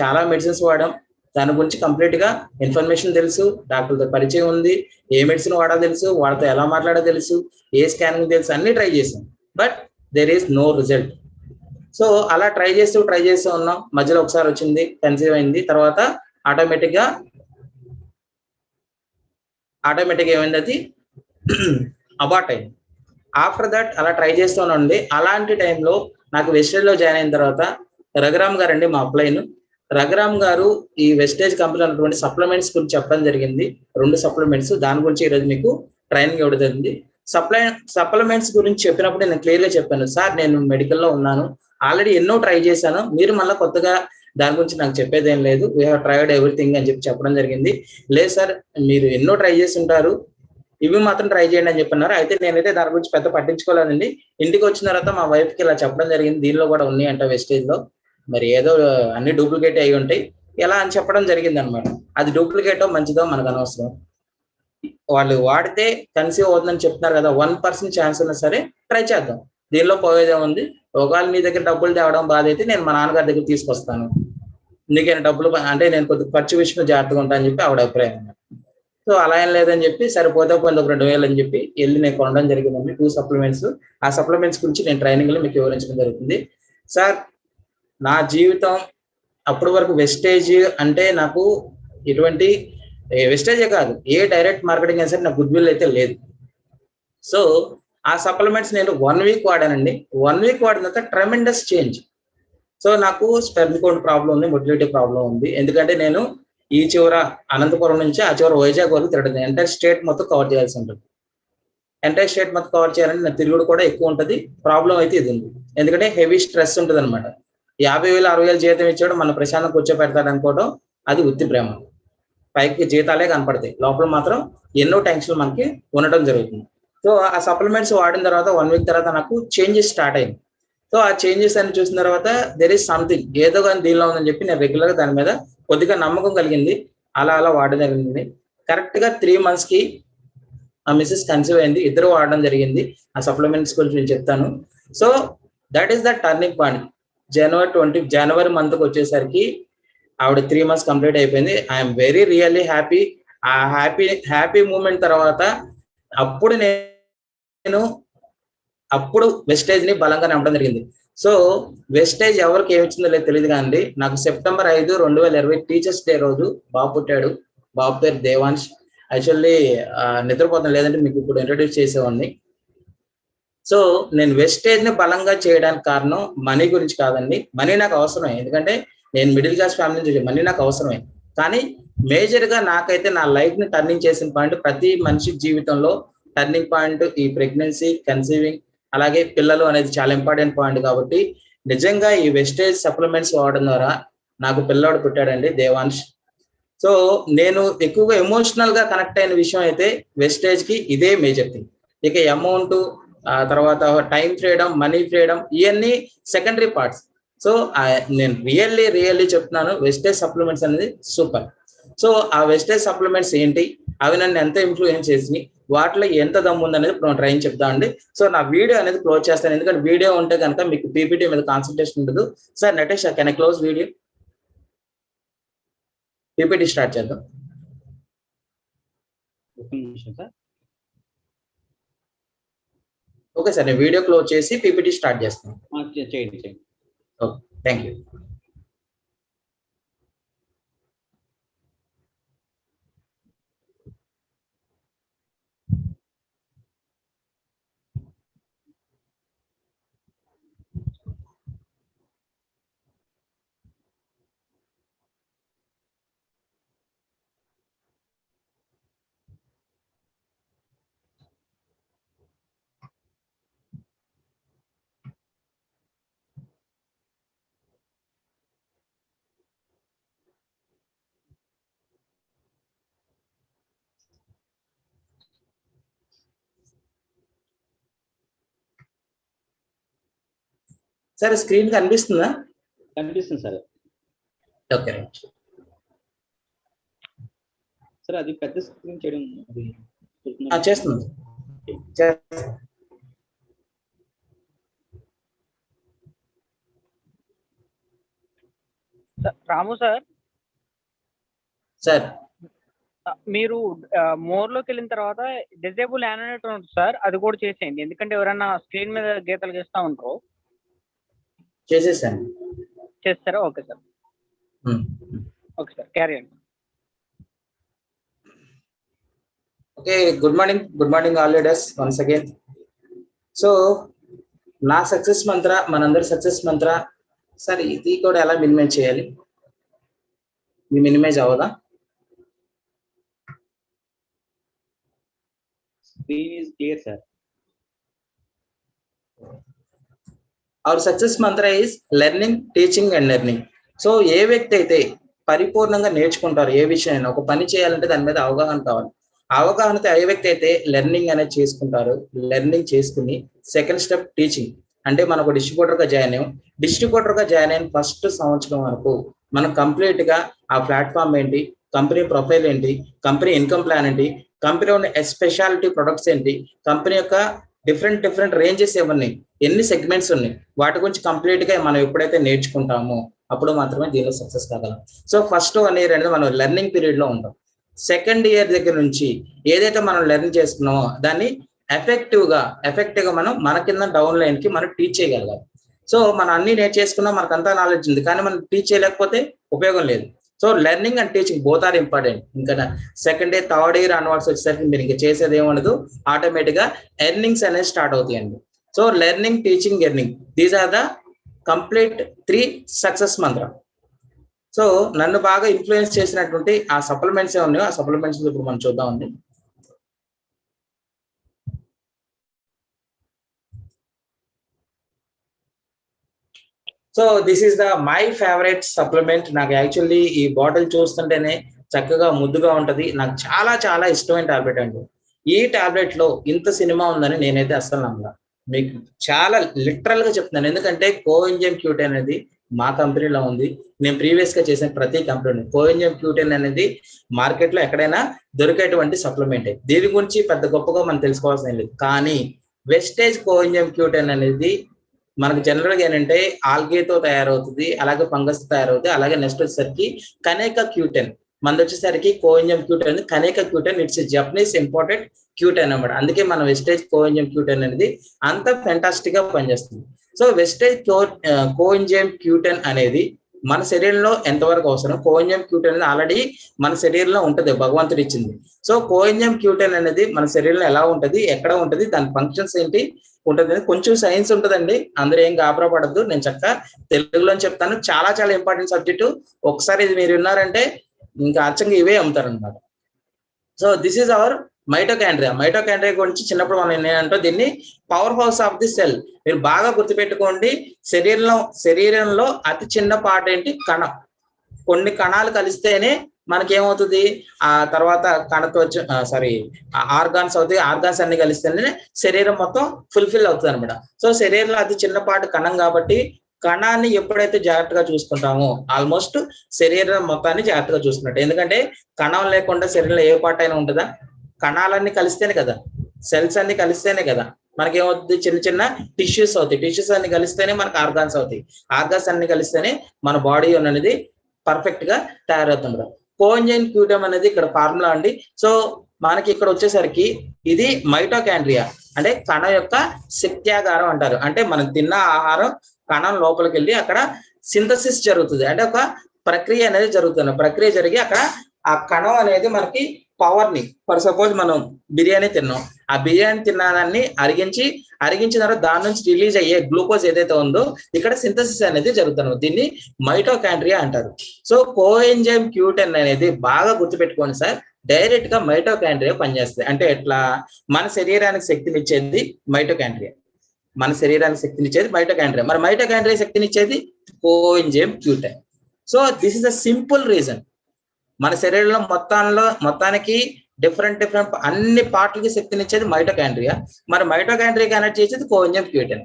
చాలా మెడిసిన్స్ వాడాం. దాని గురించి కంప్లీట్ గా ఇన్ఫర్మేషన్ తెలుసు, డాక్టర్తో పరిచయం ఉంది, ఏ మెడిసిన్ వాడాలో తెలుసు, వాళ్ళతో ఎలా మాట్లాడో తెలుసు, ఏ స్కానింగ్ తెలుసు, అన్ని ట్రై చేసాం. But there is no result. So అలా ట్రై చేస్తూ ఉన్నాం. మధ్యలో ఒకసారి వచ్చింది, కన్సీవ్ అయింది. తర్వాత ఆటోమేటిక్ గా ఏమైంది, అది అబార్ట్ అయింది. ఆఫ్టర్ దట్ అలా ట్రై చేస్తూనండి. అలాంటి టైంలో నాకు వెస్టేజ్లో జాయిన్ అయిన తర్వాత రఘురామ్ గారు అండి మా అప్లైన్. రఘురామ్ గారు ఈ వెస్టేజ్ కంపెనీ ఉన్నటువంటి సప్లిమెంట్స్ గురించి చెప్పడం జరిగింది. 2 సప్లిమెంట్స్, దాని గురించి ఈరోజు మీకు ట్రైనింగ్ ఇవ్వడం జరిగింది. సప్లిమెంట్స్ గురించి చెప్పినప్పుడు నేను క్లియర్గా చెప్పాను, సార్ నేను మెడికల్లో ఉన్నాను, ఆల్రెడీ ఎన్నో ట్రై చేశాను, మీరు మళ్ళీ కొత్తగా దాని గురించి నాకు చెప్పేది ఏం లేదు, వీ హ్యావ్ ట్రైడ్ ఎవ్రీథింగ్ అని చెప్పడం జరిగింది. లేదు సార్, మీరు ఎన్నో ట్రై చేసి ఉంటారు, ఇవి మాత్రం ట్రై చేయండి అని చెప్పన్నారు. అయితే నేనైతే దాని గురించి పెద్ద పట్టించుకోలేదండి. ఇంటికి వచ్చిన తర్వాత మా వైఫ్ కి ఇలా చెప్పడం జరిగింది, దీనిలో కూడా ఉన్నాయి అంట వెస్టేజ్ లో, మరి ఏదో అన్ని డూప్లికేట్ అయి ఉంటాయి ఎలా అని చెప్పడం జరిగింది అనమాట. అది డూప్లికేటో మంచిదో మనకు అనవసరం. వాళ్ళు వాడితే కన్సీవ్ అవుతుందని చెప్తున్నారు కదా, 1% ఛాన్స్ ఉన్నా సరే ట్రై చేద్దాం, దీనిలో పోయేదే ఉంది. ఒకవేళ మీ దగ్గర డబ్బులు తేవడం బాధ అయితే నేను మా నాన్నగారి దగ్గర తీసుకొస్తాను, నీకైనా డబ్బులు అంటే నేను కొద్దిగా ఖర్చు విషయంలో జాగ్రత్తగా ఉంటా అని చెప్పి ఆవిడ అభిప్రాయం. సో అలా ఏం లేదని చెప్పి సరిపోతే పోయింది, ఒక 2,000 అని చెప్పి వెళ్ళి నేను కొనడం జరిగిందండి 2 సప్లిమెంట్స్. ఆ సప్లిమెంట్స్ గురించి నేను ట్రైనింగ్ లో మీకు వివరించడం జరుగుతుంది. సార్ నా జీవితం అప్పటి వరకు వెస్టేజ్ అంటే నాకు ఎటువంటి వెస్టేజే కాదు, ఏ డైరెక్ట్ మార్కెటింగ్ అయినా సరే నాకు గుడ్ విల్ అయితే లేదు. సో ఆ సప్లిమెంట్స్ నేను 1 వీక్ వాడానండి. 1 వీక్ వాడిన తర్వాత ట్రెమెండస్ చేంజ్. సో నాకు స్పెర్మ్ కౌంట్ ప్రాబ్లం ఉంది, మొటిలిటీ ప్రాబ్లం ఉంది. ఎందుకంటే నేను ఈ చివర అనంతపురం నుంచి ఆ చివర వైజాగ్ వరకు తిరగదు, ఎంటైర్ స్టేట్ మొత్తం కవర్ చేయాల్సి ఉంటుంది. ఎంటైర్ స్టేట్ మొత్తం కవర్ చేయాలంటే నా తిరుగుడు కూడా ఎక్కువ ఉంటుంది. ప్రాబ్లం అయితే ఇది ఉంది, ఎందుకంటే హెవీ స్ట్రెస్ ఉంటుంది అనమాట. 50,000 60,000 జీతం ఇచ్చాడు, మన ప్రశాంతం కూర్చోపెడతాడు అనుకోవడం అది ఉత్తి ప్రేమ. పైకి జీతాలే కనపడతాయి, లోపల మాత్రం ఎన్నో టెన్షన్ మనకి ఉండటం జరుగుతుంది. సో ఆ సప్లిమెంట్స్ వాడిన తర్వాత 1 వీక్ తర్వాత నాకు చేంజెస్ స్టార్ట్ అయింది. సో ఆ చేంజెస్ అని చూసిన తర్వాత దెర్ ఈస్ సంథింగ్, ఏదో కానీ దీనిలో ఉందని చెప్పి నేను రెగ్యులర్గా దాని మీద కొద్దిగా నమ్మకం కలిగింది. అలా వాడడం జరిగింది. కరెక్ట్గా 3 months కి ఆ మిస్సెస్ కన్సీవ్ అయింది. ఇద్దరు వాడడం జరిగింది. ఆ సప్లిమెంట్స్ గురించి నేను చెప్తాను. So that is the turning point. జనవరి మంత్కి వచ్చేసరికి ఆవిడ 3 months కంప్లీట్ అయిపోయింది. I'm very really happy. ఆ హ్యాపీ మూమెంట్ తర్వాత అప్పుడు వెస్టేజ్ ని బలంగా నమ్మడం జరిగింది. సో వెస్టేజ్ ఎవరికి ఏమిచ్చిందో లేదు తెలియదు కానీ నాకు సెప్టెంబర్ 5, 2020 టీచర్స్ డే రోజు బాబు పుట్టాడు. బాబు పేరు దేవాంశ్. యాక్చువల్లీ నిద్రపోతాను, లేదంటే మీకు ఇప్పుడు ఇంట్రొడ్యూస్ చేసేవాడిని. సో నేను వెస్టేజ్ ని బలంగా చేయడానికి కారణం మనీ గురించి కాదండి. మనీ నాకు అవసరమే, ఎందుకంటే నేను మిడిల్ క్లాస్ ఫ్యామిలీ నుంచి, మనీ నాకు అవసరమే. కానీ మేజర్ గా నాకైతే నా లైఫ్ ని టర్నింగ్ చేసిన పాయింట్, ప్రతి మనిషి జీవితంలో టర్నింగ్ పాయింట్ ఈ ప్రెగ్నెన్సీ, కన్సీవింగ్, అలాగే పిల్లలు అనేది చాలా ఇంపార్టెంట్ పాయింట్. కాబట్టి నిజంగా ఈ వెస్టేజ్ సప్లిమెంట్స్ వాడడం ద్వారా నాకు పిల్లాడు పుట్టాడండి, దేవాంశ్. సో నేను ఎక్కువగా ఎమోషనల్ గా కనెక్ట్ అయిన విషయం అయితే వెస్టేజ్ కి ఇదే మేజర్ థింగ్. ఇక అమౌంట్, తర్వాత టైం ఫ్రీడమ్, మనీ ఫ్రీడమ్, ఇవన్నీ సెకండరీ పార్ట్స్. సో నేను రియల్లీ చెప్తున్నాను, వెస్టేజ్ సప్లిమెంట్స్ అనేది సూపర్. సో ఆ వెస్టేజ్ సప్లిమెంట్స్ ఏంటి, అవి నన్ను ఎంత ఇన్ఫ్లూయెన్స్ చేసినాయి, వాటిలో ఎంత దమ్ము ఉంది అనేది ఇప్పుడు ట్రైన్ చెప్తామండి. సో నా వీడియో అనేది క్లోజ్ చేస్తాను, ఎందుకంటే వీడియో ఉంటే కనుక మీకు పీపీటీ మీద కాన్సన్ట్రేషన్ ఉండదు. Sir Natesh, can I close video? PPT start చేద్దాం. ఓకే సార్, నేను వీడియో క్లోజ్ చేసి పీపీటీ స్టార్ట్ చేస్తాను. చేయండి. Okay, thank you. Sir screen కనిపిస్తుందా? కనిపిస్తుంది సార్. ఓకే సార్, అది పెద్ద స్క్రీన్ చేయడం చేస్తున్నాను. రాము సార్, సార్ మీరు మోర్లోకి వెళ్ళిన తర్వాత డిజేబుల్ యానిమేటర్ ఉంటుంది సార్, అది కూడా చేసేయండి. ఎందుకంటే ఎవరైనా స్క్రీన్ మీద గీతలు గీస్తూ ఉంటారు. చేసేసాను. చేస్తారా? Okay sir. Okay sir, carry అండి. Okay, good morning all leaders once again. So నా సక్సెస్ మంత్ర, మనందరి సక్సెస్ మంత్ర సార్, ఇది కూడా ఎలా మినిమైజ్ చేయాలి? మీ మినిమైజ్ అవ్వదా? Screen is clear, sir. Our success mantra is learning, teaching and learning. So ఏ వ్యక్తి అయితే పరిపూర్ణంగా నేర్చుకుంటారు, ఏ విషయం ఒక పని చేయాలంటే దాని మీద అవగాహన కావాలి. అవగాహనతో ఏ వ్యక్తి అయితే లెర్నింగ్ అనేది చేసుకుంటారు, లెర్నింగ్ చేసుకుని సెకండ్ స్టెప్ టీచింగ్, అంటే మనకు డిస్ట్రిబ్యూటర్గా జాయిన్ అయ్యాం. డిస్ట్రిబ్యూటర్గా జాయిన్ అయిన ఫస్ట్ సంవత్సరం వరకు మనం కంప్లీట్ గా ఆ ప్లాట్ఫామ్ ఏంటి, కంపెనీ ప్రొఫైల్ ఏంటి, కంపెనీ ఇన్కమ్ ప్లాన్ ఏంటి, కంపెనీ ఉన్న స్పెషాలిటీ ప్రొడక్ట్స్ ఏంటి, కంపెనీ యొక్క డిఫరెంట్ రేంజెస్ ఏమన్నాయి, ఎన్ని సెగ్మెంట్స్ ఉన్నాయి, వాటి గురించి కంప్లీట్ గా మనం ఎప్పుడైతే నేర్చుకుంటామో అప్పుడు మాత్రమే దీనిలో సక్సెస్ కాగలం. సో ఫస్ట్ 1 year అనేది మనం లెర్నింగ్ పీరియడ్ లో ఉంటాం. సెకండ్ ఇయర్ దగ్గర నుంచి ఏదైతే మనం లెర్న్ చేసుకున్నామో దాన్ని ఎఫెక్టివ్ గా మనం మన కింద డౌన్ లైన్ కి మనం టీచ్ చేయగలగాలి. సో మనం అన్ని నేర్చేసుకున్నాం, మనకు అంతా నాలెడ్జ్ ఉంది, కానీ మనం టీచ్ చేయలేకపోతే ఉపయోగం లేదు. So learning and teaching both are important. ఇంకా second year, third year onwards వచ్చేసరికి మీరు ఇంకా చేసేది ఏముండదు, ఆటోమేటిక్ గా ఎర్నింగ్స్ అనేది స్టార్ట్ అవుతాయండి. So learning, teaching, earning, these are the complete 3 success mantra. So నన్ను బాగా ఇన్ఫ్లుయెన్స్ చేసినటువంటి ఆ సప్లిమెంట్స్ ఏ ఉన్నాయో ఆ సప్లిమెంట్స్ ఇప్పుడు మనం చూద్దామండి. So this is the my favourite supplement. నాకు యాక్చువల్లీ ఈ బాటిల్ చూస్తుంటేనే చక్కగా ముద్దుగా ఉంటది, నాకు చాలా ఇష్టమైన టాబ్లెట్ అండి. ఈ టాబ్లెట్ లో ఇంత సినిమా ఉందని నేనైతే అస్సలు నమ్మలా. మీకు చాలా లిటరల్ గా చెప్తున్నాను, ఎందుకంటే కోఎంజైమ్ Q10 అనేది మా కంపెనీలో ఉంది. నేను ప్రీవియస్ గా చేసిన ప్రతి కంపెనీ కోఎంజైమ్ Q10 అనేది మార్కెట్ లో ఎక్కడైనా దొరికేటువంటి సప్లిమెంట్. దీని గురించి పెద్ద గొప్పగా మనం తెలుసుకోవాల్సిన లేదు. కానీ వెస్టేజ్ కోఎంజైమ్ Q10 అనేది మనకు జనరల్ గా ఏంటంటే ఆల్గేతో తయారవుతుంది, అలాగే ఫంగస్ తయారవుతుంది, అలాగే నెక్స్ట్ వచ్చేసరికి కనేక Q10, మనది వచ్చేసరికి coenzyme Q10, కనేక Q10 it's Japanese important Q10 అన్నమాట. అందుకే మన వెస్టేజ్ కోఎంజైమ్ Q10 అనేది అంత ఫెంటాస్టిక్ గా పనిచేస్తుంది. సో వెస్టేజ్ కోఎంజైమ్ Q10 అనేది మన శరీరంలో ఎంతవరకు అవసరం, కోఎంజైమ్ Q10 అనేది ఆల్రెడీ మన శరీరంలో ఉంటది, భగవంతుడు ఇచ్చింది. సో కోఎంజైమ్ Q10 అనేది మన శరీరంలో ఎలా ఉంటది, ఎక్కడ ఉంటది, దాని ఫంక్షన్స్ ఏంటి ఉంటుంది, కొంచెం సైన్స్ ఉంటుందండి, అందరూ ఏం గాబరా పడద్దు, నేను చక్కగా తెలుగులో చెప్తాను. చాలా ఇంపార్టెంట్ సబ్జెక్టు. ఒకసారి ఇది మీరు విన్నారంటే ఇంకా అచ్చంగా ఇవే అమ్ముతారనమాట. So this is our mitochondria గురించి చిన్నప్పుడు మనం ఏంటంటే దీన్ని power house of the cell. మీరు బాగా గుర్తుపెట్టుకోండి, శరీరంలో అతి చిన్న పార్ట్ ఏంటి, కణం. కొన్ని కణాలు కలిస్తేనే మనకేమవుతుంది, ఆ తర్వాత కణతో ఆర్గాన్స్ అవుతాయి, ఆర్గాన్స్ అన్ని కలిస్తేనే శరీరం మొత్తం ఫుల్ఫిల్ అవుతుంది అనమాట. సో శరీరంలో అతి చిన్నపాటి కణం కాబట్టి కణాన్ని ఎప్పుడైతే జాగ్రత్తగా చూసుకుంటామో ఆల్మోస్ట్ శరీరం మొత్తాన్ని జాగ్రత్తగా చూసుకున్నట్టు. ఎందుకంటే కణం లేకుండా శరీరంలో ఏ పార్ట్ అయినా ఉంటుందా, కణాలన్నీ కలిస్తేనే కదా, సెల్స్ అన్ని కలిస్తేనే కదా మనకేమవుతుంది, చిన్న టిష్యూస్ అవుతాయి, టిష్యూస్ అన్ని కలిస్తేనే మనకు ఆర్గాన్స్ అవుతాయి, ఆర్గాన్స్ అన్ని కలిస్తేనే మన బాడీ అనేది పర్ఫెక్ట్ గా తయారవుతుంది. కోఎంజైమ్ Q10 అనేది ఇక్కడ ఫార్ములా అండి. సో మనకి ఇక్కడ వచ్చేసరికి ఇది మైటోకాండ్రియా అంటే కణం యొక్క శక్త్యాగారం అంటారు. అంటే మనం తిన్న ఆహారం కణం లోపలికి వెళ్ళి అక్కడ సింథసిస్ జరుగుతుంది, అంటే ఒక ప్రక్రియ అనేది జరుగుతుంది. ప్రక్రియ జరిగి అక్కడ ఆ కణం అనేది మనకి పవర్ ని, ఫర్ సపోజ్ మనం బిర్యానీ తిన్నాం, ఆ బిర్యానీ తిన్నదాన్ని అరిగించిన తర్వాత దాని నుంచి రిలీజ్ అయ్యే గ్లూకోజ్ ఏదైతే ఉందో ఇక్కడ సింథసిస్ అనేది జరుగుతుంది, దీన్ని మైటోకాండ్రియా అంటారు. సో కోఎంజైమ్ Q10 అనేది బాగా గుర్తుపెట్టుకోండి సార్, డైరెక్ట్ గా మైటోకాండ్రియా పనిచేస్తుంది. అంటే ఎట్లా, మన శరీరానికి శక్తినిచ్చేది మైటోకాండ్రియా, మరి మైటోకాండ్రియా శక్తినిచ్చేది coenzyme Q10. So this is the simple reason. మన శరీరంలో మొత్తానికి డిఫరెంట్ అన్ని పార్ట్లకి శక్తినిచ్చేది మైటోకాండ్రియా, మరి మైటోకాండ్రియా కనెక్ట్ చేసేది కోఎంజైమ్ Q10.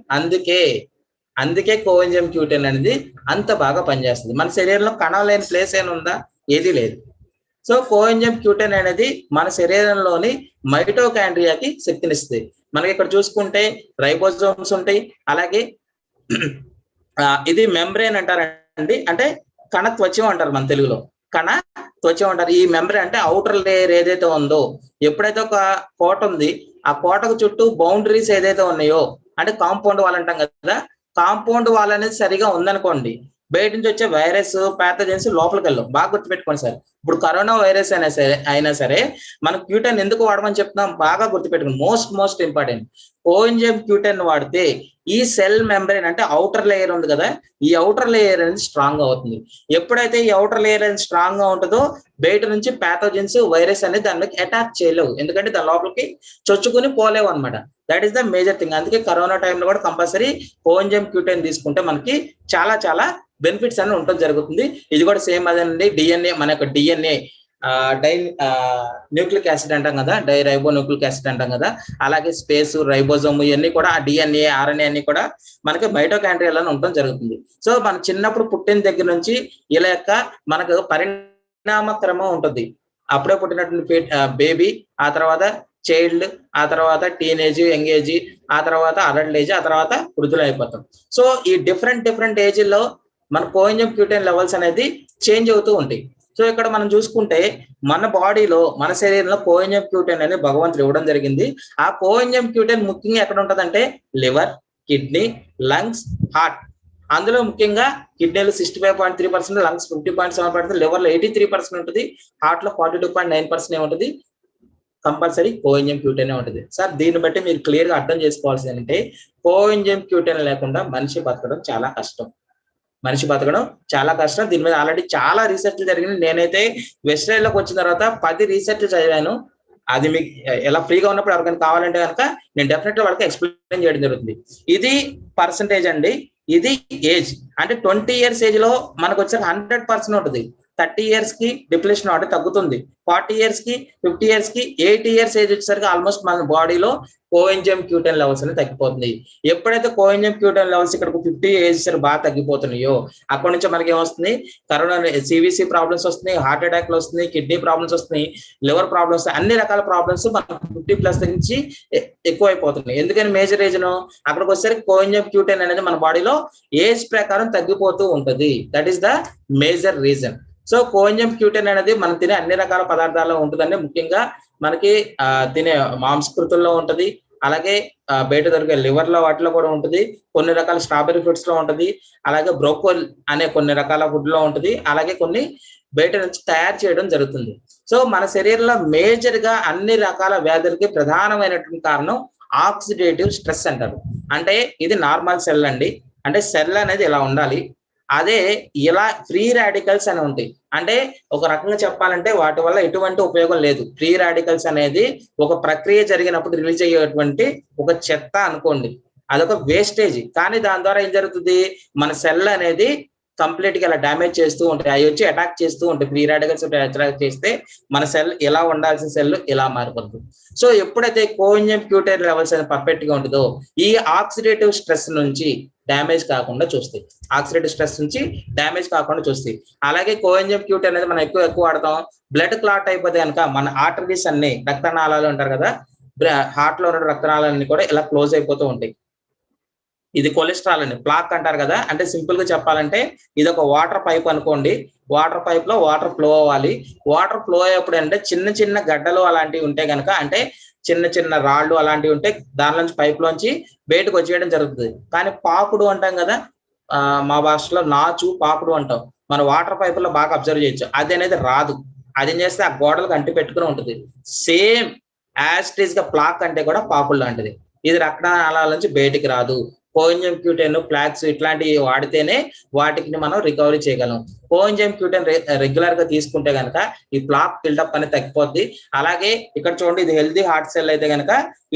అందుకే కోఎంజైమ్ Q10 అనేది అంత బాగా పనిచేస్తుంది. మన శరీరంలో కణం లేని ప్లేస్ ఏమైనా ఉందా, ఏది లేదు. సో కోఎంజైమ్ Q10 అనేది మన శరీరంలోని మైటోకాండ్రియాకి శక్తినిస్తుంది. మనకి ఇక్కడ చూసుకుంటే రైబోజోమ్స్ ఉంటాయి, అలాగే ఇది మెంబ్రేన్ అంటారండి, అంటే కణ త్వచం అంటారు మన తెలుగులో, కణ త్వచం అంటారు. ఈ మెంబ్రేన్ అంటే అవుటర్ లేయర్ ఏదైతే ఉందో, ఎప్పుడైతే ఒక కోట ఉంది, ఆ కోటకు చుట్టూ బౌండరీస్ ఏదైతే ఉన్నాయో, అంటే కాంపౌండ్ వాల్ అంటాం కదా, కాంపౌండ్ వాల్ అనేది సరిగా ఉందనుకోండి, బయట నుంచి వచ్చే వైరస్ ప్యాథోజన్స్ లోపలికి వెళ్ళవు. బాగా గుర్తుపెట్టుకోండి సార్. ఇప్పుడు కరోనా వైరస్ అయినా సరే మనం క్యూటెన్ ఎందుకు వాడమని చెప్తున్నాం, బాగా గుర్తుపెట్టుకోండి. మోస్ట్ ఇంపార్టెంట్, కోఎంజైమ్ క్యూటెన్ వాడితే ఈ సెల్ మెంబ్రేన్ అంటే అవుటర్ లేయర్ ఉంది కదా, ఈ అవుటర్ లేయర్ అనేది స్ట్రాంగ్ అవుతుంది. ఎప్పుడైతే ఈ అవుటర్ లేయర్ అనేది స్ట్రాంగ్ గా ఉంటుందో, బయట నుంచి ప్యాథోజన్స్ వైరస్ అనేది దానికి అటాక్ చేయలేవు, ఎందుకంటే దాని లోపలికి చొచ్చుకుని పోలేవు అనమాట. That is the major thing. అందుకే కరోనా టైంలో కూడా కంపల్సరీ కోఎంజైమ్ క్యూటెన్ తీసుకుంటే మనకి చాలా బెనిఫిట్స్ అన్ని ఉండటం జరుగుతుంది. ఇది కూడా సేమ్ అదేనండి, డిఎన్ఏ, మన యొక్క డిఎన్ఏ న్యూక్లిక్ యాసిడ్ అంటాం కదా, డైరైబో న్యూక్లిక్ యాసిడ్ అంటాం కదా, అలాగే స్పేస్, రైబోజోమ్, ఇవన్నీ కూడా ఆ డిఎన్ఏ, ఆర్ఎన్ఏ అన్ని కూడా మనకి మైటోకాండ్రియాలో ఉండటం జరుగుతుంది. సో మన చిన్నప్పుడు పుట్టిన దగ్గర నుంచి ఇలా యొక్క మనకు పరిణామ క్రమం ఉంటుంది. అప్పుడే పుట్టినటువంటి బేబీ, ఆ తర్వాత చైల్డ్, ఆ తర్వాత టీనేజ్, యంగేజ్, ఆ తర్వాత అడల్ట్ ఏజ్, ఆ తర్వాత వృద్ధులు అయిపోతాం. సో ఈ డిఫరెంట్ ఏజ్లో మన కోఎంజైమ్ క్యూటెన్ లెవెల్స్ అనేది చేంజ్ అవుతూ ఉంటాయి. సో ఇక్కడ మనం చూసుకుంటే మన బాడీలో, మన శరీరంలో కోఎంజైమ్ క్యూటెన్ అనేది భగవంతుడు ఇవ్వడం జరిగింది. ఆ కోఎంజైమ్ క్యూటెన్ ముఖ్యంగా ఎక్కడ ఉంటుందంటే లివర్, కిడ్నీ, లంగ్స్, హార్ట్. అందులో ముఖ్యంగా కిడ్నీలో 65.3%, లంగ్స్ 50.7%, లివర్లో 83% ఉంటుంది, హార్ట్ లో 42.9% ఉంటుంది. కంపల్సరీ కోఎంజైమ్ క్యూటెన్ ఉంటుంది సార్. దీన్ని బట్టి మీరు క్లియర్ గా అర్థం చేసుకోవాల్సింది అంటే, కోఎంజైమ్ క్యూటెన్ లేకుండా మనిషి బతకడం చాలా కష్టం. దీని మీద ఆల్రెడీ చాలా రీసెర్చ్లు జరిగింది. నేనైతే వెస్ట్రైల్లోకి వచ్చిన తర్వాత 10 రీసెర్చ్లు చదివాను. అది మీకు ఎలా ఫ్రీగా ఉన్నప్పుడు ఎవరికైనా కావాలంటే కనుక నేను డెఫినెట్లీ వాళ్ళకి ఎక్స్ప్లెయిన్ చేయడం జరుగుతుంది. ఇది పర్సంటేజ్ అండి, ఇది ఏజ్. అంటే 20 years ఏజ్ లో మనకు వచ్చేసరికి 100% ఉంటుంది. 30 years కి డిప్రెషన్ అంటే తగ్గుతుంది, 40 years కి, 50 years కి, 80 years ఏజ్ వచ్చేసరికి ఆల్మోస్ట్ మన బాడీలో కోఎంజైమ్ క్యూటెన్ లెవెల్స్ అనేది తగ్గిపోతుంది. ఎప్పుడైతే కోఎంజైమ్ క్యూటెన్ లెవెల్స్ ఇక్కడ 50 ఏజ్ బాగా తగ్గిపోతున్నాయో, అక్కడి నుంచి మనకి ఏమొస్తుంది, కరోనా, సివిసి ప్రాబ్లమ్స్ వస్తున్నాయి, హార్ట్ అటాక్లు వస్తున్నాయి, కిడ్నీ ప్రాబ్లమ్స్ వస్తున్నాయి, లివర్ ప్రాబ్లమ్స్, అన్ని రకాల ప్రాబ్లమ్స్ మనకు 50+ నుంచి ఎక్కువ అయిపోతున్నాయి. ఎందుకని మేజర్ ఏజ్ ను అక్కడికి వచ్చేసరికి కోఎంజైమ్ క్యూటెన్ అనేది మన బాడీలో ఏజ్ ప్రకారం తగ్గిపోతూ ఉంటుంది. That is the major reason. So coenzyme Q ten అనేది మనం తినే అన్ని రకాల పదార్థాల్లో ఉంటుందండి. ముఖ్యంగా మనకి తినే మాంసకృతుల్లో ఉంటుంది, అలాగే బయట దొరికే లివర్ లో వాటిలో కూడా ఉంటుంది, కొన్ని రకాల స్ట్రాబెర్రీ ఫ్రూట్స్ లో ఉంటుంది, అలాగే బ్రోకోల్ అనే కొన్ని రకాల ఫుడ్ లో ఉంటుంది, అలాగే కొన్ని బయట నుంచి తయారు చేయడం జరుగుతుంది. సో మన శరీరంలో మేజర్ గా అన్ని రకాల వ్యాధులకి ప్రధానమైనటువంటి కారణం ఆక్సిడేటివ్ స్ట్రెస్ అంటారు. అంటే ఇది నార్మల్ సెల్ అండి, అంటే సెల్ అనేది ఇలా ఉండాలి. అదే ఇలా ఫ్రీ రాడికల్స్ అని ఉంటాయి. అంటే ఒక రకంగా చెప్పాలంటే వాటి వల్ల ఎటువంటి ఉపయోగం లేదు. ఫ్రీ రాడికల్స్ అనేది ఒక ప్రక్రియ జరిగినప్పుడు రిలీజ్ అయ్యేటువంటి ఒక చెత్త అనుకోండి, అదొక వేస్టేజ్. కానీ దాని ద్వారా ఏం జరుగుతుంది, మన సెల్ అనేది కంప్లీట్ గా ఇలా డ్యామేజ్ చేస్తూ ఉంటాయి, అవి వచ్చి అటాక్ చేస్తూ ఉంటాయి. ఫ్రీ రాడికల్స్ అటాక్ చేస్తే మన సెల్ ఎలా ఉండాల్సిన సెల్ ఇలా మారిపోతుంది. సో ఎప్పుడైతే కోఎంజైమ్ క్యూటెన్ లెవెల్స్ అనేది పర్ఫెక్ట్ గా ఉంటుందో, ఈ ఆక్సిడేటివ్ స్ట్రెస్ నుంచి డ్యామేజ్ కాకుండా చూస్తాయి. అలాగే కోఎంజైమ్ క్యూటెన్ అనేది మనం ఎక్కువ వాడతాం. బ్లడ్ క్లాట్ అయిపోతే కనుక మన ఆర్టరీస్ అన్ని, రక్తనాళాలు ఉంటారు కదా, హార్ట్ లో ఉన్న రక్తనాళాలన్నీ కూడా ఇలా క్లోజ్ అయిపోతూ ఉంటాయి. ఇది కొలెస్ట్రాల్ అని, ప్లాక్ అంటారు కదా. అంటే సింపుల్ గా చెప్పాలంటే ఇది ఒక వాటర్ పైప్ అనుకోండి. వాటర్ పైప్ లో వాటర్ ఫ్లో అవ్వాలి. వాటర్ ఫ్లో అయ్యేప్పుడు అంటే చిన్న గడ్డలు అలాంటివి ఉంటే కనుక, అంటే చిన్న రాళ్ళు అలాంటివి ఉంటే దాని నుంచి పైప్ లోంచి బయటకు వచ్చేయడం జరుగుతుంది. కానీ పాకుడు అంటాం కదా, మా భాషలో నాచు, పాకుడు అంటాం. మన వాటర్ పైప్ లో బాగా అబ్జర్వ్ చేయొచ్చు. అది అనేది రాదు. అది ఏం చేస్తే ఆ గోడలకు అంటి పెట్టుకుని ఉంటుంది. సేమ్ యాజ్ ఇట్ ఈస్ గా ప్లాక్ అంటే కూడా పాకుడు లాంటిది. ఇది రక్తనాళాల నుంచి బయటికి రాదు. కోఎంజైమ్ క్యూటెన్, ఫ్లాక్స్ ఇట్లాంటివి వాడితేనే వాటికి మనం రికవరీ చేయగలం. కోఎంజైమ్ క్యూటెన్ రెగ్యులర్ గా తీసుకుంటే కనుక ఈ ప్లాక్ బిల్డప్ అనేది తగ్గిపోద్ది. అలాగే ఇక్కడ చూడండి, ఇది హెల్దీ హార్ట్ సెల్ అయితే కనుక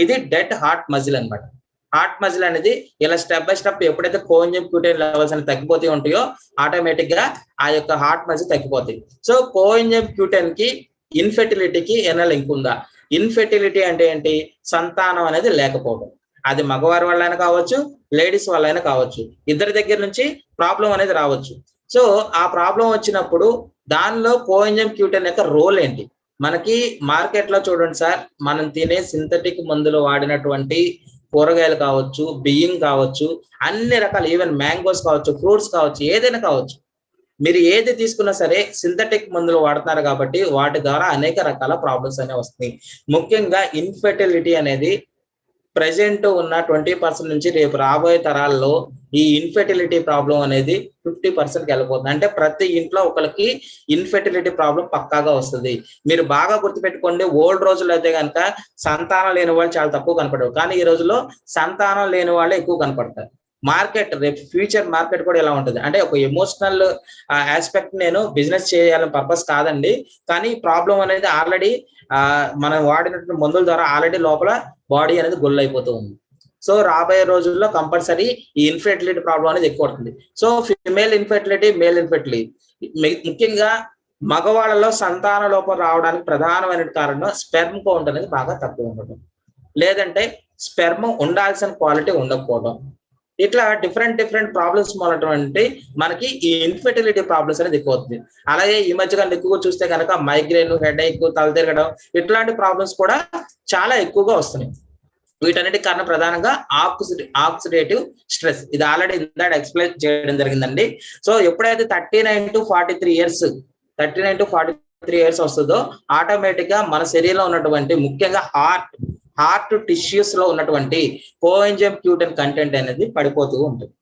ఇది డెడ్ హార్ట్ మజిల్ అనమాట. హార్ట్ మజిల్ అనేది ఇలా స్టెప్ బై స్టెప్ ఎప్పుడైతే కోఎంజైమ్ క్యూటెన్ లెవెల్స్ అనేది తగ్గిపోతూ ఉంటాయో ఆటోమేటిక్ గా ఆ యొక్క హార్ట్ మజిల్ తగ్గిపోతాయి. సో కోఎంజైమ్ క్యూటెన్ కి ఇన్ఫెర్టిలిటీకి ఏమైనా లింక్ ఉందా? ఇన్ఫెర్టిలిటీ అంటే ఏంటి? సంతానం అనేది లేకపోవడం. అది మగవారి వల్ల అయినా కావచ్చు, లేడీస్ వల్ల అయినా కావచ్చు. ఇద్దరి దగ్గర నుంచి ప్రాబ్లం అనేది రావచ్చు. సో ఆ ప్రాబ్లం వచ్చినప్పుడు దానిలో కోఎంజైమ్ క్యూటెన్ యొక్క రోల్ ఏంటి? మనకి మార్కెట్ లో చూడండి సార్, మనం తినే సింథటిక్ మందులు వాడినటువంటి కూరగాయలు కావచ్చు, బియ్యం కావచ్చు, అన్ని రకాల, ఈవెన్ మ్యాంగోస్ కావచ్చు, ఫ్రూట్స్ కావచ్చు, ఏదైనా కావచ్చు, మీరు ఏది తీసుకున్నా సరే సింథటిక్ మందులు వాడుతున్నారు కాబట్టి వాటి ద్వారా అనేక రకాల ప్రాబ్లమ్స్ అనేవి వస్తున్నాయి. ముఖ్యంగా ఇన్ఫెర్టిలిటీ అనేది ప్రెసెంట్ ఉన్న 20% నుంచి రేపు రాబోయే తరాల్లో ఈ ఇన్ఫెర్టిలిటీ ప్రాబ్లం అనేది 50%కి వెళ్ళిపోతుంది. అంటే ప్రతి ఇంట్లో ఒకరికి ఇన్ఫెర్టిలిటీ ప్రాబ్లం పక్కాగా వస్తుంది. మీరు బాగా గుర్తుపెట్టుకోండి, ఓల్డ్ రోజుల్లో అయితే కనుక సంతానం లేని వాళ్ళు చాలా తక్కువ కనపడరు, కానీ ఈ రోజుల్లో సంతానం లేని వాళ్ళే ఎక్కువ కనపడతారు. మార్కెట్ రేపు ఫ్యూచర్ మార్కెట్ కూడా ఎలా ఉంటుంది అంటే ఒక ఎమోషనల్ ఆస్పెక్ట్ నేను బిజినెస్ చేయాలని పర్పస్ కాదండి, కానీ ప్రాబ్లం అనేది ఆల్రెడీ మనం వాడినటువంటి మందుల ద్వారా ఆల్రెడీ లోపల బాడీ అనేది గొల్లు అయిపోతూ ఉంది. సో రాబోయే రోజుల్లో కంపల్సరీ ఈ ఇన్ఫెర్టిలిటీ ప్రాబ్లం అనేది ఎక్కువ అవుతుంది. So female infertility, male infertility, ముఖ్యంగా మగవాళ్ళలో సంతాన లోపం రావడానికి ప్రధానమైన కారణం స్పెర్మ్ కౌంట్ అనేది బాగా తక్కువ ఉండడం, లేదంటే స్పెర్మ్ ఉండాల్సిన క్వాలిటీ ఉండకపోవడం. ఇట్లా డిఫరెంట్ ప్రాబ్లమ్స్ ఉన్నటువంటి మనకి ఈ ఇన్ఫెర్టిలిటీ ప్రాబ్లమ్స్ అనేది ఎక్కువ అవుతుంది. అలాగే ఈ మధ్యకాలం ఎక్కువగా చూస్తే కనుక మైగ్రేన్, హెడేక్, తల తిరగడం ఇట్లాంటి ప్రాబ్లమ్స్ కూడా చాలా ఎక్కువగా వస్తున్నాయి. వీటన్నిటి కారణం ప్రధానంగా ఆక్సిడేటివ్ స్ట్రెస్. ఇది ఆల్రెడీ ఇందాక ఎక్స్ప్లెయిన్ చేయడం జరిగిందండి. సో ఎప్పుడైతే 39 to 43 ఇయర్స్ వస్తుందో ఆటోమేటిక్ గా మన శరీరంలో ఉన్నటువంటి ముఖ్యంగా హార్ట్ టిష్యూస్ లో ఉన్నటువంటి కోఎంజైమ్ Q10 కంటెంట్ అనేది పడిపోతూ ఉంటుంది.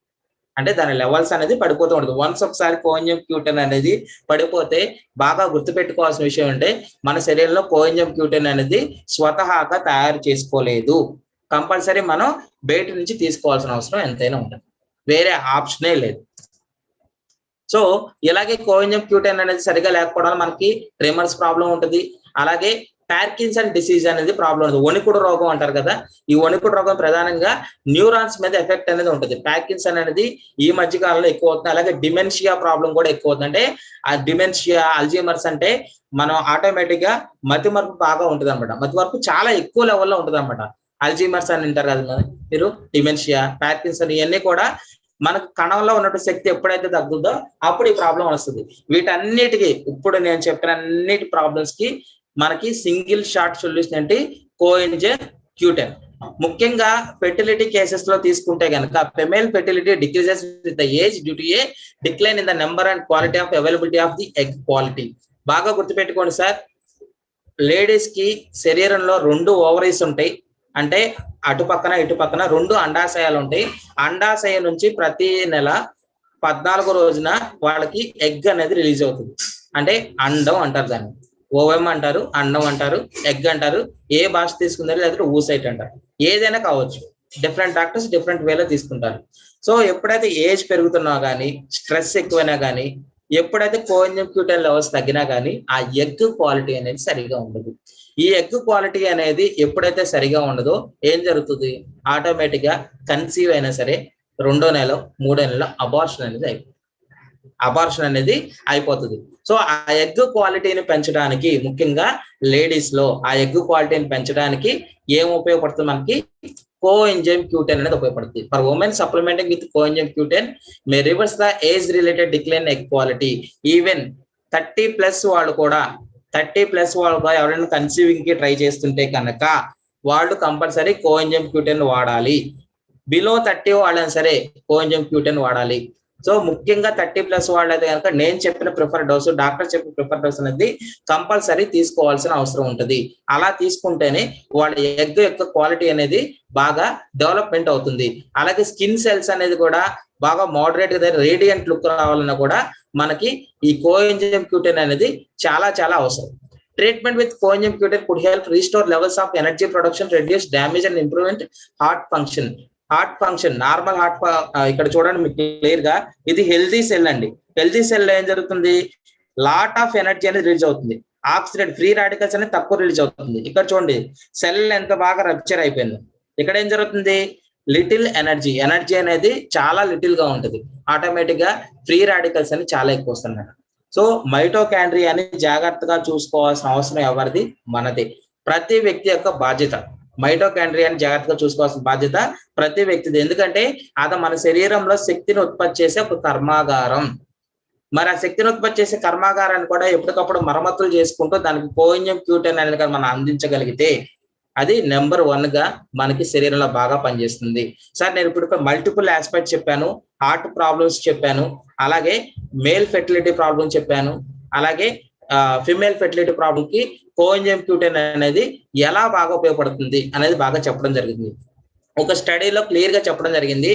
అంటే దాని లెవెల్స్ అనేది పడిపోతూ ఉంటుంది. వన్స్ ఒకసారి కోఎంజైమ్ Q10 అనేది పడిపోతే బాగా గుర్తుపెట్టుకోవాల్సిన విషయం అంటే మన శరీరంలో కోఎంజైమ్ Q10 అనేది స్వతహాగా తయారు చేసుకోలేదు. కంపల్సరీ మనం బయట నుంచి తీసుకోవాల్సిన అవసరం ఎంతైనా ఉంటుంది, వేరే ఆప్షనే లేదు. సో ఇలాగే కోఎంజైమ్ Q10 అనేది సరిగా లేకపోవడం మనకి ట్రిమర్స్ ప్రాబ్లం ఉంటుంది. అలాగే పార్కిన్సన్ డిసీజ్ అనేది ప్రాబ్లం ఉంటుంది. వణికుడు రోగం అంటారు కదా, ఈ వణికుడు రోగం ప్రధానంగా న్యూరాన్స్ మీద ఎఫెక్ట్ అనేది ఉంటుంది. పార్కిన్సన్ అనేది ఈ మధ్య కాలంలో ఎక్కువ అవుతుంది. అలాగే డిమెన్షియా ప్రాబ్లం కూడా ఎక్కువ అవుతుంది. అంటే ఆ డిమెన్షియా, అల్జీమర్స్ అంటే మనం ఆటోమేటిక్ గా మతిమరుపు బాగా ఉంటుంది అనమాట. మతిమరుపు చాలా ఎక్కువ లెవెల్లో ఉంటుంది అనమాట. అల్జీమర్స్ అని అంటారు కదా మీరు, డిమెన్షియా, పార్కిన్సన్ ఇవన్నీ కూడా మనకు కణంలో ఉన్నటువంటి శక్తి ఎప్పుడైతే తగ్గుతుందో అప్పుడు ఈ ప్రాబ్లం వస్తుంది. వీటన్నిటికీ ఇప్పుడు నేను చెప్పిన అన్నిటి ప్రాబ్లమ్స్ కి మనకి సింగిల్ షార్ట్ సొల్యూషన్ అంటే కోఎంజైమ్ Q10. ముఖ్యంగా ఫెర్టిలిటీ కేసెస్ లో తీసుకుంటే కనుక female fertility decreases with the age due to a decline in the number and quality of availability of the egg quality. బాగా గుర్తుపెట్టుకోండి సార్, లేడీస్ కి శరీరంలో 2 ఓవరీస్ ఉంటాయి. అంటే అటు పక్కన ఇటు పక్కన 2 అండాశయాలు ఉంటాయి. అండాశయం నుంచి ప్రతి నెల 14వ రోజున వాళ్ళకి ఎగ్ అనేది రిలీజ్ అవుతుంది. అంటే అండం అంటారు దాన్ని, ఓవెం అంటారు, అండం అంటారు, ఎగ్ అంటారు. ఏ భాష తీసుకుంటారు, లేకపోతే ఊసైట్ అంటారు, ఏదైనా కావచ్చు. డిఫరెంట్ డాక్టర్స్ డిఫరెంట్ వేలో తీసుకుంటారు. సో ఎప్పుడైతే ఏజ్ పెరుగుతున్నా కానీ, స్ట్రెస్ ఎక్కువైనా కానీ, ఎప్పుడైతే కోఎంజైమ్ Q10 లెవెల్స్ తగ్గినా కానీ ఆ ఎగ్ క్వాలిటీ అనేది సరిగా ఉండదు. ఈ ఎగ్ క్వాలిటీ అనేది ఎప్పుడైతే సరిగా ఉండదో ఏం జరుగుతుంది, ఆటోమేటిక్ గా కన్సీవ్ అయినా సరే 2వ నెల 3వ నెల అబార్షన్ అనేది అయిపోతుంది. సో ఆ ఎగ్ క్వాలిటీని పెంచడానికి ముఖ్యంగా లేడీస్ లో ఆ ఎగ్ క్వాలిటీని పెంచడానికి ఏం ఉపయోగపడుతుంది, మనకి కోఎంజైమ్ Q10 అనేది ఉపయోగపడుతుంది. For women supplementing with coenzyme Q10 May reverse the age related decline egg quality. Even 30+ వాళ్ళు కూడా ఎవరైనా కన్సీవింగ్ కి ట్రై చేస్తుంటే కనుక వాళ్ళు కంపల్సరీ కోఎంజైమ్ Q10 వాడాలి. బిలో 30 వాళ్ళని సరే కోఎంజైమ్ Q10 వాడాలి. సో ముఖ్యంగా 30+ వాళ్ళు అయితే కనుక నేను చెప్పిన ప్రిఫర్ డోసు, డాక్టర్ చెప్పిన ప్రిఫర్ డోస్ అనేది కంపల్సరీ తీసుకోవాల్సిన అవసరం ఉంటుంది. అలా తీసుకుంటేనే వాళ్ళ ఎగ్ యొక్క క్వాలిటీ అనేది బాగా డెవలప్మెంట్ అవుతుంది. అలాగే స్కిన్ సెల్స్ అనేది కూడా బాగా మోడరేట్ గా రేడియంట్ లుక్ రావాలన్నా కూడా మనకి ఈ కోఎంజైమ్ Q10 అనేది చాలా అవసరం. Treatment with coenzyme Q10 could help restore levels of energy production, reduce damage and improve heart function. Normal heart ఇక్కడ చూడండి మీకు క్లియర్ గా, ఇది హెల్దీ సెల్ అండి. హెల్దీ సెల్ ఏం జరుగుతుంది, లాట్ ఆఫ్ ఎనర్జీ అనేది రిలీజ్ అవుతుంది. ఆక్సిడెంట్ ఫ్రీ రాడికల్స్ అనేది తక్కువ రిలీజ్ అవుతుంది. ఇక్కడ చూడండి సెల్ ఎంత బాగా రప్చర్ అయిపోయింది. ఇక్కడ ఏం జరుగుతుంది, లిటిల్ ఎనర్జీ అనేది చాలా లిటిల్ గా ఉంటుంది. ఆటోమేటిక్ గా ఫ్రీ రాడికల్స్ అని చాలా ఎక్కువ వస్తున్నాయి. సో మైటోకాండ్రియాని జాగ్రత్తగా చూసుకోవాల్సిన అవసరం ఎవరిది, మనది. ప్రతి వ్యక్తి యొక్క బాధ్యత. మైటోకాండ్రియాని జాగ్రత్తగా చూసుకోవాల్సిన బాధ్యత ప్రతి వ్యక్తిది. ఎందుకంటే అది మన శరీరంలో శక్తిని ఉత్పత్తి చేసే ఒక కర్మాగారం. మరి ఆ శక్తిని ఉత్పత్తి చేసే కర్మాగారాన్ని కూడా ఎప్పటికప్పుడు మరమ్మతులు చేసుకుంటూ దానికి కోఎంజైమ్ Q10 అనేది మనం అందించగలిగితే అది నెంబర్ 1 గా మనకి శరీరంలో బాగా పనిచేస్తుంది. సార్ నేను ఇప్పుడు మల్టిపుల్ ఆస్పెక్ట్స్ చెప్పాను, హార్ట్ ప్రాబ్లమ్స్ చెప్పాను, అలాగే మేల్ ఫెర్టిలిటీ ప్రాబ్లం చెప్పాను, అలాగే ఫిమేల్ ఫెర్టిలిటీ ప్రాబ్లం కి కోఎంజైమ్ Q10 అనేది ఎలా బాగా ఉపయోగపడుతుంది అనేది బాగా చెప్పడం జరిగింది. ఒక స్టడీలో క్లియర్ గా చెప్పడం జరిగింది.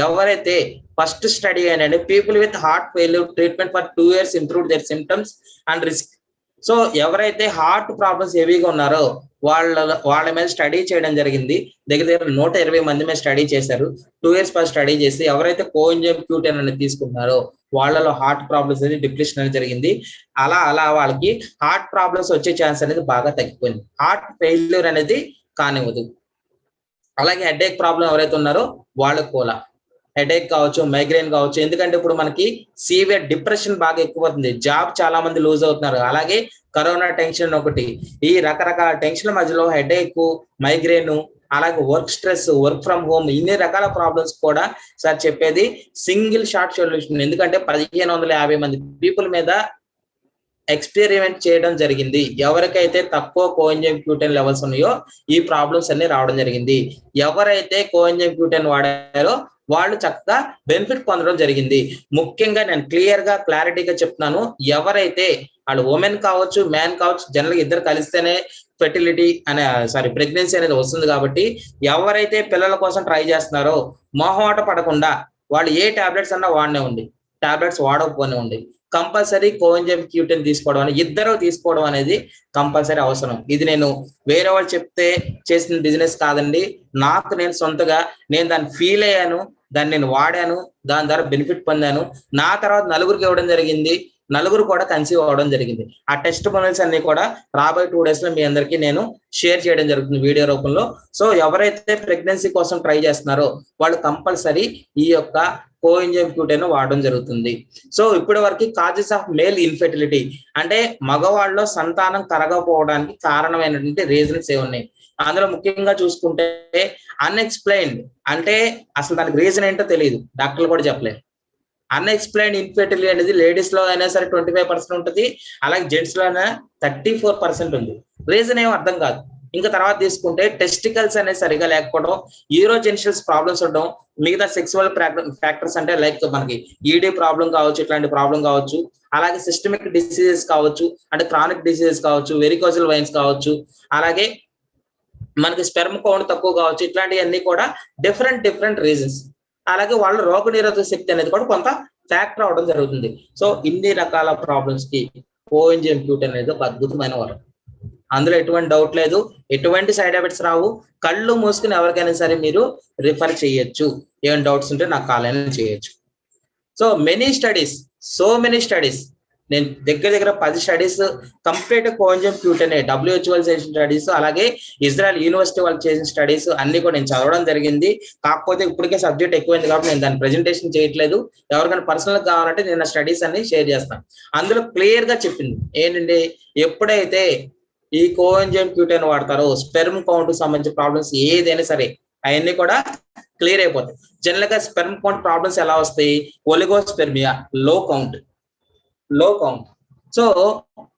ఎవరైతే ఫస్ట్ స్టడీ ఏంటంటే people with heart failure treatment for 2 years improve their symptoms and risk. So ఎవరైతే హార్ట్ ప్రాబ్లమ్స్ హెవీగా ఉన్నారో వాళ్ళ మీద స్టడీ చేయడం జరిగింది. దగ్గర 120 మంది మీద స్టడీ చేశారు. 2 years ఫస్ట్ స్టడీ చేసి ఎవరైతే కోఎంజైమ్ Q10 అనేది తీసుకుంటున్నారో వాళ్ళలో హార్ట్ ప్రాబ్లమ్స్ అనేది డిప్రెషన్ అనేది జరిగింది. అలా వాళ్ళకి హార్ట్ ప్రాబ్లమ్స్ వచ్చే ఛాన్స్ అనేది బాగా తగ్గిపోయింది. హార్ట్ ఫెయిల్యూర్ అనేది కానివ్వదు. అలాగే హెడేక్ ప్రాబ్లం ఎవరైతే ఉన్నారో వాళ్ళకు కూడా హెడేక్ కావచ్చు, మైగ్రేన్ కావచ్చు. ఎందుకంటే ఇప్పుడు మనకి సీవియర్ డిప్రెషన్ బాగా ఎక్కువ అవుతుంది. జాబ్ చాలా మంది లూజ్ అవుతున్నారు. అలాగే కరోనా టెన్షన్ ఒకటి. ఈ రకరకాల టెన్షన్ల మధ్యలో హెడేక్, మైగ్రేన్, అలాగే work stress, work from home, ఇన్ని రకాల ప్రాబ్లమ్స్ కూడా సార్ చెప్పేది సింగిల్ షార్ట్ సొల్యూషన్. ఎందుకంటే 1550 మంది పీపుల్ మీద ఎక్స్పెరిమెంట్ చేయడం జరిగింది. ఎవరికైతే తక్కువ కోఎంజైమ్ Q10 లెవెల్స్ ఉన్నాయో ఈ ప్రాబ్లమ్స్ అన్ని రావడం జరిగింది. ఎవరైతే కోఎంజైమ్ Q10 వాడారో వాళ్ళు చక్కగా బెనిఫిట్ పొందడం జరిగింది. ముఖ్యంగా నేను క్లారిటీగా చెప్తున్నాను. ఎవరైతే వాళ్ళు ఉమెన్ కావచ్చు, మ్యాన్ కావచ్చు, జనరల్గా ఇద్దరు కలిస్తేనే ప్రెగ్నెన్సీ అనేది వస్తుంది. కాబట్టి ఎవరైతే పిల్లల కోసం ట్రై చేస్తున్నారో మొహమాట పడకుండా వాళ్ళు ఏ టాబ్లెట్స్ అన్నా వాడనే ఉంది, టాబ్లెట్స్ వాడకపోనే ఉంది, కంపల్సరీ కోఎంజైమ్ Q10 తీసుకోవడం అనేది ఇద్దరు తీసుకోవడం అనేది కంపల్సరీ అవసరం. ఇది నేను వేరే వాళ్ళు చెప్తే చేసిన బిజినెస్ కాదండి. నాకు నేను సొంతగా నేను దాన్ని ఫీల్ అయ్యాను, దాన్ని నేను వాడాను, దాని ద్వారా బెనిఫిట్ పొందాను. నా తర్వాత నలుగురికి ఇవ్వడం జరిగింది, నలుగురు కూడా కన్సీవ్ అవ్వడం జరిగింది. ఆ టెస్ట్ మొబైల్స్ అన్ని కూడా రాబోయే 2 days లో మీ అందరికీ నేను షేర్ చేయడం జరుగుతుంది వీడియో రూపంలో. సో ఎవరైతే ప్రెగ్నెన్సీ కోసం ట్రై చేస్తున్నారో వాళ్ళు కంపల్సరీ ఈ యొక్క కోఎంజైమ్ Q10 వాడడం జరుగుతుంది. సో ఇప్పటి వరకు కాజెస్ ఆఫ్ మేల్ ఇన్ఫెర్టిలిటీ అంటే మగవాళ్ళలో సంతానం కలగకపోవడానికి కారణమైనటువంటి రీజన్స్ ఏమున్నాయి. అందులో ముఖ్యంగా చూసుకుంటే అన్ఎక్స్ప్లెయిన్డ్ అంటే అసలు దానికి రీజన్ ఏంటో తెలియదు, డాక్టర్లు కూడా చెప్పలేరు. అన్ఎక్స్ప్లెయిన్డ్ ఇన్ఫెర్టిలిటీ అనేది లేడీస్ లో అయినా సరే 25% ఉంటుంది, అలాగే జెంట్స్ లో అయినా 34% ఉంది. రీజన్ ఏమో అర్థం కాదు. ఇంకా తర్వాత తీసుకుంటే టెస్టికల్స్ అనేది సరిగా లేకపోవడం, యూరోజెనిషియల్స్ ప్రాబ్లమ్స్ ఉండడం, మిగతా సెక్సువల్ ఫ్యాక్టర్స్ అంటే లైక్ మనకి ఈడీ ప్రాబ్లం కావచ్చు, ఇట్లాంటి ప్రాబ్లం కావచ్చు, అలాగే సిస్టమిక్ డిసీజెస్ కావచ్చు, అంటే క్రానిక్ డిసీజెస్ కావచ్చు, వెరికోజల్ వైన్స్ కావచ్చు, అలాగే మనకి స్పెర్మ్ కౌంట్ తక్కువ కావచ్చు. ఇట్లాంటివన్నీ కూడా డిఫరెంట్ రీజన్స్. అలాగే వాళ్ళ రోగ నిరోధక శక్తి అనేది కూడా కొంత ఫ్యాక్టర్ అవడం జరుగుతుంది. సో ఇన్ని రకాల ప్రాబ్లమ్స్ కి కోఎంజైమ్ Q10 అనేది ఒక అద్భుతమైన వరం. అందులో ఎటువంటి డౌట్ లేదు, ఎటువంటి సైడ్ ఎఫెక్ట్స్ రావు. కళ్ళు మూసుకుని ఎవరికైనా సరే మీరు రిఫర్ చేయొచ్చు. ఏమైనా డౌట్స్ ఉంటే నాకు కాల్ అయినా చేయొచ్చు. సో మెనీ స్టడీస్ నేను దగ్గర 10 studies complete coenzyme Q10 WHO వాళ్ళు చేసిన స్టడీస్, అలాగే ఇజ్రాయెల్ యూనివర్సిటీ వాళ్ళు చేసిన స్టడీస్ అన్ని కూడా నేను చదవడం జరిగింది. కాకపోతే ఇప్పటికే సబ్జెక్ట్ ఎక్కువైంది కాబట్టి నేను దాన్ని ప్రెజెంటేషన్ చేయట్లేదు. ఎవరికైనా పర్సనల్ కావాలంటే నేను స్టడీస్ అన్ని షేర్ చేస్తాను. అందులో క్లియర్ గా చెప్పింది ఏంటంటే ఎప్పుడైతే ఈ కోఎంజైమ్ Q10 వాడతారో స్పెర్మ్ కౌంట్ సంబంధించిన ప్రాబ్లమ్స్ ఏదైనా సరే అవన్నీ కూడా క్లియర్ అయిపోతాయి. జనరల్ గా స్పెర్మ్ కౌంట్ ప్రాబ్లమ్స్ ఎలా వస్తాయి? ఒలిగోస్పెర్మియా, లో కౌంట్. సో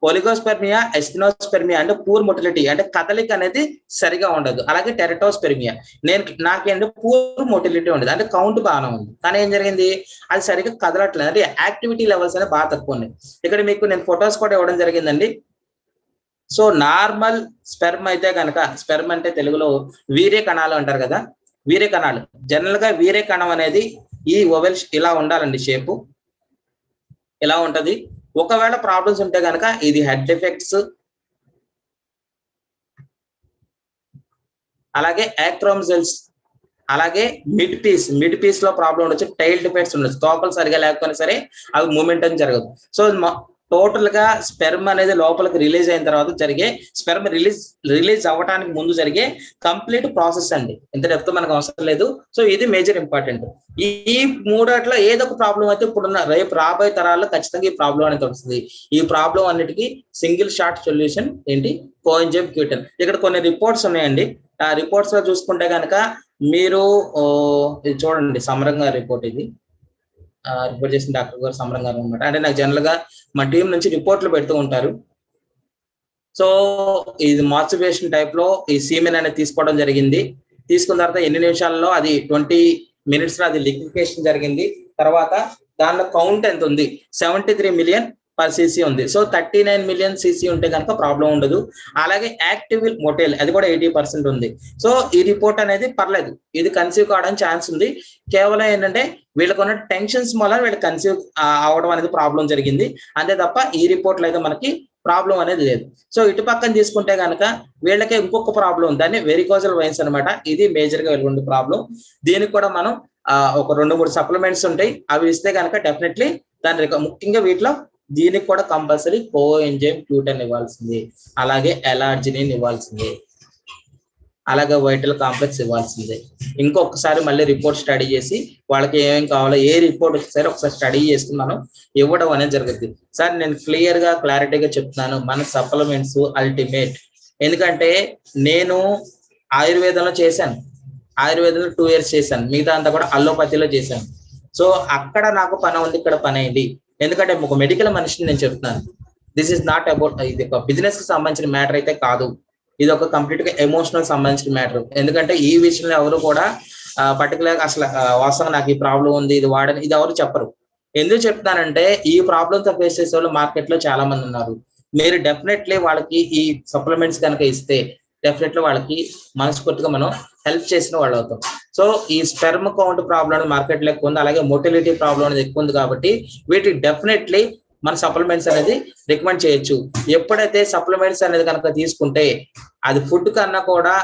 ఒలిగోస్పెర్మియా, ఎస్టినోస్పెర్మియా అంటే పూర్ మొటిలిటీ అంటే కదలిక అనేది సరిగా ఉండదు. అలాగే టెరటోస్పెర్మియా నాకేంటే పూర్ మొటిలిటీ ఉండదు, అంటే కౌంట్ బాగానే ఉంది, కానీ ఏం జరిగింది అది సరిగా కదలట్లేదు, అంటే యాక్టివిటీ లెవెల్స్ అనేది బాగా తక్కువ ఉన్నాయి. ఇక్కడ మీకు నేను ఫొటోస్ కూడా ఇవ్వడం జరిగిందండి. సో నార్మల్ స్పెర్మ్ అయితే కనుక, స్పెర్మ్ అంటే తెలుగులో వీర్య కణాలు అంటారు కదా, వీర్య కణాలు. జనరల్ గా వీర్య కణం అనేది ఈ ఓవెల్ ఇలా ఉండాలండి, షేపు ఇలా ఉంటది. ఒకవేళ ప్రాబ్లమ్స్ ఉంటే కనుక ఇది హెడ్ ఎఫెక్ట్స్, అలాగే యాక్రోమోజల్స్, అలాగే మిడ్ పీస్ లో ప్రాబ్లం ఉండొచ్చు, టైల్ డిఫెక్ట్స్ ఉండొచ్చు, తోకలు సరిగా లేకపోయినా సరే అవి మూమెంట్ అని జరగదు. సో టోటల్ గా స్పెర్మ్ అనేది లోపలికి రిలీజ్ అయిన తర్వాత జరిగే, స్పెర్మ్ రిలీజ్ అవ్వడానికి ముందు జరిగే కంప్లీట్ ప్రాసెస్ అండి. ఇంత డెప్త్ మనకు అవసరం లేదు. సో ఇది మేజర్ ఇంపార్టెంట్. ఈ మూడాట్లో ఏదో ఒక ప్రాబ్లం అయితే ఇప్పుడున్న రేపు రాబోయే తరాల్లో ఖచ్చితంగా ఈ ప్రాబ్లం అనేది వస్తుంది. ఈ ప్రాబ్లం అన్నిటికీ సింగిల్ షార్ట్ సొల్యూషన్ ఏంటి? Coenzyme Q10. ఇక్కడ కొన్ని రిపోర్ట్స్ ఉన్నాయండి. ఆ రిపోర్ట్స్ లో చూసుకుంటే కనుక మీరు ఇది చూడండి, సమరంగా రిపోర్ట్ ఇది రిపోర్ట్ చేసిన డాక్టర్ గారు సమరం గారు అనమాట. అంటే నాకు జనరల్ గా మా టీం నుంచి రిపోర్ట్లు పెడుతూ ఉంటారు. సో ఇది మాస్టర్బేషన్ టైప్ లో ఈ సీమెన్ అనేది తీసుకోవడం జరిగింది. తీసుకున్న తర్వాత ఎన్ని నిమిషాల్లో అది 20 minutes లో అది లిక్విఫికేషన్ జరిగింది. తర్వాత దానిలో కౌంట్ ఎంత ఉంది, 73 million per cc ఉంది. సో 39 million cc ఉంటే కనుక ప్రాబ్లం ఉండదు. అలాగే యాక్టివ్ మోటైల్ అది కూడా 80% ఉంది. సో ఈ రిపోర్ట్ అనేది పర్లేదు, ఇది కన్సీవ్ కావడానికి ఛాన్స్ ఉంది. కేవలం ఏంటంటే వీళ్ళకున్న టెన్షన్స్ వల్ల వీళ్ళకి కన్సీవ్ అవడం అనేది ప్రాబ్లం జరిగింది, అంతే తప్ప ఈ రిపోర్ట్లో అయితే మనకి ప్రాబ్లం అనేది లేదు. సో ఇటు పక్కన తీసుకుంటే కనుక వీళ్ళకి ఇంకొక ప్రాబ్లం, దాన్ని వెరికోజల్ వైన్స్ అనమాట. ఇది మేజర్ గా వెళ్ళే ప్రాబ్లం. దీనికి కూడా మనం ఒక 2-3 సప్లిమెంట్స్ ఉంటాయి, అవి ఇస్తే కనుక డెఫినెట్లీ దాని ముఖ్యంగా వీటిలో దీనికి కూడా కంపల్సరీ కోఎంజైమ్ Q10 ఇవ్వాల్సింది, అలాగే ఎలార్జినిన్ ఇవ్వాల్సింది, అలాగే వైటల్ కాంప్లెక్స్ ఇవ్వాల్సిందే. ఇంకొకసారి మళ్ళీ రిపోర్ట్ స్టడీ చేసి వాళ్ళకి ఏమేం కావాలో ఏ రిపోర్ట్ ఒకసారి స్టడీ చేసుకుని మనం ఇవ్వడం అనేది జరుగుతుంది. సార్ నేను క్లారిటీగా చెప్తున్నాను, మన సప్లిమెంట్స్ అల్టిమేట్. ఎందుకంటే నేను ఆయుర్వేదంలో చేశాను, ఆయుర్వేదంలో 2 years చేశాను, మిగతా అంతా కూడా అల్లోపతిలో చేశాను. సో అక్కడ నాకు పని ఉంది, ఇక్కడ పని అయింది. ఎందుకంటే ఒక మెడికల్ మనిషిని నేను చెప్తున్నాను, దిస్ ఇస్ నాట్ అబౌట్, ఇది ఒక బిజినెస్ కి సంబంధించిన మ్యాటర్ అయితే కాదు, ఇది ఒక కంప్లీట్ గా ఎమోషనల్ సంబంధించిన మ్యాటర్. ఎందుకంటే ఈ విషయంలో ఎవరు కూడా పర్టికులర్ అసలు వాస్తవంగా నాకు ఈ ప్రాబ్లం ఉంది ఇది వాడని ఇది ఎవరు చెప్పరు. ఎందుకు చెప్తానంటే ఈ ప్రాబ్లమ్స్ ఫేస్ చేసే వాళ్ళు మార్కెట్ లో చాలా మంది ఉన్నారు. మీరు డెఫినెట్లీ వాళ్ళకి ఈ సప్లిమెంట్స్ కనుక ఇస్తే డెఫినెట్లీ వాళ్ళకి మనస్ఫూర్తిగా మనం హెల్ప్ చేసిన వాళ్ళు అవుతాం. సో ఈ స్పెర్మ్ కౌంట్ ప్రాబ్లం అనేది మార్కెట్ లో ఎక్కువ ఉంది, అలాగే మోటిలిటీ ప్రాబ్లం అనేది ఎక్కువ ఉంది. కాబట్టి వీటికి డెఫినెట్లీ మన సప్లిమెంట్స్ అనేది రికమెండ్ చేయొచ్చు. ఎప్పుడైతే సప్లిమెంట్స్ అనేది కనుక తీసుకుంటే అది ఫుడ్ కన్నా కూడా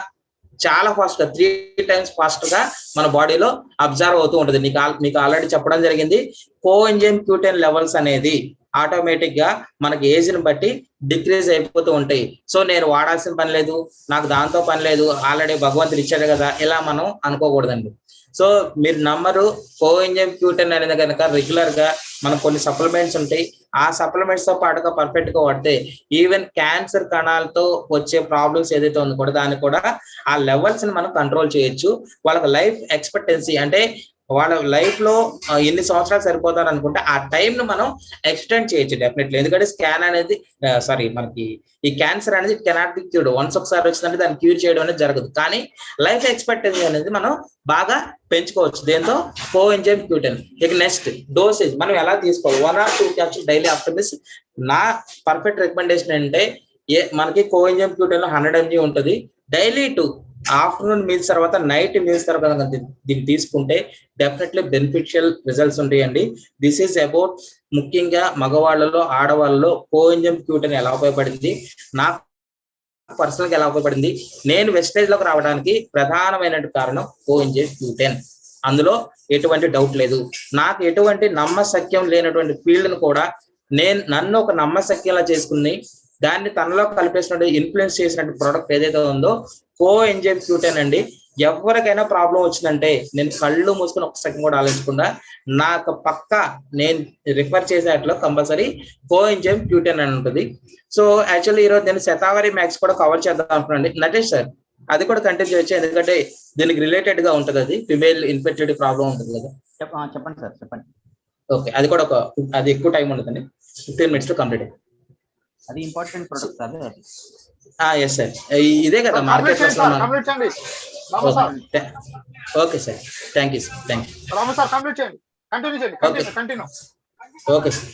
చాలా ఫాస్ట్ గా 3 times ఫాస్ట్ గా మన బాడీలో అబ్జర్వ్ అవుతూ ఉంటుంది. మీకు ఆల్రెడీ చెప్పడం జరిగింది, కోఎంజైమ్ Q10 లెవెల్స్ అనేది ఆటోమేటిక్ గా మనకి ఏజ్ ని బట్టి డిక్రీజ్ అయిపోతూ ఉంటాయి. సో నేను వాడాల్సిన పని లేదు, నాకు దాంతో పని లేదు, ఆల్రెడీ భగవంతుడు ఇచ్చాడు కదా, ఇలా మనం అనుకోకూడదండి. సో మీరు నమ్మరు, కోఎంజైమ్ Q10 అనేది కనుక రెగ్యులర్ గా మనకు కొన్ని సప్లిమెంట్స్ ఉంటాయి, ఆ సప్లిమెంట్స్ తో పాటుగా పర్ఫెక్ట్ గా వాడితే ఈవెన్ క్యాన్సర్ కణాలతో వచ్చే ప్రాబ్లమ్స్ ఏదైతే ఉందో కూడా దాన్ని కూడా ఆ లెవెల్స్ ని మనం కంట్రోల్ చేయొచ్చు. వాళ్ళకి లైఫ్ ఎక్స్పెక్టెన్సీ అంటే వాళ్ళ లైఫ్ లో ఎన్ని సంవత్సరాలు సరిపోతారు అనుకుంటే ఆ టైం ను మనం ఎక్స్టెండ్ చేయొచ్చు డెఫినెట్లీ. ఎందుకంటే స్కాన్ అనేది మనకి ఈ క్యాన్సర్ అనేది కెనాట్ బి క్యూర్డ్. వన్స్ ఒకసారి వచ్చిందంటే దాన్ని క్యూర్ చేయడం అనేది జరగదు, కానీ లైఫ్ ఎక్స్పెక్టెన్సీ అనేది మనం బాగా పెంచుకోవచ్చు దేంతో, కోఎంజైమ్ Q10. ఇక నెక్స్ట్ డోసేజ్ మనం ఎలా తీసుకోవాలి, 1 or 2 capsules daily after this. నా పర్ఫెక్ట్ రికమెండేషన్ అంటే మనకి కోఎంజైమ్ Q10 లో 100 mg ఉంటుంది, డైలీ 2 ఆఫ్టర్నూన్ మీల్స్ తర్వాత నైట్ మీల్స్ తర్వాత దీన్ని తీసుకుంటే డెఫినెట్లీ బెనిఫిషియల్ రిజల్ట్స్ ఉంటాయండి. దిస్ ఈస్ అబౌట్ ముఖ్యంగా మగవాళ్ళలో ఆడవాళ్ళలో కోఎంజైమ్ Q10 ఎలా ఉపయోగపడింది, నాకు పర్సనల్ గా ఎలా ఉపయోగపడింది, నేను వెస్టేజ్ లోకి రావడానికి ప్రధానమైన కారణం కోఎంజైమ్ Q10. అందులో ఎటువంటి డౌట్ లేదు. నాకు ఎటువంటి నమ్మశక్యం లేనటువంటి ఫీల్డ్ ను కూడా నన్ను ఒక నమ్మశక్యంలా చేసుకుని దాన్ని తనలో కలిపేసినట్టు ఇన్ఫ్లుయెన్స్ చేసినట్టు ప్రోడక్ట్ ఏదైతే ఉందో కోఎంజైమ్ Q10 అండి. ఎవరికైనా ప్రాబ్లం వచ్చిందంటే నేను కళ్ళు మూసుకుని 1 సెకండ్ కూడా ఆలోచించకుండా నాకు పక్క నేను రిఫర్ చేసేట్లో కంపల్సరీ కోఎంజైమ్ Q10 అని ఉంటుంది. సో యాక్చువల్లీ ఈరోజు నేను శతావరి మ్యాక్స్ కూడా కవర్ చేద్దాం అనుకున్నాను. నటేష్ సార్ అది కూడా కంటిన్యూ చేయొచ్చు, ఎందుకంటే దీనికి రిలేటెడ్ గా ఉంటుంది, అది ఫిమేల్ ఇన్ఫెర్టిలిటీ ప్రాబ్లం ఉంటుంది కదా. చెప్పండి సార్, చెప్పండి. ఓకే, అది కూడా అది ఎక్కువ టైం ఉండదండి, 15 minutes లో కంప్లీట్. అది important product sir. Yes sir, ఇదే కదా మార్కెట్ లో. Okay sir, thank you sir, thank you. Okay sir.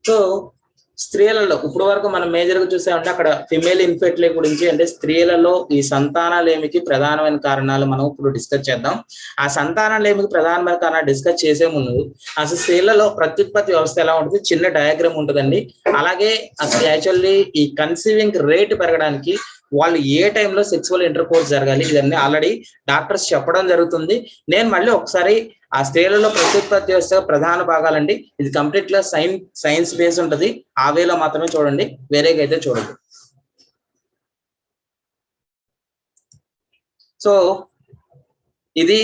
So స్త్రీలలో ఇప్పుడు వరకు మనం మేజర్ గా చూసామంటే అక్కడ ఫిమేల్ ఇన్ఫెర్టిలిటీ గురించి, అంటే స్త్రీలలో ఈ సంతానలేమికి ప్రధానమైన కారణాలు మనం ఇప్పుడు డిస్కస్ చేద్దాం. ఆ సంతానలేమికి ప్రధానమైన కారణాలు డిస్కస్ చేసే ముందు అసలు స్త్రీలలో ప్రత్యుత్పత్తి వ్యవస్థ ఎలా ఉంటుంది చిన్న డయాగ్రామ్ ఉంటుందండి. అలాగే అసలు యాక్చువల్లీ ఈ కన్సీవింగ్ రేట్ పెరగడానికి వాళ్ళు ఏ టైంలో సెక్సువల్ ఇంటర్ కోర్స్ జరగాలి, ఇదన్నీ ఆల్రెడీ డాక్టర్స్ చెప్పడం జరుగుతుంది. నేను మళ్ళీ ఒకసారి ఆ స్త్రీలలో ప్రత్యుత్పత్తి వ్యవస్థ ప్రధాన భాగాలండి, ఇది కంప్లీట్ గా సైన్స్ బేస్ ఉంటుంది, ఆ వేలో మాత్రమే చూడండి, వేరేగా అయితే చూడండి. సో ఇది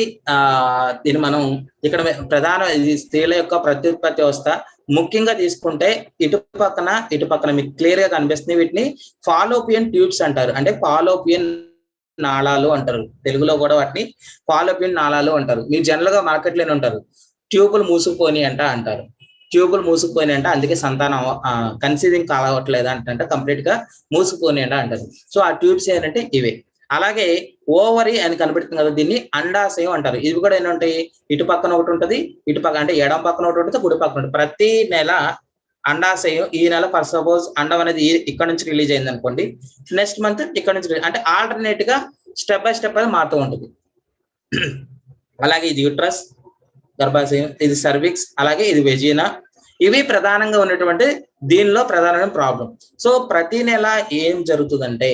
దీన్ని మనం ఇక్కడ ప్రధాన ఇది స్త్రీల యొక్క ప్రత్యుత్పత్తి వ్యవస్థ ముఖ్యంగా తీసుకుంటే ఇటు పక్కన మీకు క్లియర్ గా కనిపిస్తుంది. వీటిని ఫాలోపియన్ ట్యూబ్స్ అంటారు, అంటే ఫాలోపియన్ నాళాలు అంటారు. తెలుగులో కూడా వాటిని ఫాలోపియన్ నాళాలు అంటారు. మీరు జనరల్ గా మార్కెట్ లోనే ఉంటారు, ట్యూబులు మూసుకుపోయి అంటారు. ట్యూబులు మూసుకుపోయి అంటే అందుకే సంతానం కన్సీవింగ్ కావట్లేదు అంటే కంప్లీట్ గా మూసుకుపోయి అంటారు. సో ఆ ట్యూబ్స్ ఏంటంటే ఇవే. అలాగే ఓవరీ అని కనబడుతుంది కదా, దీన్ని అండాశయం అంటారు. ఇవి కూడా ఏంటంటాయి, ఇటు పక్కన ఒకటి ఉంటుంది, ఇటు పక్కన అంటే ఎడం పక్కన ఒకటి ఉంటుంది, కుడి పక్కన ఉంటుంది. ప్రతి నెల అండాశయం, ఈ నెల ఫర్ సపోజ్ అండం అనేది ఇక్కడ నుంచి రిలీజ్ అయింది అనుకోండి, నెక్స్ట్ మంత్ ఇక్కడ నుంచి అంటే ఆల్టర్నేట్ గా స్టెప్ బై స్టెప్ అది మారుతూ ఉంటుంది. అలాగే ఇది యూట్రస్ గర్భాశయం, ఇది సర్విక్స్, అలాగే ఇది వెజీనా. ఇవి ప్రధానంగా ఉన్నటువంటి దీనిలో ప్రధానమైన ప్రాబ్లం. సో ప్రతి నెల ఏం జరుగుతుందంటే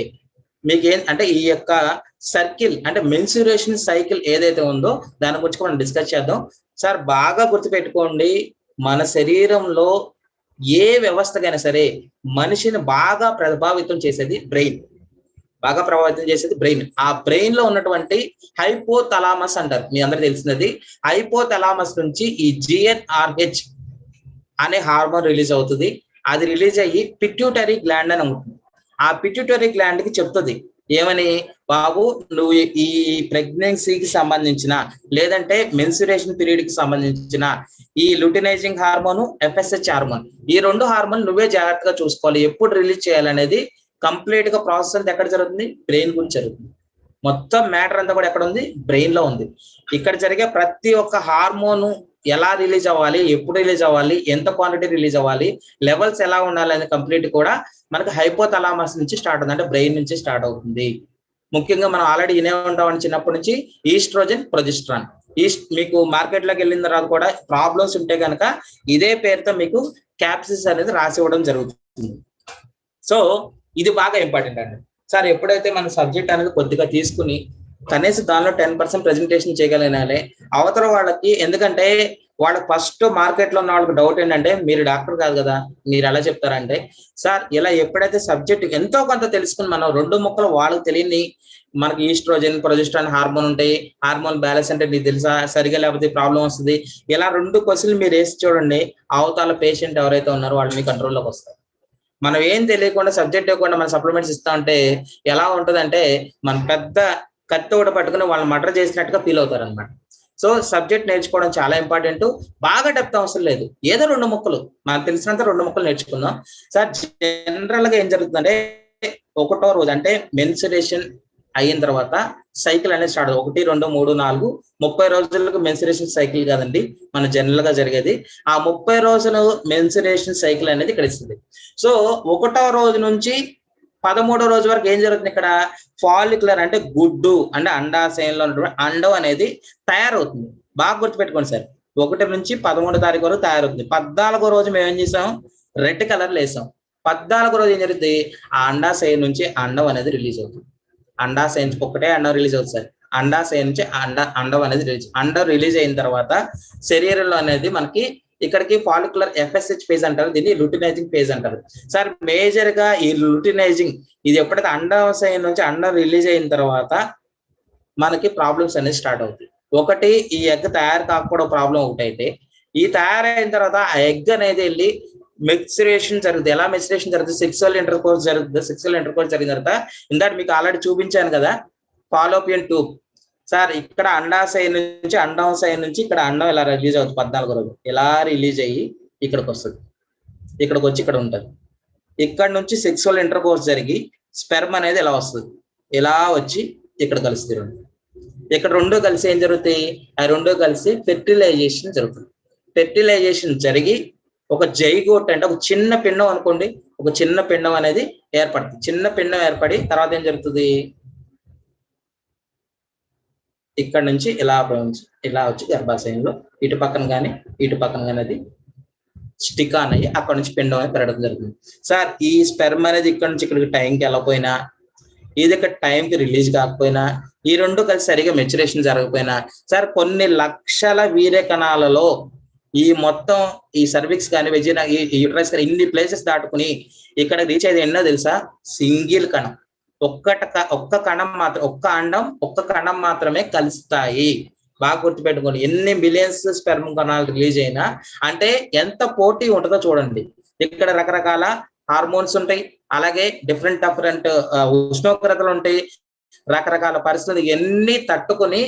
మీకు అంటే ఈ యొక్క సర్కిల్ అంటే మెన్సురేషన్ సైకిల్ ఏదైతే ఉందో దాని గురించి మనం డిస్కస్ చేద్దాం. సార్ బాగా గుర్తుపెట్టుకోండి, మన శరీరంలో ఏ వ్యవస్థకైనా సరే మనిషిని బాగా ప్రభావితం చేసేది బ్రెయిన్. ఆ బ్రెయిన్ లో ఉన్నటువంటి హైపోథలామస్ అంటారు, మీ అందరికి తెలిసినది. హైపోథలామస్ నుంచి ఈ GnRH అనే హార్మోన్ రిలీజ్ అవుతుంది. అది రిలీజ్ అయ్యి పిట్యూటరీ గ్లాండ్ అని ఉంటుంది. ఆ పిట్యూటరీ గ్లాండ్ కి చెప్తుంది ఏమని, బాబు నువ్వు ఈ ప్రెగ్నెన్సీకి సంబంధించిన లేదంటే మెన్సురేషన్ పీరియడ్ కి సంబంధించిన ఈ లుటినైజింగ్ హార్మోన్, FSH హార్మోన్, ఈ రెండు హార్మోన్ నువ్వే జాగ్రత్తగా చూసుకోవాలి. ఎప్పుడు రిలీజ్ చేయాలనేది కంప్లీట్ గా ప్రాసెస్ అంతా ఎక్కడ జరుగుతుంది, బ్రెయిన్ గురించి జరుగుతుంది. మొత్తం మ్యాటర్ అంతా కూడా ఎక్కడ ఉంది, బ్రెయిన్ లో ఉంది. ఇక్కడ జరిగే ప్రతి ఒక్క హార్మోను ఎలా రిలీజ్ అవ్వాలి, ఎప్పుడు రిలీజ్ అవ్వాలి, ఎంత క్వాంటిటీ రిలీజ్ అవ్వాలి, లెవెల్స్ ఎలా ఉండాలి అనేది కంప్లీట్ కూడా మనకు హైపోథలామస్ నుంచి స్టార్ట్ అవుతుంది, అంటే బ్రెయిన్ నుంచి స్టార్ట్ అవుతుంది. ముఖ్యంగా మనం ఆల్రెడీ వినే ఉంటామని చిన్నప్పటి నుంచి ఈస్ట్రోజన్, ప్రొజెస్ట్రాన్. మీకు మార్కెట్ లోకి వెళ్ళిన తర్వాత కూడా ప్రాబ్లమ్స్ ఉంటే కనుక ఇదే పేరుతో మీకు క్యాప్సిస్ అనేది రాసి ఇవ్వడం జరుగుతుంది. సో ఇది బాగా ఇంపార్టెంట్ అండి. సార్ ఎప్పుడైతే మన సబ్జెక్ట్ అనేది కొద్దిగా తీసుకుని కనీసం దానిలో 10% ప్రెజెంటేషన్ చేయగలిగినాలే అవతల వాళ్ళకి, ఎందుకంటే వాళ్ళకి ఫస్ట్ మార్కెట్ లో ఉన్న వాళ్ళకి డౌట్ ఏంటంటే మీరు డాక్టర్ కాదు కదా, మీరు ఎలా చెప్తారంటే, సార్ ఇలా ఎప్పుడైతే సబ్జెక్ట్ ఎంతో కొంత తెలుసుకుని మనం రెండు ముక్కలు వాళ్ళకి తెలియని, మనకి ఈస్ట్రోజన్, ప్రొజెస్ట్రాన్ హార్మోన్ ఉంటాయి, హార్మోన్ బ్యాలెన్స్ అంటే నీకు తెలుసా, సరిగా లేకపోతే ప్రాబ్లం వస్తుంది. ఇలా 2 క్వశ్చన్లు మీరు వేసి చూడండి, అవతల పేషెంట్ ఎవరైతే ఉన్నారో వాళ్ళు మీ కంట్రోల్లోకి వస్తారు. మనం ఏం తెలియకుండా సబ్జెక్ట్ ఇవ్వకుండా మన సప్లిమెంట్స్ ఇస్తా ఉంటే ఎలా ఉంటుందంటే మన పెద్ద కత్తి కూడా పట్టుకుని వాళ్ళని మర్డర్ చేసినట్టుగా ఫీల్ అవుతారు అనమాట. సో సబ్జెక్ట్ నేర్చుకోవడం చాలా ఇంపార్టెంట్. బాగా డెప్త్ అవసరం లేదు, ఏదో 2 ముక్కలు మనకు తెలిసినంత 2 ముక్కలు నేర్చుకుందాం. సార్ జనరల్ గా ఏం జరుగుతుందంటే 1వ రోజు అంటే మెన్సురేషన్ అయిన తర్వాత సైకిల్ అనేది స్టార్ట్ అవుతుంది. 1, 2, 3, 4 30 రోజులకు మెన్సురేషన్ సైకిల్ కాదండి మన జనరల్ గా జరిగేది. ఆ 30 రోజులు మెన్సురేషన్ సైకిల్ అనేది ఇక్కడ ఇస్తుంది. సో 1వ రోజు నుంచి 13వ రోజు వరకు ఏం జరుగుతుంది, ఇక్కడ ఫాలిక్యులర్ అంటే గుడ్డు అంటే అండాశయంలో ఉన్నటువంటి అండం అనేది తయారవుతుంది. బాగా గుర్తుపెట్టుకోండి సార్, 1 నుంచి 13వ తారీఖు వరకు తయారవుతుంది. 14వ రోజు మేము ఏం చేసాం, రెడ్ కలర్ వేసాం. 14వ రోజు ఏం జరుగుతుంది, ఆ అండాశయం నుంచి అండం అనేది రిలీజ్ అవుతుంది. అండాశయం నుంచి ఒకటే అండం రిలీజ్ అవుతుంది సార్. అండాశయం నుంచి అండం అనేది అండం రిలీజ్ అయిన తర్వాత శరీరంలో అనేది మనకి ఇక్కడికి ఫాలిక్యులర్ FSH ఫేజ్ అంటారు, దీన్ని లుటినైజింగ్ ఫేజ్ అంటారు. సార్ మేజర్ గా ఈ లుటినైజింగ్ ఇది ఎప్పుడైతే అండాశయం నుంచి అండం రిలీజ్ అయిన తర్వాత మనకి ప్రాబ్లమ్స్ అనేది స్టార్ట్ అవుతాయి. ఒకటి, ఈ ఎగ్ తయారు కాకపోవడం ప్రాబ్లం ఒకటైతే, ఈ తయారైన తర్వాత ఆ ఎగ్ అనేది వెళ్ళి మెచ్యురేషన్ జరుగుతుంది. ఎలా మెచ్యురేషన్ జరుగుతుంది, సెక్సువల్ ఇంటర్ కోర్స్ జరుగుతుంది. సెక్సువల్ ఇంటర్ కోర్స్ జరిగిన తర్వాత ఇందాక మీకు ఆల్రెడీ చూపించాను కదా ఫాలోపియన్ ట్యూబ్. సార్ ఇక్కడ అండాశయం నుంచి అండాశయం నుంచి ఇక్కడ అండం ఇలా రిలీజ్ అవుతుంది. 14వ రోజు ఇలా రిలీజ్ అయ్యి ఇక్కడికి వస్తుంది, ఇక్కడికి వచ్చి ఇక్కడ ఉంటుంది. ఇక్కడ నుంచి సెక్సువల్ ఇంటర్ కోర్స్ జరిగి స్పెర్మ్ అనేది ఇలా వస్తుంది, ఇలా వచ్చి ఇక్కడ కలుస్తుంది. ఇక్కడ 2 కలిసి ఏం జరుగుతాయి, ఆ 2 కలిసి ఫెర్టిలైజేషన్ జరుగుతుంది. ఫెర్టిలైజేషన్ జరిగి ఒక జైగోట్ అంటే ఒక చిన్న పిండం అనుకోండి, ఒక చిన్న పిండం అనేది ఏర్పడుతుంది. చిన్న పిండం ఏర్పడి తర్వాత ఏం జరుగుతుంది, ఇక్కడ నుంచి ఇలా వచ్చి గర్భాశయంలో ఇటు పక్కన కానీ అది స్టిక్ ఆన్ అయ్యి అక్కడ నుంచి పిండం అనేది పెరగడం జరుగుతుంది. సార్ ఈ స్పెర్మ్ అనేది ఇక్కడ నుంచి ఇక్కడికి టైంకి వెళ్ళకపోయినా, ఇది ఇక్కడ టైంకి రిలీజ్ కాకపోయినా, ఈ 2 కలిసి సరిగా మెచ్యురేషన్ జరగకపోయినా, సార్ కొన్ని లక్షల వీర్య కణాలలో ఈ మొత్తం ఈ సర్విక్స్ కానీ వెజినా ఈ యూట్రస్ కానీ ఇన్ని ప్లేసెస్ దాటుకుని ఇక్కడ రీచ్ అయ్యేది ఎన్నో తెలుసా, సింగిల్ కణం. ఒక్క కణం మాత్రం, ఒక్క అండం ఒక్క కణం మాత్రమే కలుస్తాయి. బాగా గుర్తుపెట్టుకోండి. ఎన్ని మిలియన్స్ స్పెర్మ్ కణాలు రిలీజ్ అయినా అంటే ఎంత పోటీ ఉంటుందో చూడండి. ఇక్కడ రకరకాల హార్మోన్స్ ఉంటాయి, అలాగే డిఫరెంట్ ఉష్ణోగ్రతలు ఉంటాయి, రకరకాల పరిస్థితులు ఎన్ని తట్టుకుని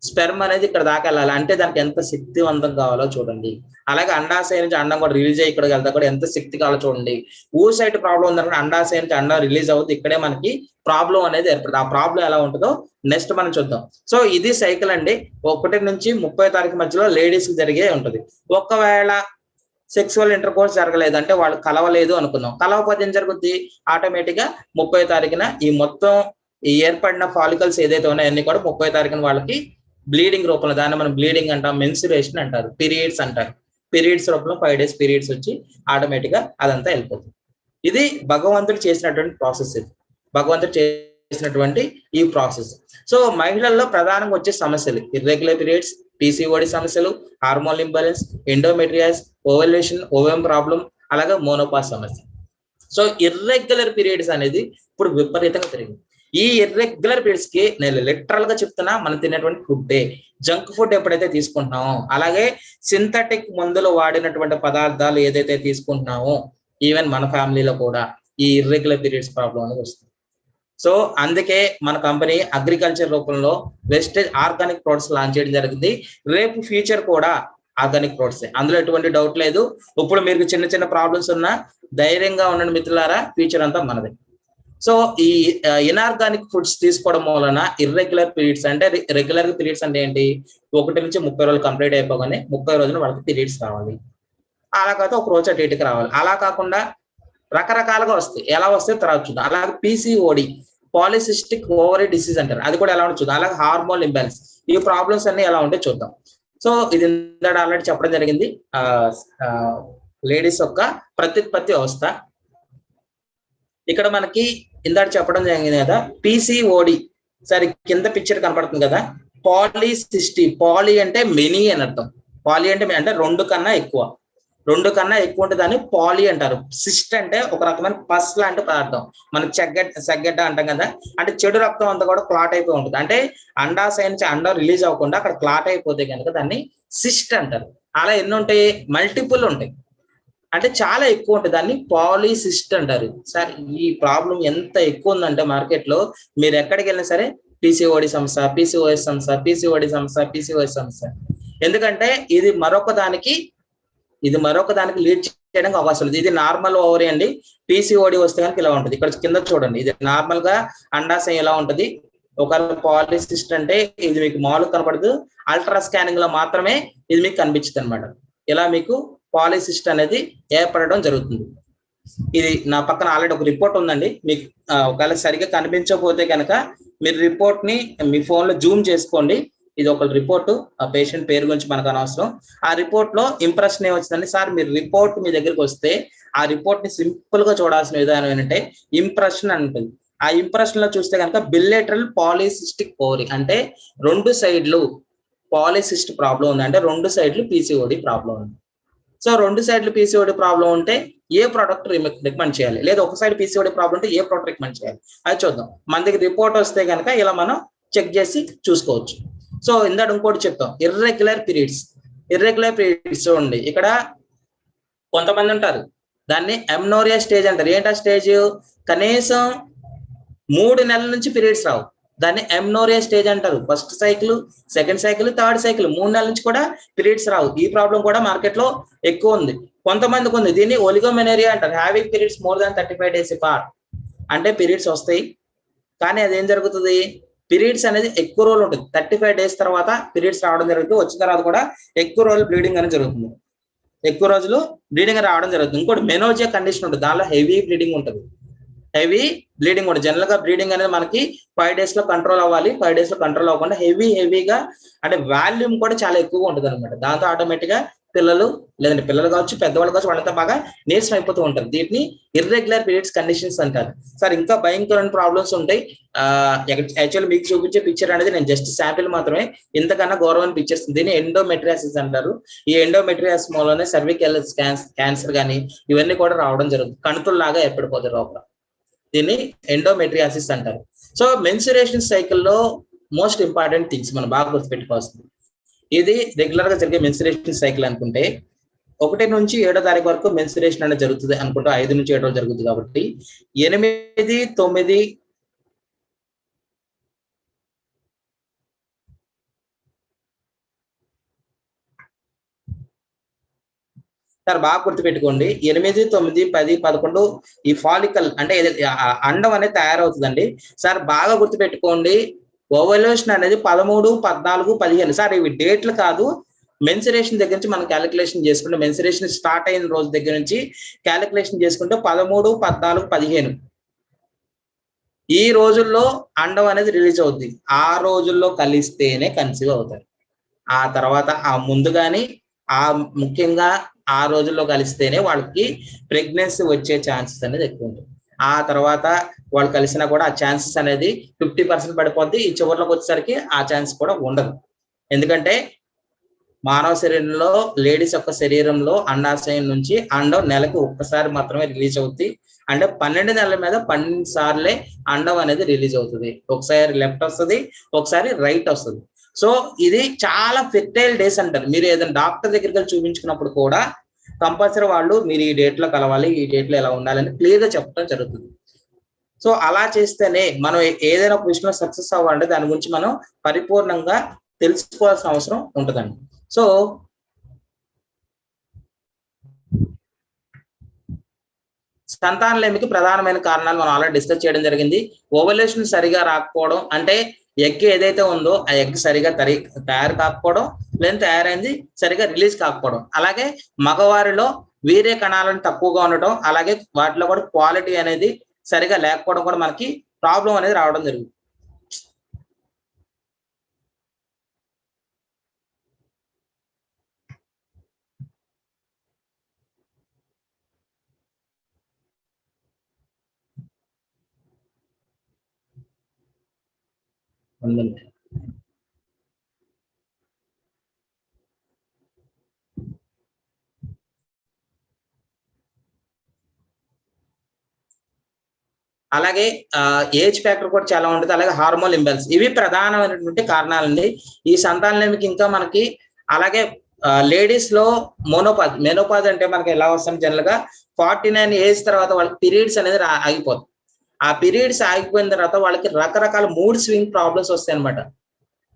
స్పెర్మ్ అనేది ఇక్కడ దాకా వెళ్ళాలి అంటే దానికి ఎంత శక్తివంతం కావాలో చూడండి. అలాగే అండాశయ నుంచి అండం కూడా రిలీజ్ అయ్యి ఇక్కడికి వెళ్తా కూడా ఎంత శక్తి కావాలో చూడండి. ఊసైట్ ప్రాబ్లం ఉందనుకుంటే అండాశయ నుంచి అండం రిలీజ్ అవుతుంది, ఇక్కడే మనకి ప్రాబ్లం అనేది ఏర్పడుతుంది. ఆ ప్రాబ్లం ఎలా ఉంటుందో నెక్స్ట్ మనం చూద్దాం. సో ఇది సైకిల్ అండి. 1 నుంచి 30 తారీఖు మధ్యలో లేడీస్ కి జరిగే ఉంటుంది. ఒకవేళ సెక్సువల్ ఇంటర్ కోర్స్ జరగలేదు అంటే వాళ్ళు కలవలేదు అనుకుందాం, కలవకపోతే ఏం జరుగుద్ది, ఆటోమేటిక్ గా 30 తారీఖున ఈ మొత్తం ఈ ఏర్పడిన ఫాలికల్స్ ఏదైతే ఉన్నాయో అన్ని కూడా 30 తారీఖున వాళ్ళకి బ్లీడింగ్ రూపంలో, దాన్ని మనం బ్లీడింగ్ అంటాం, మెన్సురేషన్ అంటారు, పీరియడ్స్ అంటారు. పీరియడ్స్ రూపంలో 5 days పీరియడ్స్ వచ్చి ఆటోమేటిక్ గా అదంతా వెళ్ళిపోతుంది. ఇది భగవంతుడు చేసినటువంటి ప్రాసెస్. ఇది భగవంతుడు చేసినటువంటి ఈ ప్రాసెస్. సో మహిళల్లో ప్రధానంగా వచ్చే సమస్యలు ఇర్రెగ్యులర్ పీరియడ్స్, పీసీఓడి సమస్యలు, హార్మోన్ ఇంబాలెన్స్, ఎండోమెట్రియాస్, ఓవల్యూషన్, ఓవెం ప్రాబ్లం, అలాగే మోనోపాస్ సమస్య. సో ఇర్రెగ్యులర్ పీరియడ్స్ అనేది ఇప్పుడు విపరీతంగా పెరిగింది. ఈ ఇర్రెగ్యులర్ పీరియడ్స్ కి నేను లిటరల్ గా చెప్తున్నా, మనం తినేటువంటి ఫుడ్డే జంక్ ఫుడ్ ఎప్పుడైతే తీసుకుంటున్నామో, అలాగే సింథటిక్ మందులు వాడినటువంటి పదార్థాలు ఏదైతే తీసుకుంటున్నామో, ఈవెన్ మన ఫ్యామిలీలో కూడా ఈ ఇర్రెగ్యులర్ పీరియడ్స్ ప్రాబ్లం అనేది వస్తుంది. సో అందుకే మన కంపెనీ అగ్రికల్చర్ రూపంలో వెస్టేజ్ ఆర్గానిక్ ప్రొడక్ట్స్ లాంచ్ చేయడం జరిగింది. రేపు ఫ్యూచర్ కూడా ఆర్గానిక్ ప్రొడక్ట్స్, అందులో ఎటువంటి డౌట్ లేదు. ఇప్పుడు మీకు చిన్న చిన్న ప్రాబ్లమ్స్ ఉన్నా ధైర్యంగా ఉండండి మిత్రులారా, ఫ్యూచర్ అంతా మనది. సో ఈ ఇన్ఆర్గానిక్ ఫుడ్స్ తీసుకోవడం వలన ఇర్రెగ్యులర్ పీరియడ్స్ అంటే, రెగ్యులర్ పీరియడ్స్ అంటే ఏంటి, 1 నుంచి 30 రోజులు కంప్లీట్ అయిపోగానే 30 రోజులు వాళ్ళకి పీరియడ్స్ రావాలి. అలా కాకపోతే ఒక రోజు అటు ఇటుకి రావాలి. అలా కాకుండా రకరకాలుగా వస్తాయి. ఎలా వస్తాయి తర్వాత చూద్దాం. అలాగే పీసీఓడి, పాలిసిస్టిక్ ఓవరీ డిసీజ్ అంటారు, అది కూడా ఎలా ఉంటే చూద్దాం. అలాగే హార్మోన్ ఇంబాలెన్స్, ఈ ప్రాబ్లమ్స్ అన్ని ఎలా ఉంటే చూద్దాం. సో ఇది ఆల్రెడీ చెప్పడం జరిగింది, లేడీస్ యొక్క ప్రత్యుత్పత్తి వ్యవస్థ. ఇక్కడ మనకి ఇందాక చెప్పడం జరిగింది కదా పీసీఓడి. సరే కింద పిక్చర్ కనపడుతుంది కదా, పాలిసిస్టి, పాలి అంటే మెనీ అని అర్థం. పాలి అంటే 2 కన్నా ఎక్కువ, 2 కన్నా ఎక్కువ ఉంటే దాన్ని పాలి అంటారు. సిస్ట్ అంటే ఒక రకమైన పస్ లాంటి పదార్థం, మనకి సెగ్గడ్డ అంటాం కదా, అంటే చెడు రక్తం అంతా కూడా క్లాట్ అయిపోయి ఉంటుంది. అంటే అండాశయ నుంచి అండం రిలీజ్ అవ్వకుండా అక్కడ క్లాట్ అయిపోతే కనుక దాన్ని సిస్ట్ అంటారు. అలా ఎన్ని ఉంటాయి, మల్టిపుల్ ఉంటాయి, అంటే చాలా ఎక్కువ ఉంటుంది, దాన్ని పాలిసిస్ట్ అంటారు. సార్ ఈ ప్రాబ్లం ఎంత ఎక్కువ ఉందంటే మార్కెట్ లో మీరు ఎక్కడికి వెళ్ళినా సరే పీసీఓడి సమస్య, పీసీఓఎస్ సమస్య, పీసీఓడి సమస్య, పీసీఓఎస్ సమస్య. ఎందుకంటే ఇది మరొక దానికి లీడ్ చేయడానికి అవకాశం ఉంది. ఇది నార్మల్ ఓవరీ అండి. పీసీఓడి వస్తే కనుక ఇలా ఉంటుంది. ఇక్కడ కింద చూడండి, ఇది నార్మల్ గా అండాశయం ఎలా ఉంటుంది. ఒకవేళ పాలిసిస్ట్ అంటే ఇది మీకు మామూలుగా కనపడదు, అల్ట్రా స్కానింగ్ లో మాత్రమే ఇది మీకు కనిపించింది అనమాట. ఇలా మీకు పాలిసిస్ట్ అనేది ఏర్పడడం జరుగుతుంది. ఇది నా పక్కన ఆల్రెడీ ఒక రిపోర్ట్ ఉందండి. మీకు ఒకవేళ సరిగ్గా కనిపించకపోతే కనుక మీరు రిపోర్ట్ ని మీ ఫోన్ లో జూమ్ చేసుకోండి. ఇది ఒక రిపోర్ట్, ఆ పేషెంట్ పేరు గురించి మనకు అనవసరం. ఆ రిపోర్ట్ లో ఇంప్రెషన్ ఏమొచ్చిందండి, సార్ మీరు రిపోర్ట్ మీ దగ్గరికి వస్తే ఆ రిపోర్ట్ ని సింపుల్ గా చూడాల్సిన విధానం ఏంటంటే ఇంప్రెషన్ అంటుంది. ఆ ఇంప్రెషన్ లో చూస్తే కనుక బిలేటరల్ పాలిసిస్టిక్ ఓవరీ అంటే 2 సైడ్లు పాలిసిస్ట్ ప్రాబ్లం ఉంది, అంటే 2 సైడ్లు పీసీఓడి ప్రాబ్లం ఉంది. సో 2 సైడ్లు పీసీఓడి ప్రాబ్లం ఉంటే ఏ ప్రోడక్ట్ రికమెండ్ చేయాలి, లేదా ఒక సైడ్ పీసీఓడి ప్రాబ్లం ఉంటే ఏ ప్రోడక్ట్ రికమెండ్ చేయాలి, అది చూద్దాం. మన దగ్గర రిపోర్ట్ వస్తే కనుక ఇలా మనం చెక్ చేసి చూసుకోవచ్చు. సో ఇందాక ఇంకోటి చెప్తాం, ఇర్రెగ్యులర్ పీరియడ్స్ చూడండి. ఇక్కడ కొంతమంది ఉంటారు, దాన్ని ఎమ్నోరియా స్టేజ్ అంటారు. ఏంటా స్టేజ్, కనీసం 3 నెలల నుంచి పీరియడ్స్ రావు, దాన్ని ఎమ్నోరియా స్టేజ్ అంటారు. First cycle, second cycle, third cycle, 3 నెలల నుంచి కూడా పీరియడ్స్ రావు. ఈ ప్రాబ్లం కూడా మార్కెట్ లో ఎక్కువ ఉంది. కొంతమందికి ఉంది, దీన్ని ఒలిగోమెనోరియా అంటారు. Having periods more than 35 days apart, అంటే పీరియడ్స్ వస్తాయి కానీ అదేం జరుగుతుంది, పీరియడ్స్ అనేది ఎక్కువ రోజులు ఉంటుంది. 35 days తర్వాత పీరియడ్స్ రావడం జరుగుతుంది. వచ్చిన తర్వాత కూడా ఎక్కువ రోజులు బ్లీడింగ్ అనేది జరుగుతుంది, ఎక్కువ రోజులు బ్లీడింగ్ రావడం జరుగుతుంది. ఇంకోటి మెనోజియా కండిషన్ ఉంటుంది, దానిలో హెవీ బ్లీడింగ్ ఉంటుంది. జనరల్ గా బ్లీడింగ్ అనేది మనకి 5 days లో కంట్రోల్ అవ్వాలి. 5 days లో కంట్రోల్ అవ్వకుండా హెవీగా అంటే వాల్యూమ్ కూడా చాలా ఎక్కువగా ఉంటుంది అనమాట. దాంతో ఆటోమేటిక్ గా పిల్లలు కావచ్చు, పెద్దవాళ్ళు కావచ్చు, వాళ్ళంతా బాగా నీరసం అయిపోతూ ఉంటారు. దీన్ని ఇర్రెగ్యులర్ పీరియడ్స్ కండిషన్స్ అంటారు. సార్ ఇంకా భయంకరమైన ప్రాబ్లమ్స్ ఉంటాయి. యాక్చువల్లీ మీకు చూపించే పిక్చర్ అనేది నేను జస్ట్ శాంపిల్ మాత్రమే, ఇంతకన్నా గౌరవమైన పిక్చర్స్. దీన్ని ఎండోమెట్రియాసిస్ అంటారు. ఈ ఎండోమెట్రియాసిస్ మూలనే సర్వికల్ క్యాన్సర్ కానీ ఇవన్నీ కూడా రావడం జరుగుతుంది, కణుతుల్లాగా ఏర్పడిపోతాయి లోపల. దీన్ని ఎండోమెట్రియాసిస్ అంటారు. సో మెన్సురేషన్ సైకిల్లో మోస్ట్ ఇంపార్టెంట్ థింగ్స్ మనం బాగా గుర్తుపెట్టుకోవాల్సింది, ఇది రెగ్యులర్ గా జరిగే మెన్సురేషన్ సైకిల్ అనుకుంటే 1 నుంచి 7వ తారీఖు వరకు మెన్సురేషన్ అనేది జరుగుతుంది అనుకుంటే 5 నుంచి 7 జరుగుతుంది కాబట్టి 8, 9 సార్ బాగా గుర్తుపెట్టుకోండి. 8, 9, 10, 11 ఈ ఫాలికల్ అంటే అండం అనేది తయారవుతుందండి. సార్ బాగా గుర్తుపెట్టుకోండి, ఓవల్యూషన్ అనేది 13, 14, 15 సార్ ఇవి డేట్లు కాదు. మెన్సురేషన్ దగ్గర నుంచి మనం క్యాలిక్యులేషన్ చేసుకుంటే మెన్సురేషన్ స్టార్ట్ అయిన రోజు దగ్గర నుంచి క్యాలిక్యులేషన్ చేసుకుంటే 13, 14, 15 ఈ రోజుల్లో అండం అనేది రిలీజ్ అవుద్ది. ఆ రోజుల్లో కలిస్తేనే కన్సీవ్ అవుతారు. ఆ తర్వాత ఆ ముందు కానీ ముఖ్యంగా ఆ రోజుల్లో కలిస్తేనే వాళ్ళకి ప్రెగ్నెన్సీ వచ్చే ఛాన్సెస్ అనేది ఎక్కువ ఉంటుంది. ఆ తర్వాత వాళ్ళు కలిసినా కూడా ఆ ఛాన్సెస్ అనేది 50% పడిపోద్ది. ఈ చివరిలోకి వచ్చేసరికి ఆ ఛాన్స్ కూడా ఉండదు. ఎందుకంటే మానవ శరీరంలో లేడీస్ యొక్క శరీరంలో అండాశయం నుంచి అండం నెలకు ఒక్కసారి మాత్రమే రిలీజ్ అవుతుంది. అంటే 12 నెలల మీద 12 సార్లే అండం అనేది రిలీజ్ అవుతుంది. ఒకసారి లెఫ్ట్ వస్తుంది, ఒకసారి రైట్ వస్తుంది. సో ఇది చాలా ఫెర్టైల్ డేస్ అంటారు. మీరు ఏదైనా డాక్టర్ దగ్గరికి చూపించుకున్నప్పుడు కూడా కంపల్సరీ వాళ్ళు మీరు ఈ డేట్ లో కలవాలి, ఈ డేట్ లో ఎలా ఉండాలని క్లియర్ గా చెప్పడం జరుగుతుంది. సో అలా చేస్తేనే మనం ఏదైనా ఒక విషయంలో సక్సెస్ అవ్వాలంటే దాని గురించి మనం పరిపూర్ణంగా తెలుసుకోవాల్సిన అవసరం ఉంటుందండి. సో సంతానలేమికి ప్రధానమైన కారణాలు మనం ఆల్రెడీ డిస్కస్ చేయడం జరిగింది. ఓవల్యూషన్ సరిగా రాకపోవడం అంటే ఎగ్ ఏదైతే ఉందో ఆ ఎగ్ సరిగా తయారు కాకపోవడం, లేదా తయారైంది సరిగా రిలీజ్ కాకపోవడం, అలాగే మగవారిలో వీర్య కణాలను తక్కువగా ఉండటం, అలాగే వాటిలో కూడా క్వాలిటీ అనేది సరిగా లేకపోవడం కూడా మనకి ప్రాబ్లం అనేది రావడం జరుగుతుంది. అలాగే ఏజ్ ఫ్యాక్టర్ కూడా చాలా ఉంటుంది. అలాగే హార్మోన్ ఇంబ్యాలెన్స్, ఇవి ప్రధానమైనటువంటి కారణాలండి ఈ సంతానలేమికి. ఇంకా మనకి అలాగే లేడీస్ లో మెనోపాజ్ అంటే మనకి ఎలా వస్తుంది, జనరల్ గా 49 ఏజ్ తర్వాత వాళ్ళకి పీరియడ్స్ అనేది ఆగిపోతుంది. ఆ పీరియడ్స్ ఆగిపోయిన తర్వాత వాళ్ళకి రకరకాల మూడ్ స్వింగ్ ప్రాబ్లమ్స్ వస్తాయి అనమాట.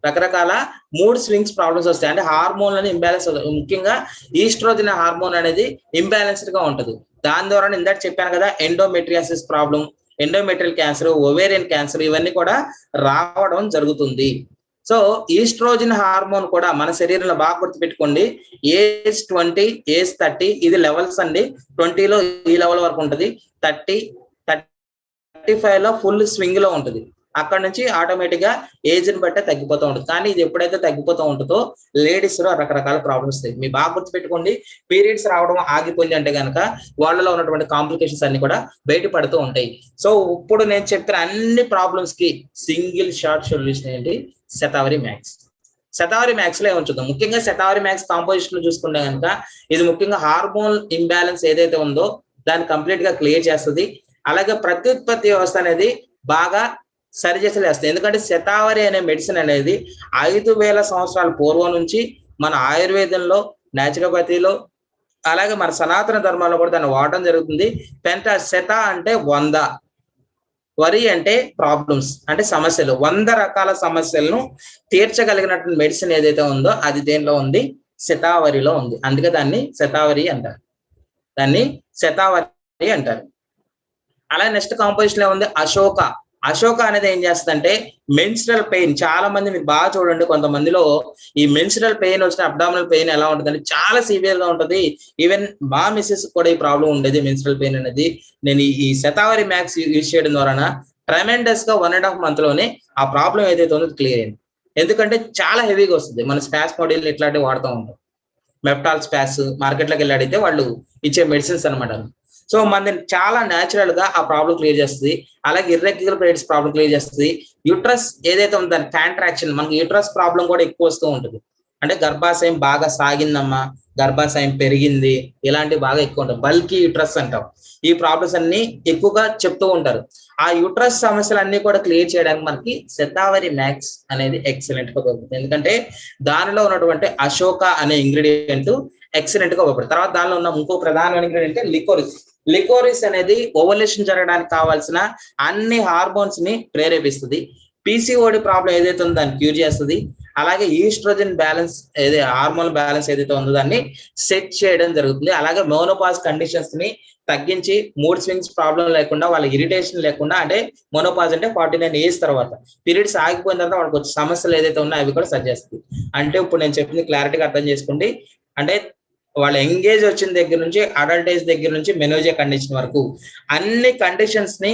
రకరకాల మూడ్ స్వింగ్స్ ప్రాబ్లమ్స్ వస్తాయి. అంటే హార్మోన్లని ఇంబ్యాలెన్స్, ముఖ్యంగా ఈస్ట్రోజన్ హార్మోన్ అనేది ఇంబ్యాలెన్స్డ్ గా ఉంటుంది. దాని ద్వారా ఇందాక చెప్పాను కదా, endometriosis problem, endometrial cancer, ovarian cancer ఇవన్నీ కూడా రావడం జరుగుతుంది. సో ఈస్ట్రోజన్ హార్మోన్ కూడా మన శరీరంలో బాగా గుర్తుపెట్టుకోండి, ఏజ్ 20, ఏజ్ 30 ఇది లెవెల్స్ అండి. 20లో ఈ లెవెల్ వరకు ఉంటుంది, 30, 35లో ఫుల్ స్వింగ్ లో ఉంటుంది. అక్కడ నుంచి ఆటోమేటిక్ గా ఏజ్ ని బట్టే తగ్గిపోతూ ఉంటుంది. కానీ ఇది ఎప్పుడైతే తగ్గిపోతూ ఉంటుందో లేడీస్ లో రకరకాల ప్రాబ్లమ్స్ వస్తాయి. మీరు బాగా గుర్తుపెట్టుకోండి, పీరియడ్స్ రావడం ఆగిపోయింది అంటే కనుక వాళ్ళలో ఉన్నటువంటి కాంప్లికేషన్స్ అన్ని కూడా బయటపడుతూ ఉంటాయి. సో ఇప్పుడు నేను చెప్పిన అన్ని ప్రాబ్లమ్స్ కి సింగిల్ షార్ట్ సొల్యూషన్ ఏంటి, శతావరి మ్యాక్స్. శతావరి మ్యాక్స్ లో ఏముంటుందో, ముఖ్యంగా శతావరి మ్యాక్స్ కాంపోజిషన్ చూసుకుంటే కనుక ఇది ముఖ్యంగా హార్మోన్ ఇంబ్యాలెన్స్ ఏదైతే ఉందో దాన్ని కంప్లీట్ గా క్లియర్ చేస్తుంది. అలాగే ప్రత్యుత్పత్తి వ్యవస్థ అనేది బాగా సరిచేసేస్తుంది. ఎందుకంటే శతావరి అనే మెడిసిన్ అనేది 5000 సంవత్సరాల పూర్వం నుంచి మన ఆయుర్వేదంలో, న్యాచురోపతిలో, అలాగే మన సనాతన ధర్మంలో కూడా దాన్ని వాడడం జరుగుతుంది. శత అంటే 100, వరి అంటే ప్రాబ్లమ్స్ అంటే సమస్యలు, 100 రకాల సమస్యలను తీర్చగలిగినటువంటి మెడిసిన్ ఏదైతే ఉందో అది దేనిలో ఉంది, శతావరిలో ఉంది. అందుకే దాన్ని శతావరి అంటారు, దాన్ని శతావరి అంటారు. అలాగే నెక్స్ట్ కాంపోజిషన్ లో ఉంది అశోక. అశోక అనేది ఏం చేస్తుందంటే మెన్స్ట్రల్ పెయిన్, చాలా మంది మీరు బాగా చూడండి, కొంతమందిలో ఈ మెన్స్ట్రల్ పెయిన్ వచ్చిన అబ్డామినల్ పెయిన్ ఎలా ఉంటుందంటే చాలా సివియర్ గా ఉంటుంది. ఈవెన్ మా మిస్సెస్ కూడా ఈ ప్రాబ్లం ఉండేది, మెన్స్ట్రల్ పెయిన్ అనేది. నేను ఈ శతావరి మ్యాక్స్ యూజ్ చేయడం ద్వారా ట్రెమెండస్ గా 1.5 month లోనే ఆ ప్రాబ్లం ఏదైతే ఉందో క్లియర్ అయింది. ఎందుకంటే చాలా హెవీగా వస్తుంది. మన స్పాస్ మోడల్ ఇట్లాంటివి వాడుతూ ఉంటాం, మెప్టాల్ స్పాస్ మార్కెట్లోకి వెళ్ళి అడిగితే వాళ్ళు ఇచ్చే మెడిసిన్స్ అనమాట. సో మన చాలా న్యాచురల్ గా ఆ ప్రాబ్లం క్లియర్ చేస్తుంది. అలాగే ఇర్రెగ్యులర్ పీరియడ్స్ ప్రాబ్లం క్లియర్ చేస్తుంది. యూట్రస్ ఏదైతే ఉందో దాని కాంట్రాక్షన్, మనకి యూట్రస్ ప్రాబ్లం కూడా ఎక్కువ వస్తూ ఉంటుంది. అంటే గర్భాశయం బాగా సాగిందమ్మా, గర్భాశయం పెరిగింది, ఇలాంటివి బాగా ఎక్కువ ఉంటాయి. బల్కీ యూట్రస్ అంటాం. ఈ ప్రాబ్లమ్స్ అన్ని ఎక్కువగా చెప్తూ ఉంటారు. ఆ యూట్రస్ సమస్యలన్నీ కూడా క్లియర్ చేయడానికి మనకి శతావరి మ్యాక్స్ అనేది ఎక్సలెంట్ గా ఉపయోగపడుతుంది. ఎందుకంటే దానిలో ఉన్నటువంటి అశోక అనే ఇంగ్రీడియంట్ ఎక్సలెంట్ గా ఉపయోగపడుతుంది. తర్వాత దానిలో ఉన్న ఇంకో ప్రధానమైన ఇంగ్రీడియంట్ లికోరిస్. లికోరిస్ అనేది ఓవల్యూషన్ జరగడానికి కావాల్సిన అన్ని హార్మోన్స్ ని ప్రేరేపిస్తుంది. పీసీఓడి ప్రాబ్లం ఏదైతే ఉందో దాన్ని క్యూర్ చేస్తుంది. అలాగే ఈస్ట్రోజన్ బ్యాలెన్స్ ఏదైతే హార్మోన్ బ్యాలెన్స్ ఏదైతే ఉందో దాన్ని సెట్ చేయడం జరుగుతుంది. అలాగే మోనోపాజ్ కండిషన్స్ ని తగ్గించి మూడ్ స్వింగ్స్ ప్రాబ్లం లేకుండా, వాళ్ళ ఇరిటేషన్ లేకుండా, అంటే మోనోపాజ్ అంటే 49 ఏజ్ తర్వాత పీరియడ్స్ ఆగిపోయిన తర్వాత వాళ్ళకి వచ్చే సమస్యలు ఏదైతే ఉన్నాయో అవి కూడా సరి చేస్తుంది. అంటే ఇప్పుడు నేను చెప్పింది క్లారిటీగా అర్థం చేసుకోండి. అంటే వాళ్ళ ఎంగేజ్ వచ్చిన దగ్గర నుంచి అడల్ట్ ఏజ్ దగ్గర నుంచి మెనోజియా కండిషన్ వరకు అన్ని కండిషన్స్ ని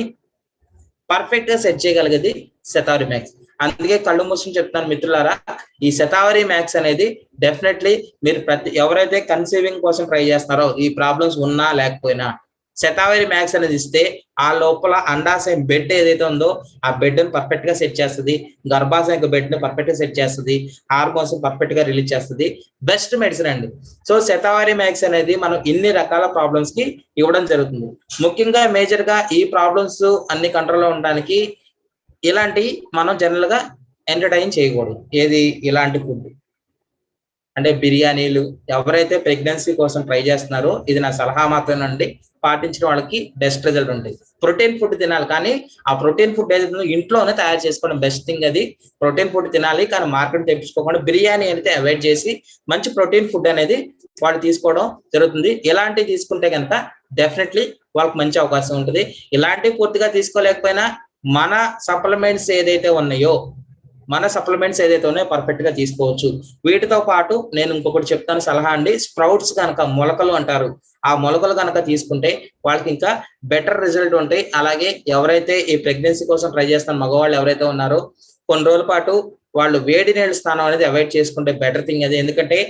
పర్ఫెక్ట్ గా సెట్ చేయగలిగేది శతావరి మ్యాక్స్. అందుకే కళ్ళు మూసుకుని చెప్తాను మిత్రులారా, ఈ శతావరి మ్యాక్స్ అనేది డెఫినెట్లీ మీరు ఎవరైతే కన్సీవింగ్ కోసం ట్రై చేస్తున్నారో, ఈ ప్రాబ్లమ్స్ ఉన్నా లేకపోయినా శతావరి మ్యాక్స్ అనేది ఇస్తే ఆ లోపల అండాశయం బెడ్ ఏదైతే ఉందో ఆ బెడ్ ని పర్ఫెక్ట్ గా సెట్ చేస్తుంది, గర్భాశయ బెడ్ ని పర్ఫెక్ట్ గా సెట్ చేస్తుంది, హార్మోన్స్ పర్ఫెక్ట్ గా రిలీజ్ చేస్తుంది. బెస్ట్ మెడిసిన్ అండి. సో శతావరి మ్యాక్స్ అనేది మనం ఇన్ని రకాల ప్రాబ్లమ్స్ కి ఇవ్వడం జరుగుతుంది. ముఖ్యంగా మేజర్ గా ఈ ప్రాబ్లమ్స్ అన్ని కంట్రోల్లో ఉండడానికి ఇలాంటి మనం జనరల్ గా ఎంటర్టైన్ చేయకూడదు. ఏది ఇలాంటి ఫుడ్ అంటే బిర్యానీలు. ఎవరైతే ప్రెగ్నెన్సీ కోసం ట్రై చేస్తున్నారో ఇది నా సలహా మాత్రమేనండి, పాటించిన వాళ్ళకి బెస్ట్ రిజల్ట్ ఉంటుంది. ప్రోటీన్ ఫుడ్ తినాలి, కానీ ఆ ప్రోటీన్ ఫుడ్ ఏదైతే ఇంట్లోనే తయారు చేసుకోవడం బెస్ట్ థింగ్. అది ప్రోటీన్ ఫుడ్ తినాలి, కానీ మార్కెట్ తెప్పించుకోకుండా బిర్యానీ అయితే అవాయిడ్ చేసి మంచి ప్రోటీన్ ఫుడ్ అనేది వాళ్ళు తీసుకోవడం జరుగుతుంది. ఇలాంటివి తీసుకుంటే కనుక డెఫినెట్లీ వాళ్ళకి మంచి అవకాశం ఉంటుంది. ఇలాంటివి పూర్తిగా తీసుకోలేకపోయినా మన సప్లిమెంట్స్ ఏదైతే ఉన్నాయో పర్ఫెక్ట్ గా తీసుకోవచ్చు. వీటితో పాటు నేను ఇంకొకటి చెప్తాను సలహా అండి. స్ప్రౌట్స్ కనుక, మొలకలు అంటారు, ఆ మొలకలు కనుక తీసుకుంటే వాళ్ళకి ఇంకా బెటర్ రిజల్ట్ ఉంటాయి. అలాగే ఎవరైతే ఈ ప్రెగ్నెన్సీ కోసం ట్రై చేస్తున్న మగవాళ్ళు ఎవరైతే ఉన్నారో కొన్ని రోజుల పాటు వాళ్ళు వేడి నీళ్ళ స్నానం అనేది అవాయిడ్ చేసుకుంటే బెటర్ థింగ్ అది. ఎందుకంటే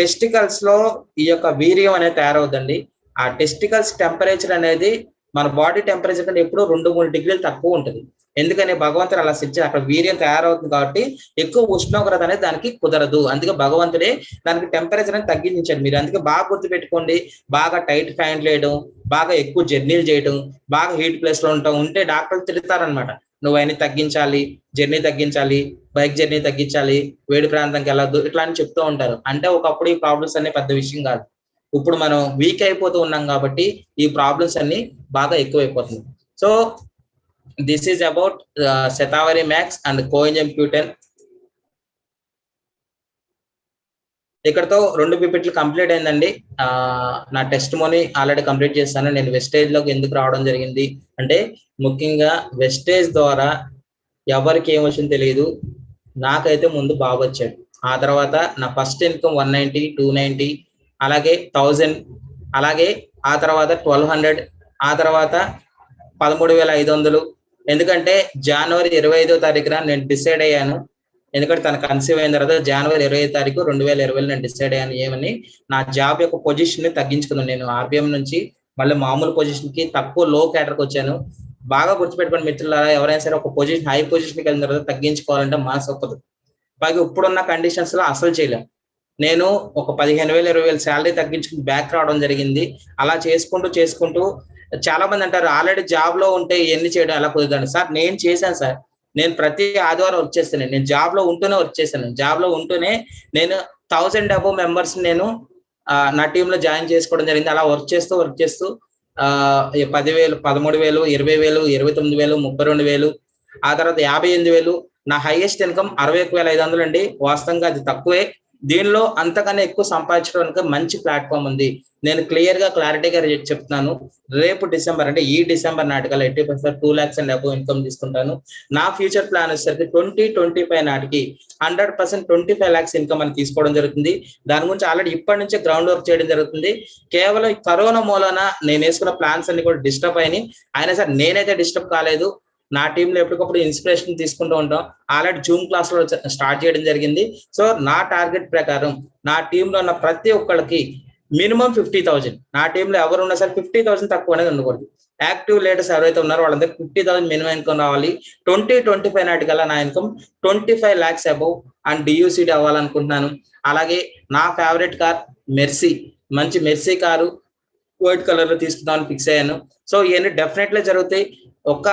టెస్టికల్స్ లో ఈ యొక్క వీర్యం అనేది తయారవుతుంది. ఆ టెస్టికల్స్ టెంపరేచర్ అనేది మన బాడీ టెంపరేచర్ కంటే ఎప్పుడూ 2-3 డిగ్రీలు తక్కువ ఉంటుంది. ఎందుకని భగవంతుడు అలా సెట్ అక్కడ వీర్యం తయారవుతుంది కాబట్టి ఎక్కువ ఉష్ణోగ్రత అనేది దానికి కుదరదు. అందుకే భగవంతుడే దానికి టెంపరేచర్ అనేది తగ్గించాడు. మీరు అందుకే బాగా గుర్తు పెట్టుకోండి. బాగా టైట్ ఫ్యాన్లు వేయడం, బాగా ఎక్కువ జర్నీలు చేయడం, బాగా హీట్ ప్లేస్ లో ఉంటే డాక్టర్లు తిడతారనమాట. నువ్వు అయినా తగ్గించాలి, జర్నీ తగ్గించాలి, బైక్ జర్నీ తగ్గించాలి, వేడి ప్రాంతంకి వెళ్ళొద్దు, ఇట్లా అని చెప్తూ ఉంటారు. అంటే ఒకప్పుడు ఈ ప్రాబ్లమ్స్ అన్ని పెద్ద విషయం కాదు. ఇప్పుడు మనం వీక్ అయిపోతూ ఉన్నాం కాబట్టి ఈ ప్రాబ్లమ్స్ అన్ని బాగా ఎక్కువైపోతుంది. So this is about shatavari max and coenzyme Q10. ఇక్కడతో 2 పిపిట్లు కంప్లీట్ అయిందండి. నా టెస్ట్ మోని ఆల్రెడీ కంప్లీట్ చేస్తాను. నేను వెస్టేజ్ లోకి ఎందుకు రావడం జరిగింది అంటే, ముఖ్యంగా వెస్టేజ్ ద్వారా ఎవరికి ఏమొచ్చిందో తెలియదు. నాకైతే ముందు బాబు వచ్చాడు. ఆ తర్వాత నా ఫస్ట్ ఇన్కమ్ 190, 290, అలాగే 1000, అలాగే ఆ తర్వాత 1200, ఆ తర్వాత 13,500. ఎందుకంటే జనవరి 25వ తారీఖున నేను డిసైడ్ అయ్యాను. ఎందుకంటే తను కన్సీవ్ అయిన తర్వాత జనవరి 25వ తారీఖు 2020 నేను డిసైడ్ అయ్యాను ఏమని, నా జాబ్ యొక్క పొజిషన్ ని తగ్గించుకున్నాను. నేను RBM నుంచి మళ్ళీ మామూలు పొజిషన్ కి, తక్కువ లో క్యాటర్కి వచ్చాను. బాగా గుర్తుపెట్టుకోండి మిత్రులారా, ఎవరైనా సరే ఒక పొజిషన్ హై పొజిషన్కి వెళ్ళిన తర్వాత తగ్గించుకోవాలంటే మనసు ఒప్పదు. పైగా ఇప్పుడున్న కండిషన్స్ లో అసలు చేయలేం. నేను ఒక 15,000, 20,000 శాలరీ తగ్గించుకుని బ్యాక్ రావడం జరిగింది. అలా చేసుకుంటూ చాలా మంది అంటారు ఆల్రెడీ జాబ్ లో ఉంటే ఎన్ని చేయడం ఎలా కుదురుతాను సార్. నేను చేశాను సార్. నేను ప్రతి ఆదివారం వర్క్ చేస్తాను. నేను జాబ్ లో ఉంటూనే వర్క్ చేశాను. జాబ్ లో ఉంటూనే నేను 1000 అబోవ్ మెంబర్స్ నేను నా టీంలో జాయిన్ చేసుకోవడం జరిగింది. అలా వర్క్ చేస్తూ 10,000, 13,000, 20,000, 29,000, 32,000, ఆ తర్వాత 58,000. నా హైయెస్ట్ ఇన్కమ్ 61,500 అండి. వాస్తవంగా అది తక్కువే. దీనిలో అంతకన్నా ఎక్కువ సంపాదించడానికి మంచి ప్లాట్ఫామ్ ఉంది. నేను క్లారిటీగా చెప్తున్నాను. రేపు డిసెంబర్ అంటే ఈ డిసెంబర్ నాటికల్లా 80% 2 lakhs అండ్ అబోవ్ ఇన్కమ్ తీసుకుంటాను. నా ఫ్యూచర్ ప్లాన్ వచ్చేసరికి 2025 నాటికి 100% 25 lakhs ఇన్కమ్ అని తీసుకోవడం జరుగుతుంది. దాని గురించి ఆల్రెడీ ఇప్పటి నుంచే గ్రౌండ్ వర్క్ చేయడం జరుగుతుంది. కేవలం కరోనా మూలన నేను వేసుకున్న ప్లాన్స్ అన్ని కూడా డిస్టర్బ్ అయినాయి. అయినా సరే నేనైతే డిస్టర్బ్ కాలేదు. నా టీంలో ఎప్పటికప్పుడు ఇన్స్పిరేషన్ తీసుకుంటూ ఉంటాం. ఆల్రెడీ జూమ్ క్లాస్ లో స్టార్ట్ చేయడం జరిగింది. సో నా టార్గెట్ ప్రకారం నా టీంలో ఉన్న ప్రతి ఒక్కరికి మినిమం 50,000, నా టీంలో ఎవరున్నా సరే 50,000 తక్కువ అనేది ఉండకూడదు. యాక్టివ్ లీడర్స్ ఎవరైతే ఉన్నారో వాళ్ళందరికీ 50,000 మినిమం ఇన్కమ్ రావాలి. 2025 నాటికల్లా నా income 25 lakhs above and DUCD అవ్వాలనుకుంటున్నాను. అలాగే నా ఫేవరెట్ కార్ మెర్సీ, మంచి మెర్సీ కారు వైట్ కలర్ లో తీసుకుందామని ఫిక్స్ అయ్యాను. సో ఇవన్నీ డెఫినెట్లీ జరుగుతాయి. ఒక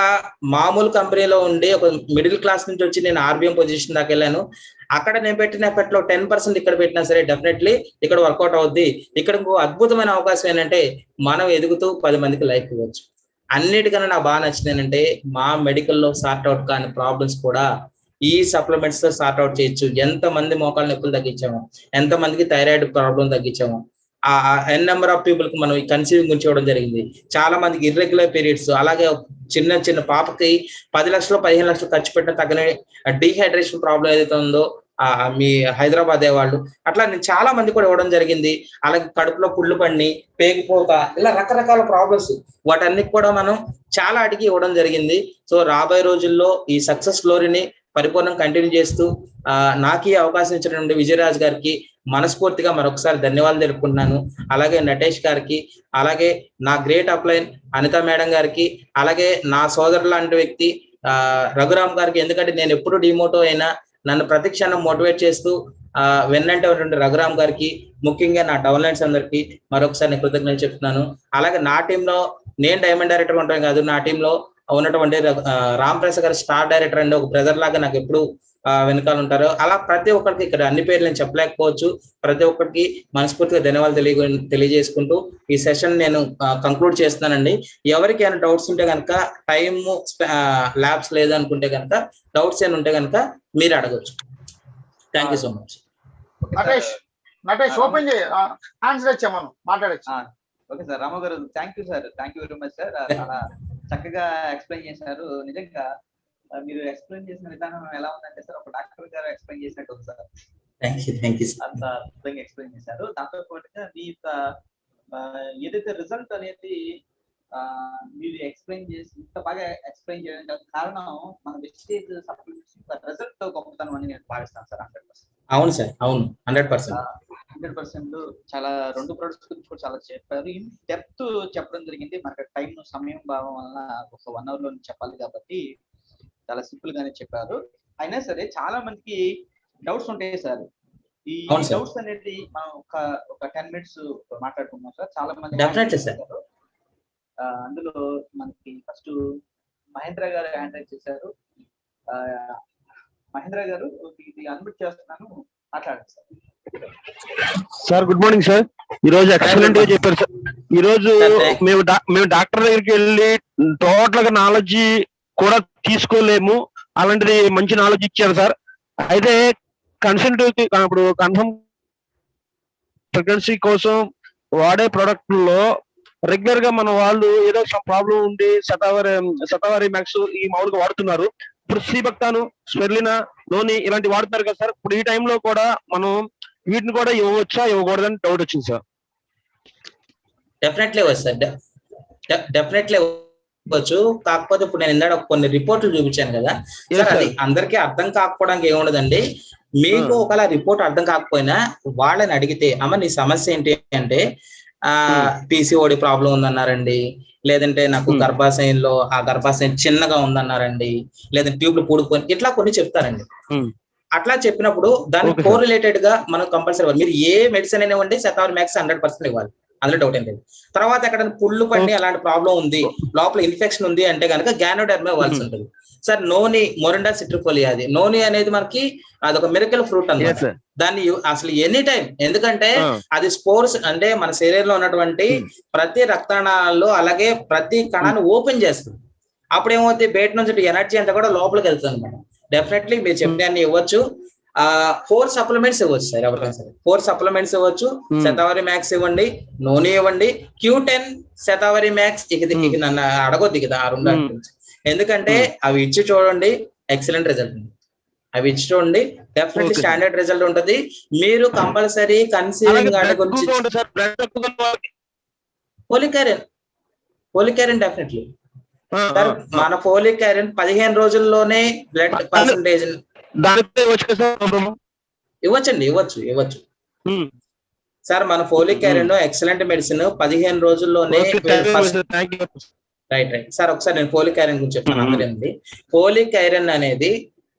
మామూలు కంపెనీలో ఉండి ఒక మిడిల్ క్లాస్ నుంచి వచ్చి నేను ఆర్బిఎం పొజిషన్ దాకా వెళ్ళాను. అక్కడ నేను పెట్టిన ఎఫర్ట్ లో 10% ఇక్కడ పెట్టినా సరే డెఫినెట్లీ ఇక్కడ వర్కౌట్ అవుద్ది. ఇక్కడ ఇంకో అద్భుతమైన అవకాశం ఏంటంటే మనం ఎదుగుతూ 10 మందికి లైఫ్ ఇవ్వచ్చు. అన్నిటికన్నా నాకు బాగా నచ్చింది ఏంటంటే మా మెడికల్లో సార్ట్ అవుట్ కాని ప్రాబ్లమ్స్ కూడా ఈ సప్లిమెంట్స్ తో సార్ట్ అవుట్ చేయొచ్చు. ఎంత మంది మోకాళ్ళ నొప్పులు తగ్గించాము, ఎంత మందికి థైరాయిడ్ ప్రాబ్లం తగ్గించాము, ఆ ఎన్ నెంబర్ ఆఫ్ పీపుల్ కి మనం ఈ కన్సీవింగ్ గురించి ఇవ్వడం జరిగింది. చాలా మందికి ఇర్రెగ్యులర్ పీరియడ్స్, అలాగే చిన్న చిన్న పాపకి 10 లక్షలు 15 లక్షలు ఖర్చు పెట్టిన తగ్గని డీహైడ్రేషన్ ప్రాబ్లం ఏదైతే ఉందో మీ హైదరాబాద్ వాళ్ళు అట్లా నేను చాలా మంది కూడా ఇవ్వడం జరిగింది. అలాగే కడుపులో పుళ్ళు పడిని, పేగిపోత, ఇలా రకరకాల ప్రాబ్లమ్స్ వాటన్నిటి కూడా మనం చాలా అడిగి ఇవ్వడం జరిగింది. సో రాబోయే రోజుల్లో ఈ సక్సెస్ స్టోరీని పరిపూర్ణం కంటిన్యూ చేస్తూ నాకు ఈ అవకాశం ఇచ్చినటువంటి విజయరాజ్ గారికి మనస్ఫూర్తిగా మరొకసారి ధన్యవాదాలు తెలుపుకుంటున్నాను. అలాగే నటేష్ గారికి, అలాగే నా గ్రేట్ అప్లైన్ అనిత మేడం గారికి, అలాగే నా సోదరు లాంటి వ్యక్తి రఘురామ్ గారికి. ఎందుకంటే నేను ఎప్పుడు డిమోటో అయినా నన్ను ప్రతి క్షణం మోటివేట్ చేస్తూ వెన్నంటే ఉన్నటువంటి రఘురామ్ గారికి, ముఖ్యంగా నా డౌన్లైన్స్ అందరికి మరొకసారి నేను కృతజ్ఞతలు చెప్తున్నాను. అలాగే నా టీంలో నేను డైమండ్ డైరెక్టర్ ఉంటాను కాదు, నా టీంలో ఉన్నటువంటి రామ్ ప్రసాద్ గారు స్టార్ డైరెక్టర్ అండి, ఒక బ్రదర్ లాగా నాకు ఎప్పుడు వెనకాల ఉంటారు. అలా ప్రతి ఒక్కరికి, ఇక్కడ అన్ని పేర్లు నేను చెప్పలేకపోవచ్చు, ప్రతి ఒక్కరికి మనస్ఫూర్తిగా ధన్యవాదాలు తెలియజేసుకుంటూ ఈ సెషన్ నేను కంక్లూడ్ చేస్తున్నానండి. ఎవరికి ఏమైనా డౌట్స్ ఉంటే కనుక, టైమ్ ల్యాబ్స్ లేదు అనుకుంటే కనుక, డౌట్స్ ఏమైనా ఉంటే కనుక మీరు అడగచ్చు. Thank you so much. Natesh open చేయి, ఆన్సర్ వచ్చా మనం మాట్లాడచ్చు. ఓకే సార్, రాము గారు thank you sir, thank you very much sir. చాలా చక్కగా ఎక్స్ప్లెయిన్ చేశారు. నిజంగా మీరు ఎక్స్ప్లెయిన్ చేసిన విధానం ఎలా ఉందంటే సార్, ఒక డాక్టర్ గారు ఎక్స్ప్లెయిన్ చేసినట్టు ఉంది సార్. అంత అద్భుతంగా ఎక్స్ప్లెయిన్ చేశారు. దాంతో పాటుగా మీ యొక్క ఏదైతే రిజల్ట్ అనేది మీరు ఎక్స్ప్లెయిన్ చేసి ఇంత బాగా ఎక్స్ప్లెయిన్ చేయడానికి కారణం మన వెస్టేజ్ సప్లిమెంట్స్ రిజల్ట్ గొప్పతనం అని నేను భావిస్తాను సార్. 100%. అవును సార్, అవును, 100%. చాలా 2 ప్రొడక్ట్స్ గురించి కూడా చాలా చెప్పారు. ఇన్ డెప్త్ చెప్పడం జరిగింది. మనకి టైం సమయం భావం వలన ఒక 1 hour లో చెప్పాలి కాబట్టి చాలా సింపుల్ గానే చెప్పారు. అయినా సరే చాలా మందికి డౌట్స్ ఉంటాయి సార్. ఈ డౌట్స్ అనేది మనం ఒక 10 minutes మాట్లాడుకున్నాం సార్. చాలా మంది అందులో మనకి ఫస్ట్ మహేంద్ర గారు హ్యాండ్ రైజ్ చేశారు. మహేంద్ర గారు ఇది అన్మిట్ చేస్తున్నాను, మాట్లాడండి sir. Sir good morning sir. ఈ రోజు ఎక్సలెంట్ గా చెప్పారు సార్. ఈ రోజు మేము డాక్టర్ దగ్గరికి వెళ్ళి టోటల్ గా నాలెడ్జ్ కూడా తీసుకోలేము, అలాంటిది మంచి నాలెడ్జ్ ఇచ్చారు సార్. అయితే కన్సల్టేటివ్ ఇప్పుడు కన్ఫర్మ్ ప్రెగ్నెన్సీ కోసం వాడే ప్రొడక్ట్ లో రెగ్యులర్ గా మన వాళ్ళు ఏదో ప్రాబ్లం ఉండి శతావరి మ్యాక్స్ ఈ మామూలుగా వాడుతున్నారు. ఇప్పుడు శ్రీభక్తాను, స్పెర్లినా, నోని ఇలాంటి వాడుతున్నారు కదా సార్. ఇప్పుడు ఈ టైంలో కూడా మనం వీటిని కూడా ఇవ్వవచ్చా ఇవ్వకూడదని డౌట్ వచ్చింది సార్. డెఫినెట్లీ ఇవ్వచ్చు సార్, డెఫినెట్లీ ఇవ్వచ్చు. కాకపోతే ఇప్పుడు నేను ఇందాక కొన్ని రిపోర్ట్లు చూపించాను కదా సార్, అది అందరికీ అర్థం కాకపోవడానికి ఏముండదండి. మీకు ఒకవేళ రిపోర్ట్ అర్థం కాకపోయినా వాళ్ళని అడిగితే, అమ్మ నీ సమస్య ఏంటి అంటే పిసిఓడి ప్రాబ్లం ఉందన్నారండి, లేదంటే నాకు గర్భాశయంలో ఆ గర్భాశయం చిన్నగా ఉందన్నారండి, లేదంటే ట్యూబ్లు పూడుకొని, ఇట్లా కొన్ని చెప్తారండి. అట్లా చెప్పినప్పుడు దానికి కోరిలేటెడ్ గా మనం కంపల్సరీ మీరు ఏ మెడిసిన్ అయినా ఇవ్వండి, శతావరి మ్యాక్స్ 100% ఇవ్వాలి, అందులో డౌట్ ఏం లేదు. తర్వాత ఎక్కడ పుళ్ళు పడి అలాంటి ప్రాబ్లం ఉంది, లోపల ఇన్ఫెక్షన్ ఉంది అంటే కనుక గ్యానోడర్మా ఇవ్వాల్సి ఉంటుంది సార్. నోని మొరిండా సిట్రిఫోలియా, అది నోని అనేది మనకి అదొక మిరకల్ ఫ్రూట్ అన్నమాట. దాన్ని అసలు ఎనీ టైం, ఎందుకంటే అది స్పోర్స్ అంటే మన శరీరంలో ఉన్నటువంటి ప్రతి రక్తనాళాల్లో అలాగే ప్రతి కణాన్ని ఓపెన్ చేస్తుంది. అప్పుడు ఏమవుతుంది, బయట నుంచి ఎనర్జీ అంతా కూడా లోపలికి వెళ్తుంది అనమాట. డెఫినెట్లీ మీరు చెప్పిన ఇవ్వచ్చు. 4 సప్లిమెంట్స్ ఇవ్వచ్చు సార్, ఎవరైనా సరే 4 సప్లిమెంట్స్ ఇవ్వచ్చు. శతావరి మ్యాక్స్ ఇవ్వండి, నోని ఇవ్వండి, Q10 శతావరి మ్యాక్స్. ఇక నన్ను అడగొద్దు కదా ఆ 2 గురించి, ఎందుకంటే అవి ఇచ్చి చూడండి, ఎక్సలెంట్ రిజల్ట్ ఉంది. అవి ఇచ్చి చూడండి, డెఫినెట్లీ స్టాండర్డ్ రిజల్ట్ ఉంటుంది. మీరు కంపల్సరీ కన్సీవింగ్ గురించి ఫోలిక్ ఐరన్ డెఫినెట్లీ సార్, మన ఫోలిక్ ఐరన్ 15 రోజుల్లోనే బ్లడ్ పర్సంటేజ్ ఇవ్వచ్చు సార్. మన ఫోలిక్ ఐరన్ ఎక్సలెంట్ మెడిసిన్, 15 రోజుల్లోనే. రైట్ సార్, ఒకసారి నేను ఫోలిక్ ఐరన్ గురించి చెప్తాను. అందరేంది ఫోలిక్ ఐరన్ అనేది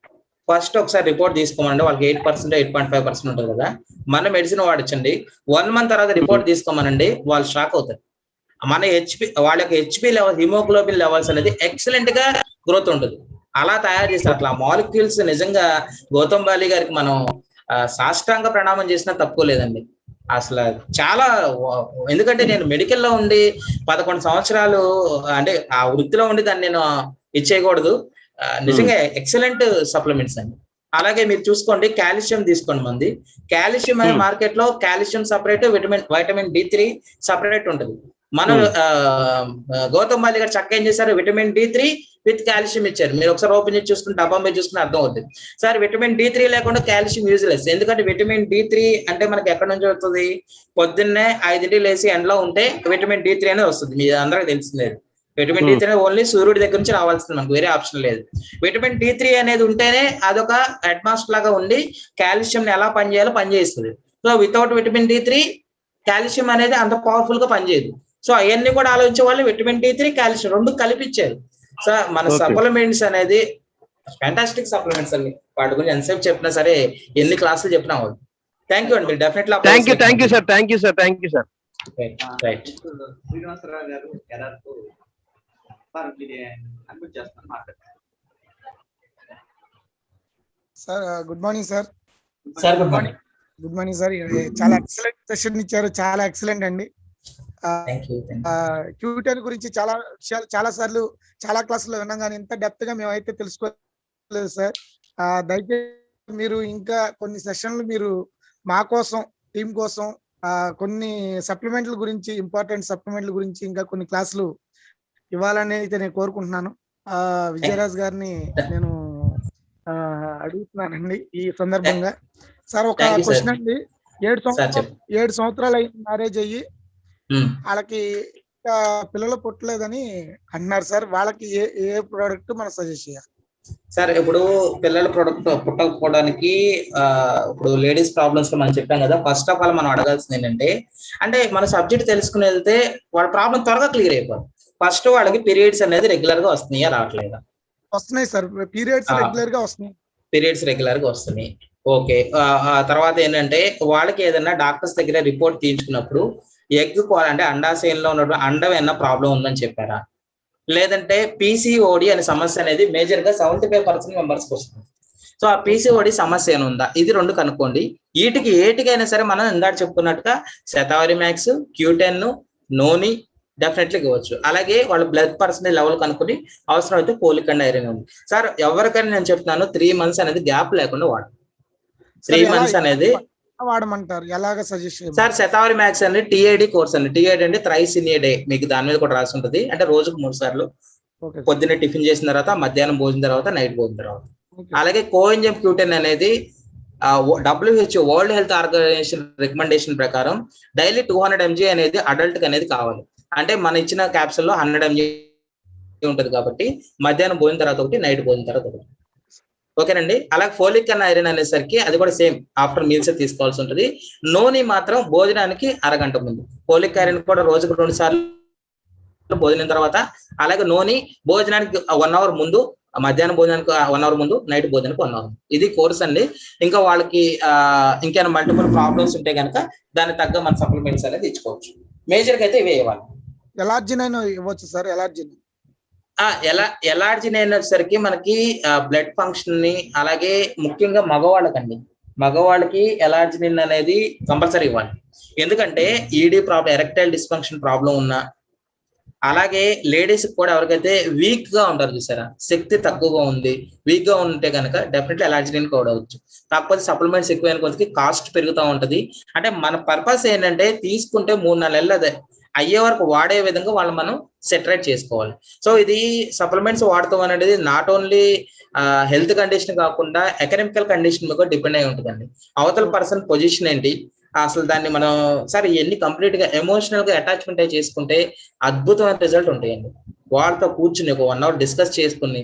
ఫస్ట్ ఒకసారి రిపోర్ట్ తీసుకోమండి. వాళ్ళకి 8% 8.5% ఉంటుంది కదా. మన మెడిసిన్ వాడించండి, 1 month తర్వాత రిపోర్ట్ తీసుకోమనండి, వాళ్ళు షాక్ అవుతారు. మన హెచ్పి వాళ్ళ యొక్క హెచ్పి లెవెల్, హిమోగ్లోబిన్ లెవెల్స్ అనేది ఎక్సలెంట్ గా గ్రోత్ ఉంటుంది. అలా తయారు చేస్తారు. అట్లా మాలిక్యూల్స్ నిజంగా గౌతమ్ బాలి గారికి మనం సాష్టాంగ ప్రణామం చేసినా తక్కువ లేదండి. అసలు చాలా, ఎందుకంటే నేను మెడికల్లో ఉండి 11 సంవత్సరాలు అంటే ఆ వృత్తిలో ఉండి దాన్ని నేను ఇచ్చేయకూడదు. నిజంగా ఎక్సలెంట్ సప్లిమెంట్స్ అండి. అలాగే మీరు చూసుకోండి, కాల్షియం తీసుకోండి. మంది కాల్షియం అనే మార్కెట్ లో calcium separate, vitamin D3 separate ఉంటుంది. మనం గౌతమ్ బాలి గారు చక్కగా ఏం చేశారు, విటమిన్ D3 విత్ కాల్షియం ఇచ్చారు. మీరు ఒకసారి ఓపెన్ చేసి చూసుకుని డబ్బా మీద చూసుకుని అర్థం అవుతుంది. సార్ విటమిన్ D3 లేకుండా కాల్షియం యూజ్లెస్. ఎందుకంటే విటమిన్ D3 అంటే మనకి ఎక్కడి నుంచి వస్తుంది, పొద్దున్నే 5 లేసి ఎండలో ఉంటే విటమిన్ D3 అనేది వస్తుంది. మీ అందరికీ తెలిసిందే. విటమిన్ D3 ఓన్లీ సూర్యుడి దగ్గర నుంచి రావాల్సింది, మనకు వేరే ఆప్షన్ లేదు. విటమిన్ D3 అనేది ఉంటేనే అదొక అట్మాస్ఫియర్ లాగా ఉండి కాల్షియం ఎలా పనిచేయాలో పనిచేస్తుంది. So without vitamin D3 calcium అనేది అంత పవర్ఫుల్ గా పనిచేయదు. సో అవన్నీ కూడా ఆలోచించే వాళ్ళు విటమిన్ D3 కాల్షియం రెండు కలిపిచ్చారు. సో మన సప్లిమెంట్స్ అనేది ఫ్యాంటాస్టిక్ సప్లిమెంట్స్ అండి. వాటి గురించి ఎంతసేపు చెప్పినా సరే, ఎన్ని క్లాసులు చెప్పినా వాళ్ళు. థ్యాంక్ యూ అండి, definitely. Thank you sir. Right. Srinivasarao garu ఎర్రర్కు అడ్మిట్ చేస్తాను, మాట్లాడండి. Sir good morning sir. Sir good morning. Good morning sir. చాలా ఎక్సలెంట్ సెషన్ ఇచ్చారు, చాలా ఎక్సలెంట్ అండి. Q10 గురించి చాలా సార్లు చాలా క్లాసులు విన్నాం, కానీ ఇంత డెప్త్ గా మేమైతే తెలుసుకోలేదు సార్. దయచేసి మీరు ఇంకా కొన్ని సెషన్లు మీరు మా కోసం, టీం కోసం కొన్ని సప్లిమెంట్ల గురించి, ఇంపార్టెంట్ సప్లిమెంట్ల గురించి ఇంకా కొన్ని క్లాసులు ఇవ్వాలని అయితే నేను కోరుకుంటున్నాను. విజయరాజ్ గారిని నేను అడుగుతున్నానండి ఈ సందర్భంగా. సార్ ఒక క్వశ్చన్ అండి. 7 సంవత్సరాలు అయింది మ్యారేజ్ అయ్యి, వాళ్ళకి పిల్లలు పుట్టలేదని అంటున్నారు సార్. వాళ్ళకి ఏ ప్రోడక్ట్ మనం సజెస్ట్ చేయాలి సార్? ఇప్పుడు పిల్లల ప్రొడక్ట్ పుట్టకపోవడానికి ఇప్పుడు లేడీస్ ప్రాబ్లమ్స్ లో మనం చెప్పాం కదా. ఫస్ట్ ఆఫ్ ఆల్ మనం అడగాల్సింది ఏంటంటే, అంటే మన సబ్జెక్ట్ తెలుసుకుని వెళ్తే వాళ్ళ ప్రాబ్లం త్వరగా క్లియర్ అయిపోతుంది. ఫస్ట్ వాళ్ళకి పీరియడ్స్ అనేది రెగ్యులర్ గా వస్తున్నాయా, రావట్లేదా? వస్తున్నాయి సార్, పీరియడ్స్ రెగ్యులర్ గా వస్తున్నాయి. పీరియడ్స్ రెగ్యులర్ గా వస్తున్నాయి. ఓకే. తర్వాత ఏంటంటే వాళ్ళకి ఏదైనా డాక్టర్స్ దగ్గర రిపోర్ట్ తీయించుకున్నప్పుడు ఎగ్ అంటే అండాశయంలో ఉన్నటువంటి అండం ఏమన్నా ప్రాబ్లం ఉందని చెప్పారా, లేదంటే PCOD అనే సమస్య అనేది మేజర్ గా 75% మెంబర్స్కి వస్తుంది. సో ఆ PCOD సమస్య ఏముందా, ఇది రెండు కనుక్కోండి. ఏటికైనా సరే మనం ఇందాక చెప్పుకున్నట్టుగా శతావరి మ్యాక్స్, Q10, నోని డెఫినెట్లీ ఇవ్వచ్చు. అలాగే వాళ్ళ బ్లడ్ పర్సెంటేజ్ లెవెల్ కనుక్కొని అవసరం అయితే ఫోలిక్ అండ్ ఐరన్ ఉంది. సార్ ఎవరికైనా నేను చెప్తున్నాను 3 months అనేది గ్యాప్ లేకుండా వాడు. 3 months అనేది వాడమంటారు, ఎలాగ సజెస్ట్ సార్? శతావరి మ్యాక్స్ అనేది TID కోర్స్ అండి. TID అంటే థ్రైస్ ఇన్ ఏ డే, మీకు దాని మీద కూడా రాసి ఉంటుంది. అంటే రోజుకు 3 సార్లు, పొద్దున్నే టిఫిన్ చేసిన తర్వాత, మధ్యాహ్నం భోజనం తర్వాత, నైట్ భోజనం తర్వాత. అలాగే కోఎంజైమ్ Q10 అనేది WHO world health organization recommendation ప్రకారం డైలీ 200 mg అనేది అడల్ట్ కి అనేది కావాలి. అంటే మన ఇచ్చిన క్యాప్సూల్లో 100 mg ఉంటుంది కాబట్టి మధ్యాహ్నం భోజనం తర్వాత ఒకటి, నైట్ భోజనం తర్వాత ఒకటి. ఓకేనండి. అలాగే ఫోలిక్ అండ్ ఐరన్ అనేసరికి అది కూడా సేమ్ ఆఫ్టర్ మీల్స్ తీసుకోవాల్సి ఉంటుంది. నోని మాత్రం భోజనానికి అరగంట ముందు. ఫోలిక్ ఐరన్ కూడా రోజుకు 2 సార్లు భోజనం తర్వాత, అలాగే నోని భోజనానికి 1 hour ముందు, మధ్యాహ్నం భోజనానికి 1 hour ముందు, నైట్ భోజనానికి 1 hour. ఇది కోర్స్ అండి. ఇంకా వాళ్ళకి ఇంకేమైనా మల్టిపుల్ ప్రాబ్లమ్స్ ఉంటే కనుక దానికి తగ్గ మన సప్లిమెంట్స్ అనేది ఇచ్చుకోవచ్చు. మేజర్ గా అయితే ఇవే ఇవ్వాలి. ఎలార్జిన్ ఇవ్వచ్చు సార్? ఎలార్జిన్ అయినసరికి మనకి బ్లడ్ ఫంక్షన్ ని, అలాగే ముఖ్యంగా మగవాళ్ళకి ఎలార్జినిన్ అనేది కంపల్సరీ ఇవ్వాలి. ఎందుకంటే ED problem, erectile dysfunction problem ఉన్నా, అలాగే లేడీస్ కూడా ఎవరికైతే వీక్ గా ఉంటారు చూసారా, శక్తి తక్కువగా ఉంది, వీక్ గా ఉంటే కనుక డెఫినెట్లీ ఎలార్జినిన్ కూడా అవ్వచ్చు. కాకపోతే సప్లిమెంట్స్ ఎక్కువైన కొద్దికి కాస్ట్ పెరుగుతూ ఉంటది. అంటే మన పర్పస్ ఏంటంటే తీసుకుంటే 3-4 నెలలు అదే అయ్యే వరకు వాడే విధంగా వాళ్ళు మనం సెటరేట్ చేసుకోవాలి. సో ఇది సప్లిమెంట్స్ వాడతాం అనేది నాట్ ఓన్లీ హెల్త్ కండిషన్ కాకుండా ఎకనామికల్ కండిషన్ మీద డిపెండ్ అయి ఉంటుందండి. అవతల పర్సన్ పొజిషన్ ఏంటి, అసలు దాన్ని మనం సరే ఎన్ని కంప్లీట్ గా ఎమోషనల్ గా అటాచ్మెంట్ అయి చేసుకుంటే అద్భుతమైన రిజల్ట్ ఉంటాయండి. వాళ్ళతో కూర్చుని ఒక 1 hour డిస్కస్ చేసుకుని,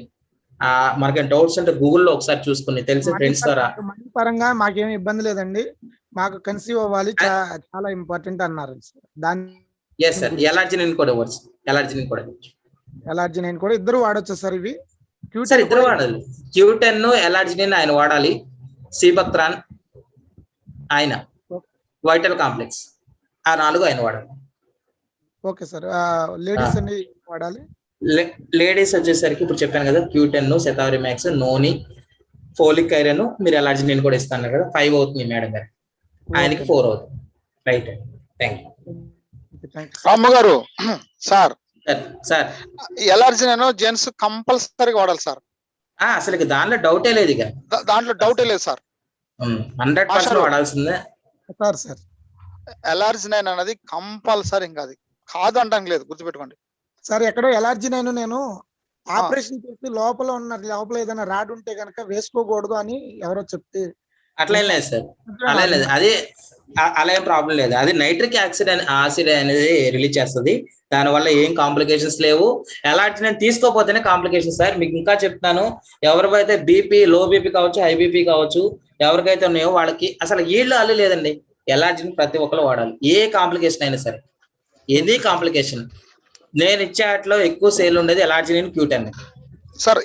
మనకి డౌట్స్ ఉంటే గూగుల్లో ఒకసారి చూసుకుని, తెలిసిన ఫ్రెండ్స్ ద్వారా. మనీ పరంగా మాకేమి ఇబ్బంది లేదండి, మాకు కన్సీవ్ అవ్వాలి, చాలా ఇంపార్టెంట్ అన్నారు దాన్ని. ఎస్ సార్, ఎలార్జినిన్ కూడా ఇవ్వచ్చు. ఎలార్జినిన్ కూడా ఇద్దరు వాడచ్చు సార్? ఇవి సార్ ఇద్దరు వాడాలి. Q10 ఎలార్జినిన్ ఆయన వాడాలి, సిబక్త్రాన్ ఆయన, వైటల్ కాంప్లెక్స్ ఆ 4 ఆయన వాడాలి. Okay sir. లేడీస్ అన్ని వాడాలి. లేడీస్ వచ్చేసరికి ఇప్పుడు చెప్పాను కదా, Q10, Shatavari Max, Noni, folic iron, మీరు ఎలర్జీ నేను కూడా ఇస్తాను కదా, 5 అవుతుంది మేడం గారు, ఆయనకి 4 అవుతుంది. Right, thank you. రాము గారు సార్, సార్ ఎలర్జీ నేను జెంట్స్ కంపల్సరీగా వాడాలి సార్. అసలు దానిలో డౌటే లేదు ఇక, దాంట్లో డౌటే లేదు సార్. 100% వాడాల్సిందే సార్. ఎలర్జీ నైన్ అనేది కంపల్సరీ, ఇంకా అది కాదు అంటానికి లేదు, గుర్తుపెట్టుకోండి సార్. ఎక్కడో ఎలర్జీ నేను ఆపరేషన్ చేసి లోపల ఏదైనా రాడ్ ఉంటే కనుక వేసుకోకూడదు అని ఎవరో చెప్తే, అట్లా ఏం లేదు సార్, అలా లేదు, అది అలా ఏం ప్రాబ్లం లేదు. అది నైట్రిక్ యాసిడ్ అనేది రిలీజ్ చేస్తుంది, దానివల్ల ఏం కాంప్లికేషన్స్ లేవు. ఎలర్జీ నేను తీసుకోపోతేనే కాంప్లికేషన్ సార్. మీకు ఇంకా చెప్తాను, ఎవరికైతే బీపీ, లో బీపీ కావచ్చు, హై బీపీ కావచ్చు, ఎవరికైతే ఉన్నాయో వాళ్ళకి అసలు అల్లు లేదండి. ఎలర్జీని ప్రతి ఒక్కరు వాడాలి, ఏ కాంప్లికేషన్ అయినా సరే, ఎనీ కాంప్లికేషన్. నేను ఇచ్చే వాటిలో ఎక్కువ సేల్ ఉండేది ఎలర్జీ నేను Q10 సార్.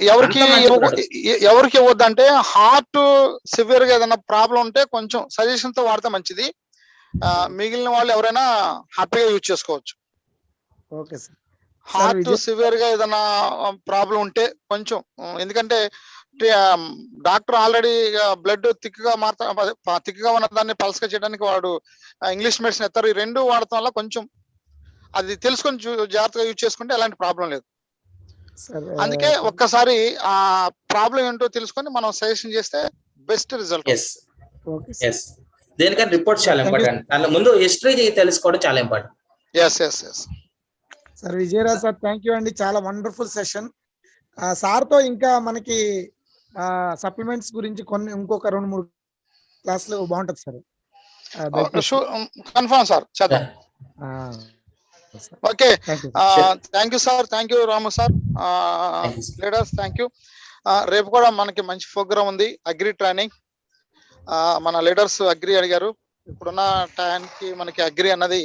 ఎవరికి ఇవ్వద్దంటే హార్ట్ సివియర్ గా ఏదైనా ప్రాబ్లం ఉంటే కొంచెం సజెషన్ తో వాడితే మంచిది. మిగిలిన వాళ్ళు ఎవరైనా హ్యాపీగా యూజ్ చేసుకోవచ్చు. Okay sir. హార్ట్ సివియర్ గా ఏదైనా ప్రాబ్లం ఉంటే కొంచెం, ఎందుకంటే డాక్టర్ ఆల్రెడీ బ్లడ్ థిక్గా ఉన్న దాన్ని పల్స్ గా చేయడానికి వాడు ఇంగ్లీష్ మెడిసిన్ ఎత్తారు. ఈ రెండు వాడటం వల్ల కొంచెం అది తెలుసుకొని జాగ్రత్తగా యూజ్ చేసుకుంటే ఎలాంటి ప్రాబ్లం లేదు. అందుకే ఒక్కసారి ఆ ప్రాబ్లం ఏంటో తెలుసుకొని మనం సజెషన్ చేస్తే బెస్ట్ రిజల్ట్. దేనికైనా రిపోర్ట్ చాలా ఇంపార్టెంట్, దాని ముందు హిస్టరీ తెలుసుకోవడం చాలా important. Sir Vijayaraj sir, thank you అండి, చాలా వండర్ఫుల్ సెషన్. సార్ తో ఇంకా మనకి సప్లిమెంట్స్ గురించి ఇంకొక 2-3 క్లాసులు బాగుంటది సార్. కన్ఫర్మ్ సార్, చేద్దాం. Okay, thank you sir, thank you Ramu sir. Leaders thank you. రేపు కూడా మనకి మంచి ప్రోగ్రామ్ ఉంది, అగ్రి ట్రైనింగ్. మన లీడర్స్ అగ్రి అడిగారు. ఇప్పుడున్న టైంకి మనకి అగ్రి అన్నది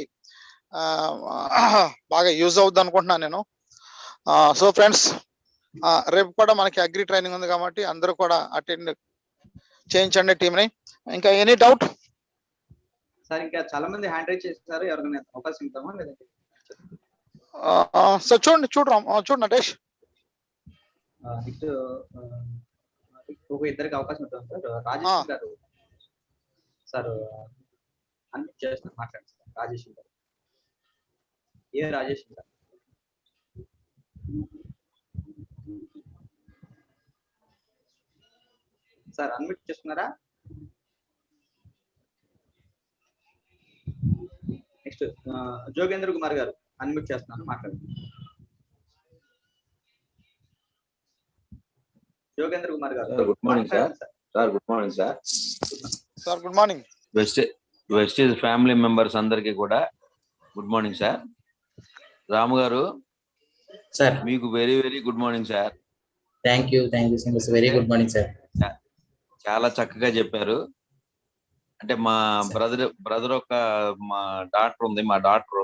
బాగా యూజ్ అవుద్ది అనుకుంటున్నాను నేను. సో ఫ్రెండ్స్, రేపు కూడా మనకి అగ్రి ట్రైనింగ్ ఉంది కాబట్టి అందరూ కూడా అటెండ్ చేయించండి టీంని. ఇంకా ఎనీ డౌట్ సార్? ఇంకా చాలా మంది హ్యాండ్ రైజ్ చేస్తారు, ఎవరికైనా అవకాశం ఇద్దామా లేదంటే? సార్ చూడు నటేష్, నెక్స్ట్ ఇద్దరికి అవకాశం ఇద్దాం సార్. రాజేష్ గారు సార్ అన్ని చేస్తారు, మాట్లాడండి sir. Rajesh garu, Rajesh garu sir unmute చేస్తున్నారా? నెక్స్ట్ జోగేంద్ర కుమార్ గారు అన్మ్యూట్ చేస్తున్నాను, మాట్లాడండి. Jogendra Kumar garu, good morning sir. Sir good morning sir. Sir good morning. Vestige family members అందరికి కూడా గుడ్ మార్నింగ్ సార్. రాము గారు సార్, మీకు very very good morning sir. Thank you very good morning sir. చాలా చక్కగా చెప్పారు. అంటే మా బ్రదర్ ఒక మా డాక్టర్ ఉంది, మా డాక్టర్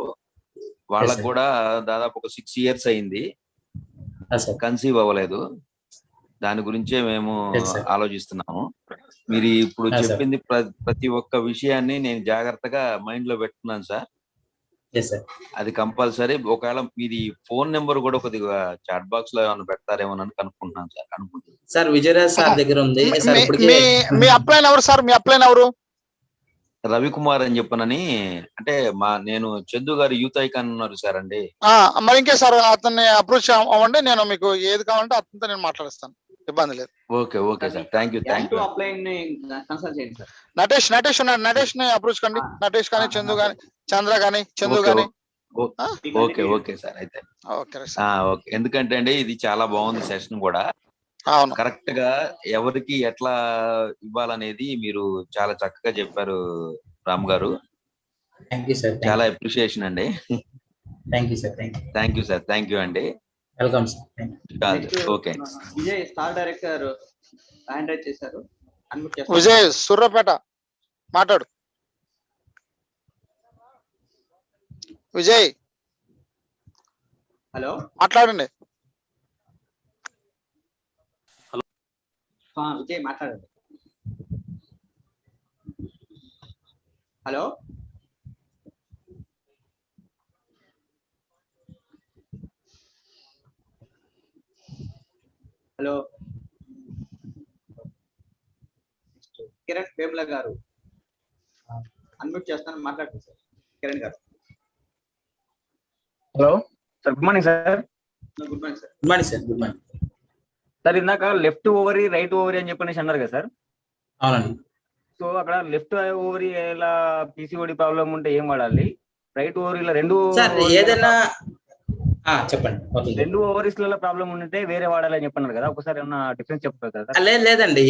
వాళ్ళకు కూడా దాదాపు ఒక 6 years అయింది, కన్సీవ్ అవ్వలేదు. దాని గురించే మేము ఆలోచిస్తున్నాము. మీరు ఇప్పుడు చెప్పింది ప్రతి ఒక్క విషయాన్ని నేను జాగ్రత్తగా మైండ్ లో పెట్టుకున్నాను సార్. అది కంపల్సరీ. ఒకవేళ మీది ఫోన్ నెంబర్ కూడా కొద్దిగా చాట్ బాక్స్ లో ఏమైనా పెడతారేమో అని కనుక్కుంటున్నాను సార్. సార్ విజయరాజ్ సార్ దగ్గర ఉంది. మీ అప్లైన్ ఎవరు సార్? మీ అప్లైన్ ఎవరు? రవికుమార్ అని చెప్పనని, అంటే నేను చందు గారు యూత్ ఐకాన్ ఉన్నారు సార్ అండి. మరి ఇంకే సార్, అతన్ని అప్రోచ్ అవ్వండి, నేను మీకు ఏది కావాలంటే అతనితో నేను మాట్లాడిస్తాను, ఇబ్బంది లేదు. Okay sir, thank you. Natesh ఉన్నాడు, నటేష్ ని అప్రోచ్ కండి. నటేష్ కానీ చందు కానీ చంద్ర కానీ చందు కానీ. Okay sir. అయితే ఓకే, ఎందుకంటే అండి ఇది చాలా బాగుంది సెషన్ కూడా. కరెక్ట్ గా ఎవరికి ఎట్లా ఇవ్వాలనేది మీరు చాలా చక్కగా చెప్పారు రామ్ గారు. చాలా అప్రిషియేషన్ అండి. Thank you sir. Thank you అండి. Welcome sir. Okay. Vijay star director hand raise చేశారు. విజయ్ సూర్యాపేట మాట్లాడు. విజయ్ హలో, మాట్లాడండి. విజయ్ మాట్లాడండి. హలో హలో కిరణ్ వేముల గారు అన్మ్యూట్ చేస్తాను, మాట్లాడుతుంది సార్. కిరణ్ గారు hello sir, good morning sir. Good morning sir. Good morning sir. Good morning sir, ఇందాక లెఫ్ట్ ఓవరీ రైట్ ఓవరీ అని చెప్పనేసి అన్నారు కదా సార్. అవునండి. సో అక్కడ లెఫ్ట్ ఓవరీ ఎలా పీసీఓడి ప్రాబ్లం ఉంటే ఏం వాడాలి, రైట్ ఓవరీలో సార్ ఏదైనా చెప్పండి. రెండు ఓవరీస్ లలో ప్రాబ్లం ఉంటే వేరే వాడాలని చెప్పన్నారు కదా, ఒకసారి ఏమన్నా డిఫరెన్స్ చెప్తారు కదా? లేదండి,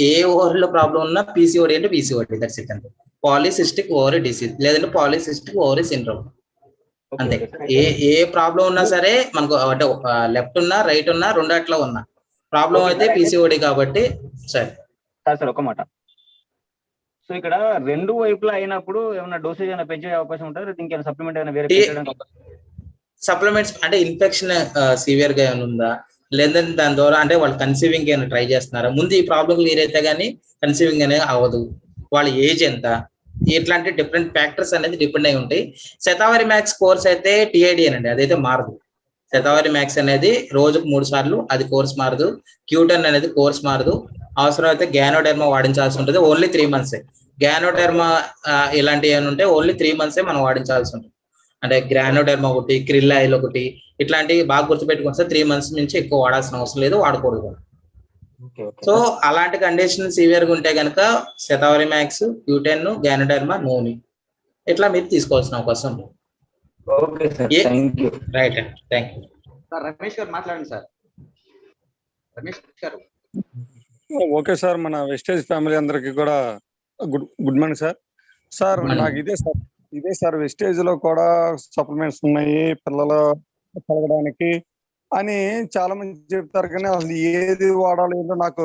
ఏ ఓవరీలో ప్రాబ్లం ఉన్నా పీసీఓడి అంటే పీసీఓడి, దట్స్ ఇట్ అండి. పాలిసిస్టిక్ ఓవరీ డిసీజ్ లేదంటే పాలిసిస్టిక్ ఓవరీ సిండ్రోమ్ అంతే. ఏ ప్రాబ్లం ఉన్నా సరే మనకు అంటే లెఫ్ట్ ఉన్నా రైట్ ఉన్నా రెండు అట్లా ఉన్నా ప్రాబ్లం అయితే పీసీఓడి కాబట్టి. సరే సార్ ఒక మాట, సో ఇక్కడ రెండు వైపులా అయినప్పుడు ఏమైనా డోసేజ్ అయినా పెంచే అవకాశం ఉంటుంది, ఇంకేమైనా సప్లిమెంట్ అయినా వేరే సప్లిమెంట్స్ అంటే ఇన్ఫెక్షన్ సివియర్ గా ఏమైనా ఉందా, లేదంటే దాని ద్వారా అంటే వాళ్ళు కన్సీవింగ్ ఏమైనా ట్రై చేస్తున్నారా, ముందు ఈ ప్రాబ్లం క్లియర్ అయితే కానీ కన్సీవింగ్ అనేది అవ్వదు, వాళ్ళ ఏజ్ ఎంత, ఇట్లాంటి డిఫరెంట్ ఫ్యాక్టర్స్ అనేది డిపెండ్ అయి ఉంటాయి. శతావరి మ్యాక్స్ కోర్స్ అయితే టిఐడి అనండి, అదైతే మారదు. శతావరి మ్యాక్స్ అనేది రోజుకు 3 సార్లు, అది కోర్స్ మారదు. క్యూటన్ అనేది కోర్స్ మారదు. అవసరం అయితే గ్యానోడెర్మా వాడించాల్సి ఉంటుంది, ఓన్లీ 3 months. గ్యానోడెర్మా ఇలాంటివి ఏమైనా ఉంటే ఓన్లీ 3 months మనం వాడించాల్సి ఉంటుంది. అంటే గ్రానోడెర్మా ఒకటి, క్రిల్ ఆయిల్ ఒకటి, ఇట్లాంటివి బాగా గుర్తుపెట్టుకుంటే 3 months నుంచి ఎక్కువ వాడాల్సిన అవసరం లేదు, వాడకూడదు. సో అలాంటి కండిషన్ సివియర్ గా ఉంటే కనుక శతావరి మ్యాక్స్, క్యూటెన్, గ్యానోడెర్మా, నూనె ఇట్లా మీరు తీసుకోవాల్సిన అవకాశం ఉంది. రైట్ అండి, థ్యాంక్ యూ. రమేష్ గారు మాట్లాడండి సార్. రమేష్ గారు. ఓకే సార్, మన వెస్టేజ్ ఫ్యామిలీ అందరికి కూడా గుడ్ మార్నింగ్ సార్. సార్ నాకు ఇదే సార్ వెస్టేజ్ లో కూడా సప్లిమెంట్స్ ఉన్నాయి పిల్లలు కలగడానికి అని చాలా మంది చెప్తారు, కానీ అసలు ఏది వాడాలి ఏంటో నాకు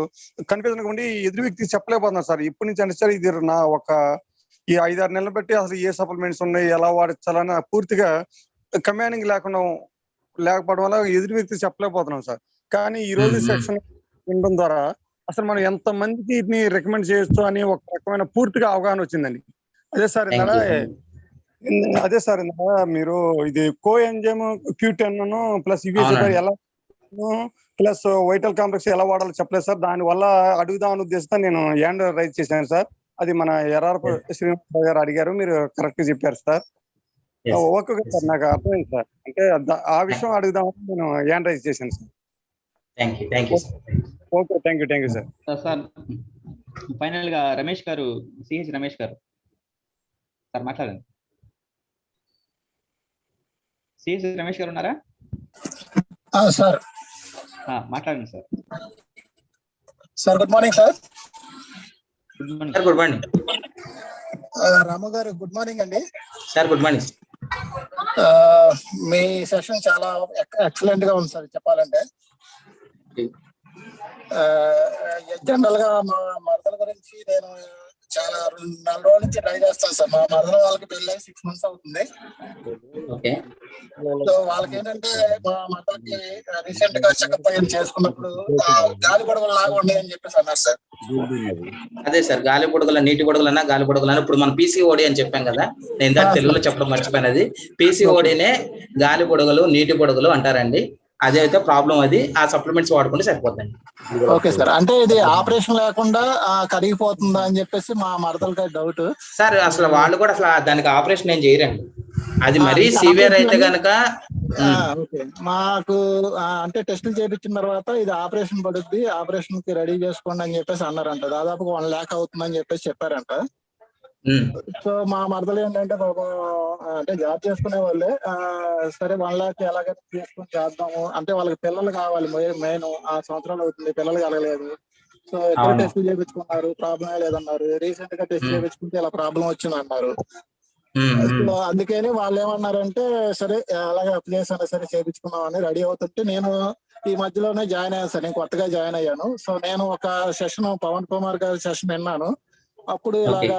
కన్ఫ్యూజన్ ఉండి ఎదురు వ్యక్తికి చెప్పలేకపోతున్నాను సార్. ఇప్పటి నుంచి అంటే సార్ ఇది నా ఒక ఈ 5-6 నెలలు బట్టి అసలు ఏ సప్లిమెంట్స్ ఉన్నాయి, ఎలా వాడించాలని పూర్తిగా కమాండింగ్ లేకపోవడం వల్ల ఎదురు వ్యక్తికి చెప్పలేకపోతున్నాం సార్. కానీ ఈ రోజు సెక్షన్ వినడం ద్వారా అసలు మనం ఎంత మందికి వీటిని రికమెండ్ చేయొచ్చు అని ఒక రకమైన పూర్తిగా అవగాహన వచ్చిందండి. అదే సార్ ఇందాక మీరు ఇది కో ఎంజైమ్ క్యూటెన్ ప్లస్ ఇవి ఎలా ప్లస్ వైటల్ కాంప్లెక్స్ ఎలా వాడాలో చెప్పలేదు సార్. దాని వల్ల అడుగుదామని ఉద్దేశంతో నేను హ్యాండ్ రైజ్ చేశాను సార్. అది మన ఎర్ఆర్పి శ్రీనివాసరావు గారు అడిగారు, మీరు కరెక్ట్ గా చెప్పారు సార్. ఓకే సార్, నాకు అర్థమైంది సార్. అంటే ఆ విషయం అడుగుదామని నేను హ్యాండ్ రైజ్ చేశాను sir. Okay, thank you sir. Sir final గా రమేష్ గారు, సిహెచ్ రమేష్ గారు సార్ మాట్లాడండి. సిహెచ్ రమేష్ గారు ఉన్నారా సార్? మాట్లాడండి sir. Sir good morning sir. Good morning Ramu గారు. గుడ్ మార్నింగ్ అండి సార్. Good morning. మీ సెషన్ చాలా ఎక్సలెంట్ గా ఉంది సార్ చెప్పాలంటే. జనరల్ గా మా మరదల గురించి నేను చాలా 4 రోజుల నుంచి ట్రై చేస్తాను సార్. మా మరదల వాళ్ళకి పెళ్ళి 6 months అవుతుంది. సో వాళ్ళకి ఏంటంటే మా మరదలకి రీసెంట్ గా చెకప్ అయ్యి చేసుకున్నప్పుడు గాలి పొడవలు లాగా ఉన్నాయి అని చెప్పేసి అన్నారు సార్. అదే సార్, గాలి పొడగల, నీటి పొడగలన్నా గాలి పొడగలన్నా ఇప్పుడు మనం పీసీఓడి అని చెప్పాం కదా, నేను ఇందాక తెలుగులో చెప్పడం మర్చిపోయినది. పీసీఓడినే గాలి పొడగలు, నీటి పొడగలు అంటారండి. అదే అయితే ప్రాబ్లం, అది ఆ సప్లిమెంట్స్ వాడుకుంటే సరిపోతుంది. ఓకే సార్, అంటే ఇది ఆపరేషన్ లేకుండా కరిగిపోతుందా అని చెప్పేసి మా మరదలకి డౌట్ సార్. అసలు వాళ్ళు కూడా అసలు దానికి ఆపరేషన్ ఏం చేయరండి, అది మరీ సివియర్ అయితే కనుక. మాకు అంటే టెస్టులు చేయించిన తర్వాత ఇది ఆపరేషన్ పడుద్ది, ఆపరేషన్ కి రెడీ చేసుకోండి అని చెప్పేసి అన్నారంట. దాదాపు 1 lakh అవుతుందని చెప్పేసి చెప్పారంట. సో మా మరదలు ఏంటంటే బాబా అంటే జాబ్ చేసుకునే వాళ్ళే, సరే 1 lakh ఎలాగైనా తీసుకుని చేద్దాము అంటే వాళ్ళకి పిల్లలు కావాలి మెయిన్. 6 సంవత్సరాలు అవుతుంది, పిల్లలు కలగలేదు. సో ఎక్కడ టెస్ట్ చేయించుకున్నారు, ప్రాబ్లం లేదన్నారు. రీసెంట్ గా టెస్ట్ చేయించుకుంటే ఇలా ప్రాబ్లం వచ్చింది అన్నారు. సో అందుకని వాళ్ళు ఏమన్నారంటే సరే అలాగే అప్లై చేసాను, సరే చేయించుకున్నాం అని రెడీ అవుతుంటే నేను ఈ మధ్యలోనే జాయిన్ అయ్యాను సార్. నేను కొత్తగా జాయిన్ అయ్యాను. సో నేను ఒక సెషన్ పవన్ కుమార్ గారి సెషన్ విన్నాను. అప్పుడు ఇలాగా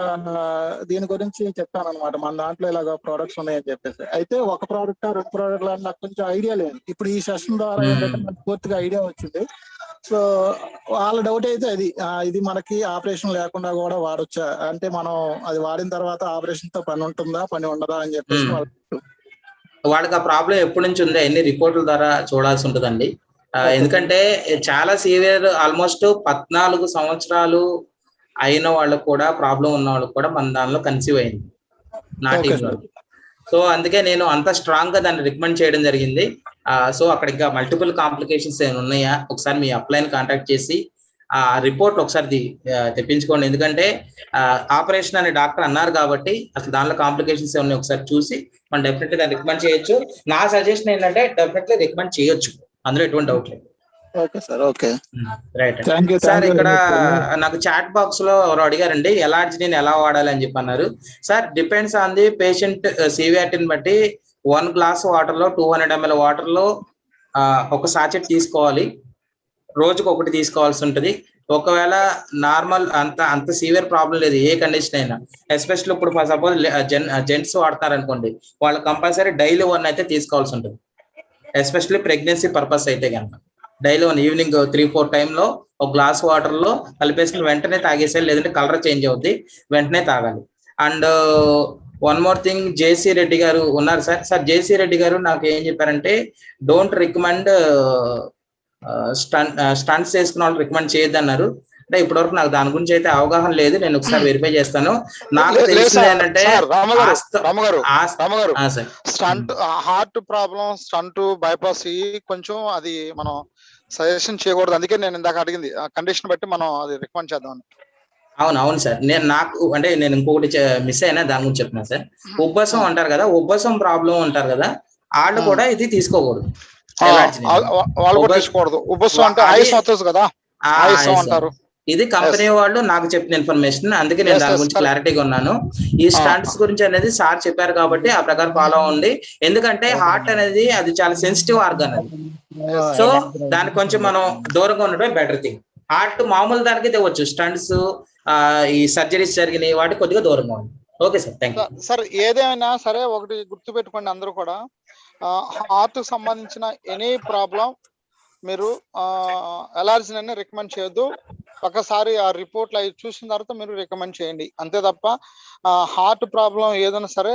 దీని గురించి చెప్పాను అనమాట, మన దాంట్లో ఇలాగ ప్రోడక్ట్స్ ఉన్నాయని చెప్పేసి. అయితే ఒక ప్రోడక్ట్ 2 ప్రోడక్ట్లు అని నాకు కొంచెం ఐడియా లేదు. ఇప్పుడు ఈ సెషన్ ద్వారా ఏంటంటే నాకు పూర్తిగా ఐడియా వచ్చింది. సో వాళ్ళ డౌట్ అయితే అది ఇది మనకి ఆపరేషన్ లేకుండా కూడా వాడొచ్చా అంటే, మనం అది వాడిన తర్వాత ఆపరేషన్ తో పని ఉంటుందా పని ఉండదా అని చెప్పేసి వాడికి ఆ ప్రాబ్లం ఎప్పటి నుంచి ఉందో ఎన్ని రిపోర్టుల ద్వారా చూడాల్సి ఉంటుందండి. ఎందుకంటే చాలా సివియర్, ఆల్మోస్ట్ 14 సంవత్సరాలు అయిన వాళ్ళకు కూడా ప్రాబ్లం ఉన్న వాళ్ళకి కూడా మన దానిలో కన్సీవ్ అయింది నా టీంలో. సో అందుకే నేను అంత స్ట్రాంగ్ గా దాన్ని రికమెండ్ చేయడం జరిగింది. సో అక్కడ ఇంకా మల్టిపుల్ కాంప్లికేషన్స్ ఏమైనా ఉన్నాయా ఒకసారి మీ అప్లైన్ కాంటాక్ట్ చేసి ఆ రిపోర్ట్ ఒకసారి తెప్పించుకోండి. ఎందుకంటే ఆపరేషన్ అనే డాక్టర్ అన్నారు కాబట్టి అసలు దానిలో కాంప్లికేషన్స్ ఏమన్నా ఒకసారి చూసి మనం డెఫినెట్లీ దాన్ని రికమెండ్ చేయొచ్చు. నా సజెషన్ ఏంటంటే డెఫినెట్లీ రికమెండ్ చేయొచ్చు, అందులో ఎటువంటి డౌట్ లేదు. Okay sir, okay right sir. ఇక్కడ నాకు చాట్ బాక్స్ లో ఎవరు అడిగారండి ఎలార్జినిన్ ఎలా వాడాలి అని చెప్పి అన్నారు. Sir depends on the patient సివియారిటీని బట్టి 1 గ్లాస్ వాటర్ లో 200 ml వాటర్ లో ఒక సాచెట్ తీసుకోవాలి, రోజుకు ఒకటి తీసుకోవాల్సి ఉంటుంది. ఒకవేళ నార్మల్ అంత సివియర్ ప్రాబ్లం లేదు ఏ కండిషన్ అయినా, ఎస్పెషల్లీ ఇప్పుడు సపోజ్ జెంట్స్ వాడతారు అనుకోండి, వాళ్ళు కంపల్సరీ డైలీ 1 అయితే తీసుకోవాల్సి ఉంటుంది. ఎస్పెషల్లీ ప్రెగ్నెన్సీ పర్పస్ అయితే కనుక డైలీ 1 ఈవినింగ్ 3-4 టైంలో ఒక గ్లాస్ వాటర్ లో కలిపేసుకుని వెంటనే తాగేసేయాలి, లేదంటే కలర్ చేంజ్ అవుద్ది, వెంటనే తాగాలి. అండ్ వన్ మోర్ థింగ్, జేసీ రెడ్డి గారు ఉన్నారు సార్. జేసీ రెడ్డి గారు నాకు ఏం చెప్పారంటే డోంట్ రికమెండ్ స్టంట్స్ వేసుకున్న వాళ్ళు రికమెండ్ చేయొద్దు అన్నారు. అంటే ఇప్పటివరకు నాకు దాని గురించి అయితే అవగాహన లేదు, నేను ఒకసారి వెరిఫై చేస్తాను. నాకు తెలిసింది ఏంటంటే stent heart problem, stent bypass కొంచెం అది మనం సజెషన్ చేయకూడదు. అందుకే నేను ఇందాక అడిగింది కండిషన్ బట్టి మనం అది రికమెండ్ చేద్దాం. అవును సార్. నేను ఇంకొకటి మిస్ అయినా దాని గురించి చెప్తున్నాను సార్. ఉబ్బసం అంటారు కదా, ఉబ్బసం ప్రాబ్లం అంటారు కదా, వాళ్ళు కూడా ఇది తీసుకోకూడదు. వాళ్ళు కూడా తీసుకోకూడదు. ఉబ్బసం అంటే ఆయుష్ అవుతుంది కదా, ఆయుష్ అంటారు. ఇది కంపెనీ వాళ్ళు నాకు చెప్పిన ఇన్ఫర్మేషన్, అందుకే నేను దాని గురించి క్లారిటీగా ఉన్నాను. ఈ స్టంట్స్ గురించి అనేది సార్ చెప్పారు కాబట్టి ఆ ప్రకారం ఫాలో అవ్వండి. ఎందుకంటే హార్ట్ అనేది అది చాలా సెన్సిటివ్ ఆర్గన్ అది. సో దానికి కొంచెం మనం దూరంగా ఉండటం బెటర్ థింగ్. హార్ట్ మామూలు దానికి తెవచ్చు, స్టంట్స్ ఈ సర్జరీస్ జరిగినాయి వాటికి కొద్దిగా దూరంగా ఉంది. Okay sir, thank you sir. ఏదేమైనా సరే ఒకటి గుర్తు పెట్టుకోండి అందరూ కూడా, హార్ట్ సంబంధించిన ఎనీ ప్రాబ్లం మీరు ఎలర్జీని అని రికమెండ్ చేయొద్దు. ఒకసారి ఆ రిపోర్ట్లు అవి చూసిన తర్వాత మీరు రికమెండ్ చేయండి, అంతే తప్ప హార్ట్ ప్రాబ్లం ఏదైనా సరే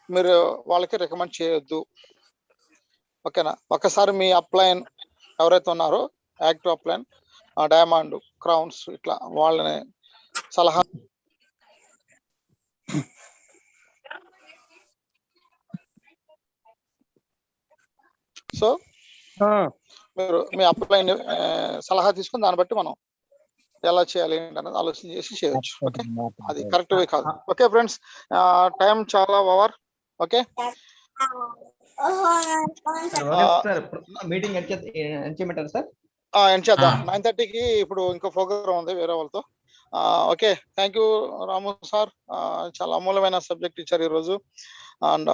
మీరు వాళ్ళకి రికమెండ్ చేయొద్దు. ఓకేనా? ఒకసారి మీ అప్లైన్ ఎవరైతే ఉన్నారో యాక్టివ్ అప్లైన్, డైమండ్, క్రౌన్స్ ఇట్లా వాళ్ళని సలహా సో మీరు మీ అప్లైన్ సలహా తీసుకుని దాన్ని బట్టి మనం ఎలా చేయాలి అనేది ఆలోచన చేసి చేయొచ్చు. ఓకే, అది కరెక్ట్ వే కాదు. ఓకే ఫ్రెండ్స్, టైం చాలా ఓవర్. ఓకే, మీటింగ్ ఎండ్ చేయమంటారు సార్? ఎండ్ చేద్దాం. 9:30కి ఇప్పుడు ఇంకో ప్రోగ్రామ్ ఉంది వేరే వాళ్ళతో. Okay, thank you Ramu sir, చాలా అమూల్యమైన సబ్జెక్ట్ ఇచ్చారు ఈరోజు. అండ్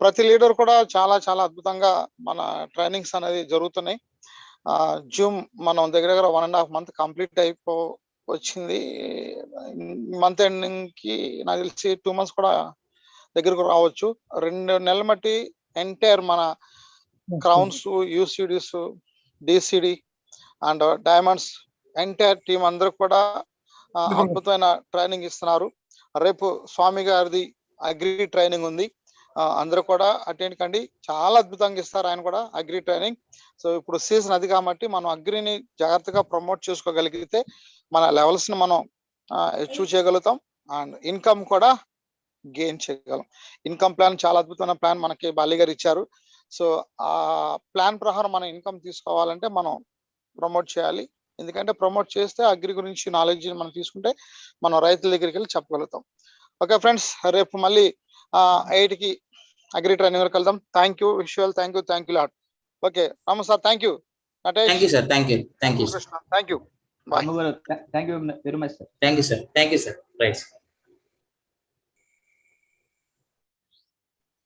ప్రతి లీడర్ కూడా చాలా చాలా అద్భుతంగా మన ట్రైనింగ్స్ అనేది జరుగుతున్నాయి. జూమ్ మనం దగ్గర 1.5 month కంప్లీట్ వచ్చింది. మంత్ ఎండింగ్ కి నాకు తెలిసి 2 months కూడా దగ్గరకు రావచ్చు. 2 నెలల మట్టి ఎంటైర్ మన crowns, UCDs, DCD and diamonds entire team అందరూ కూడా అద్భుతమైన ట్రైనింగ్ ఇస్తున్నారు. రేపు స్వామి గారిది అగ్రి ట్రైనింగ్ ఉంది, అందరూ కూడా అటెండ్ కండి. చాలా అద్భుతంగా ఇస్తారు ఆయన కూడా అగ్రి ట్రైనింగ్. సో ఇప్పుడు సీజన్ అది కాబట్టి మనం అగ్రిని జాగ్రత్తగా ప్రమోట్ చేసుకోగలిగితే మన లెవెల్స్ ని మనం అచీవ్ చేయగలుగుతాం అండ్ ఇన్కమ్ కూడా గెయిన్ చేయగలం. ఇన్కమ్ ప్లాన్ చాలా అద్భుతమైన ప్లాన్ మనకి బాలి గారు ఇచ్చారు. సో ఆ ప్లాన్ ప్రకారం మనం ఇన్కమ్ తీసుకోవాలంటే మనం ప్రమోట్ చేయాలి. ఎందుకంటే ప్రమోట్ చేస్తే అగ్రి గురించి నాలెడ్జ్ మనం తీసుకుంటే మనం రైతుల దగ్గరికి వెళ్ళి చెప్పగలుగుతాం. ఓకే ఫ్రెండ్స్, రేపు మళ్ళీ 8కి అగ్రి ట్రైనింగ్ వరకు వెళ్దాం. Thank you Vishwal, thank you lot. Okay Ramu sir, thank you. Thank you sir, thank you Krishna, thank you. Thank you very much sir. Thank you sir, right.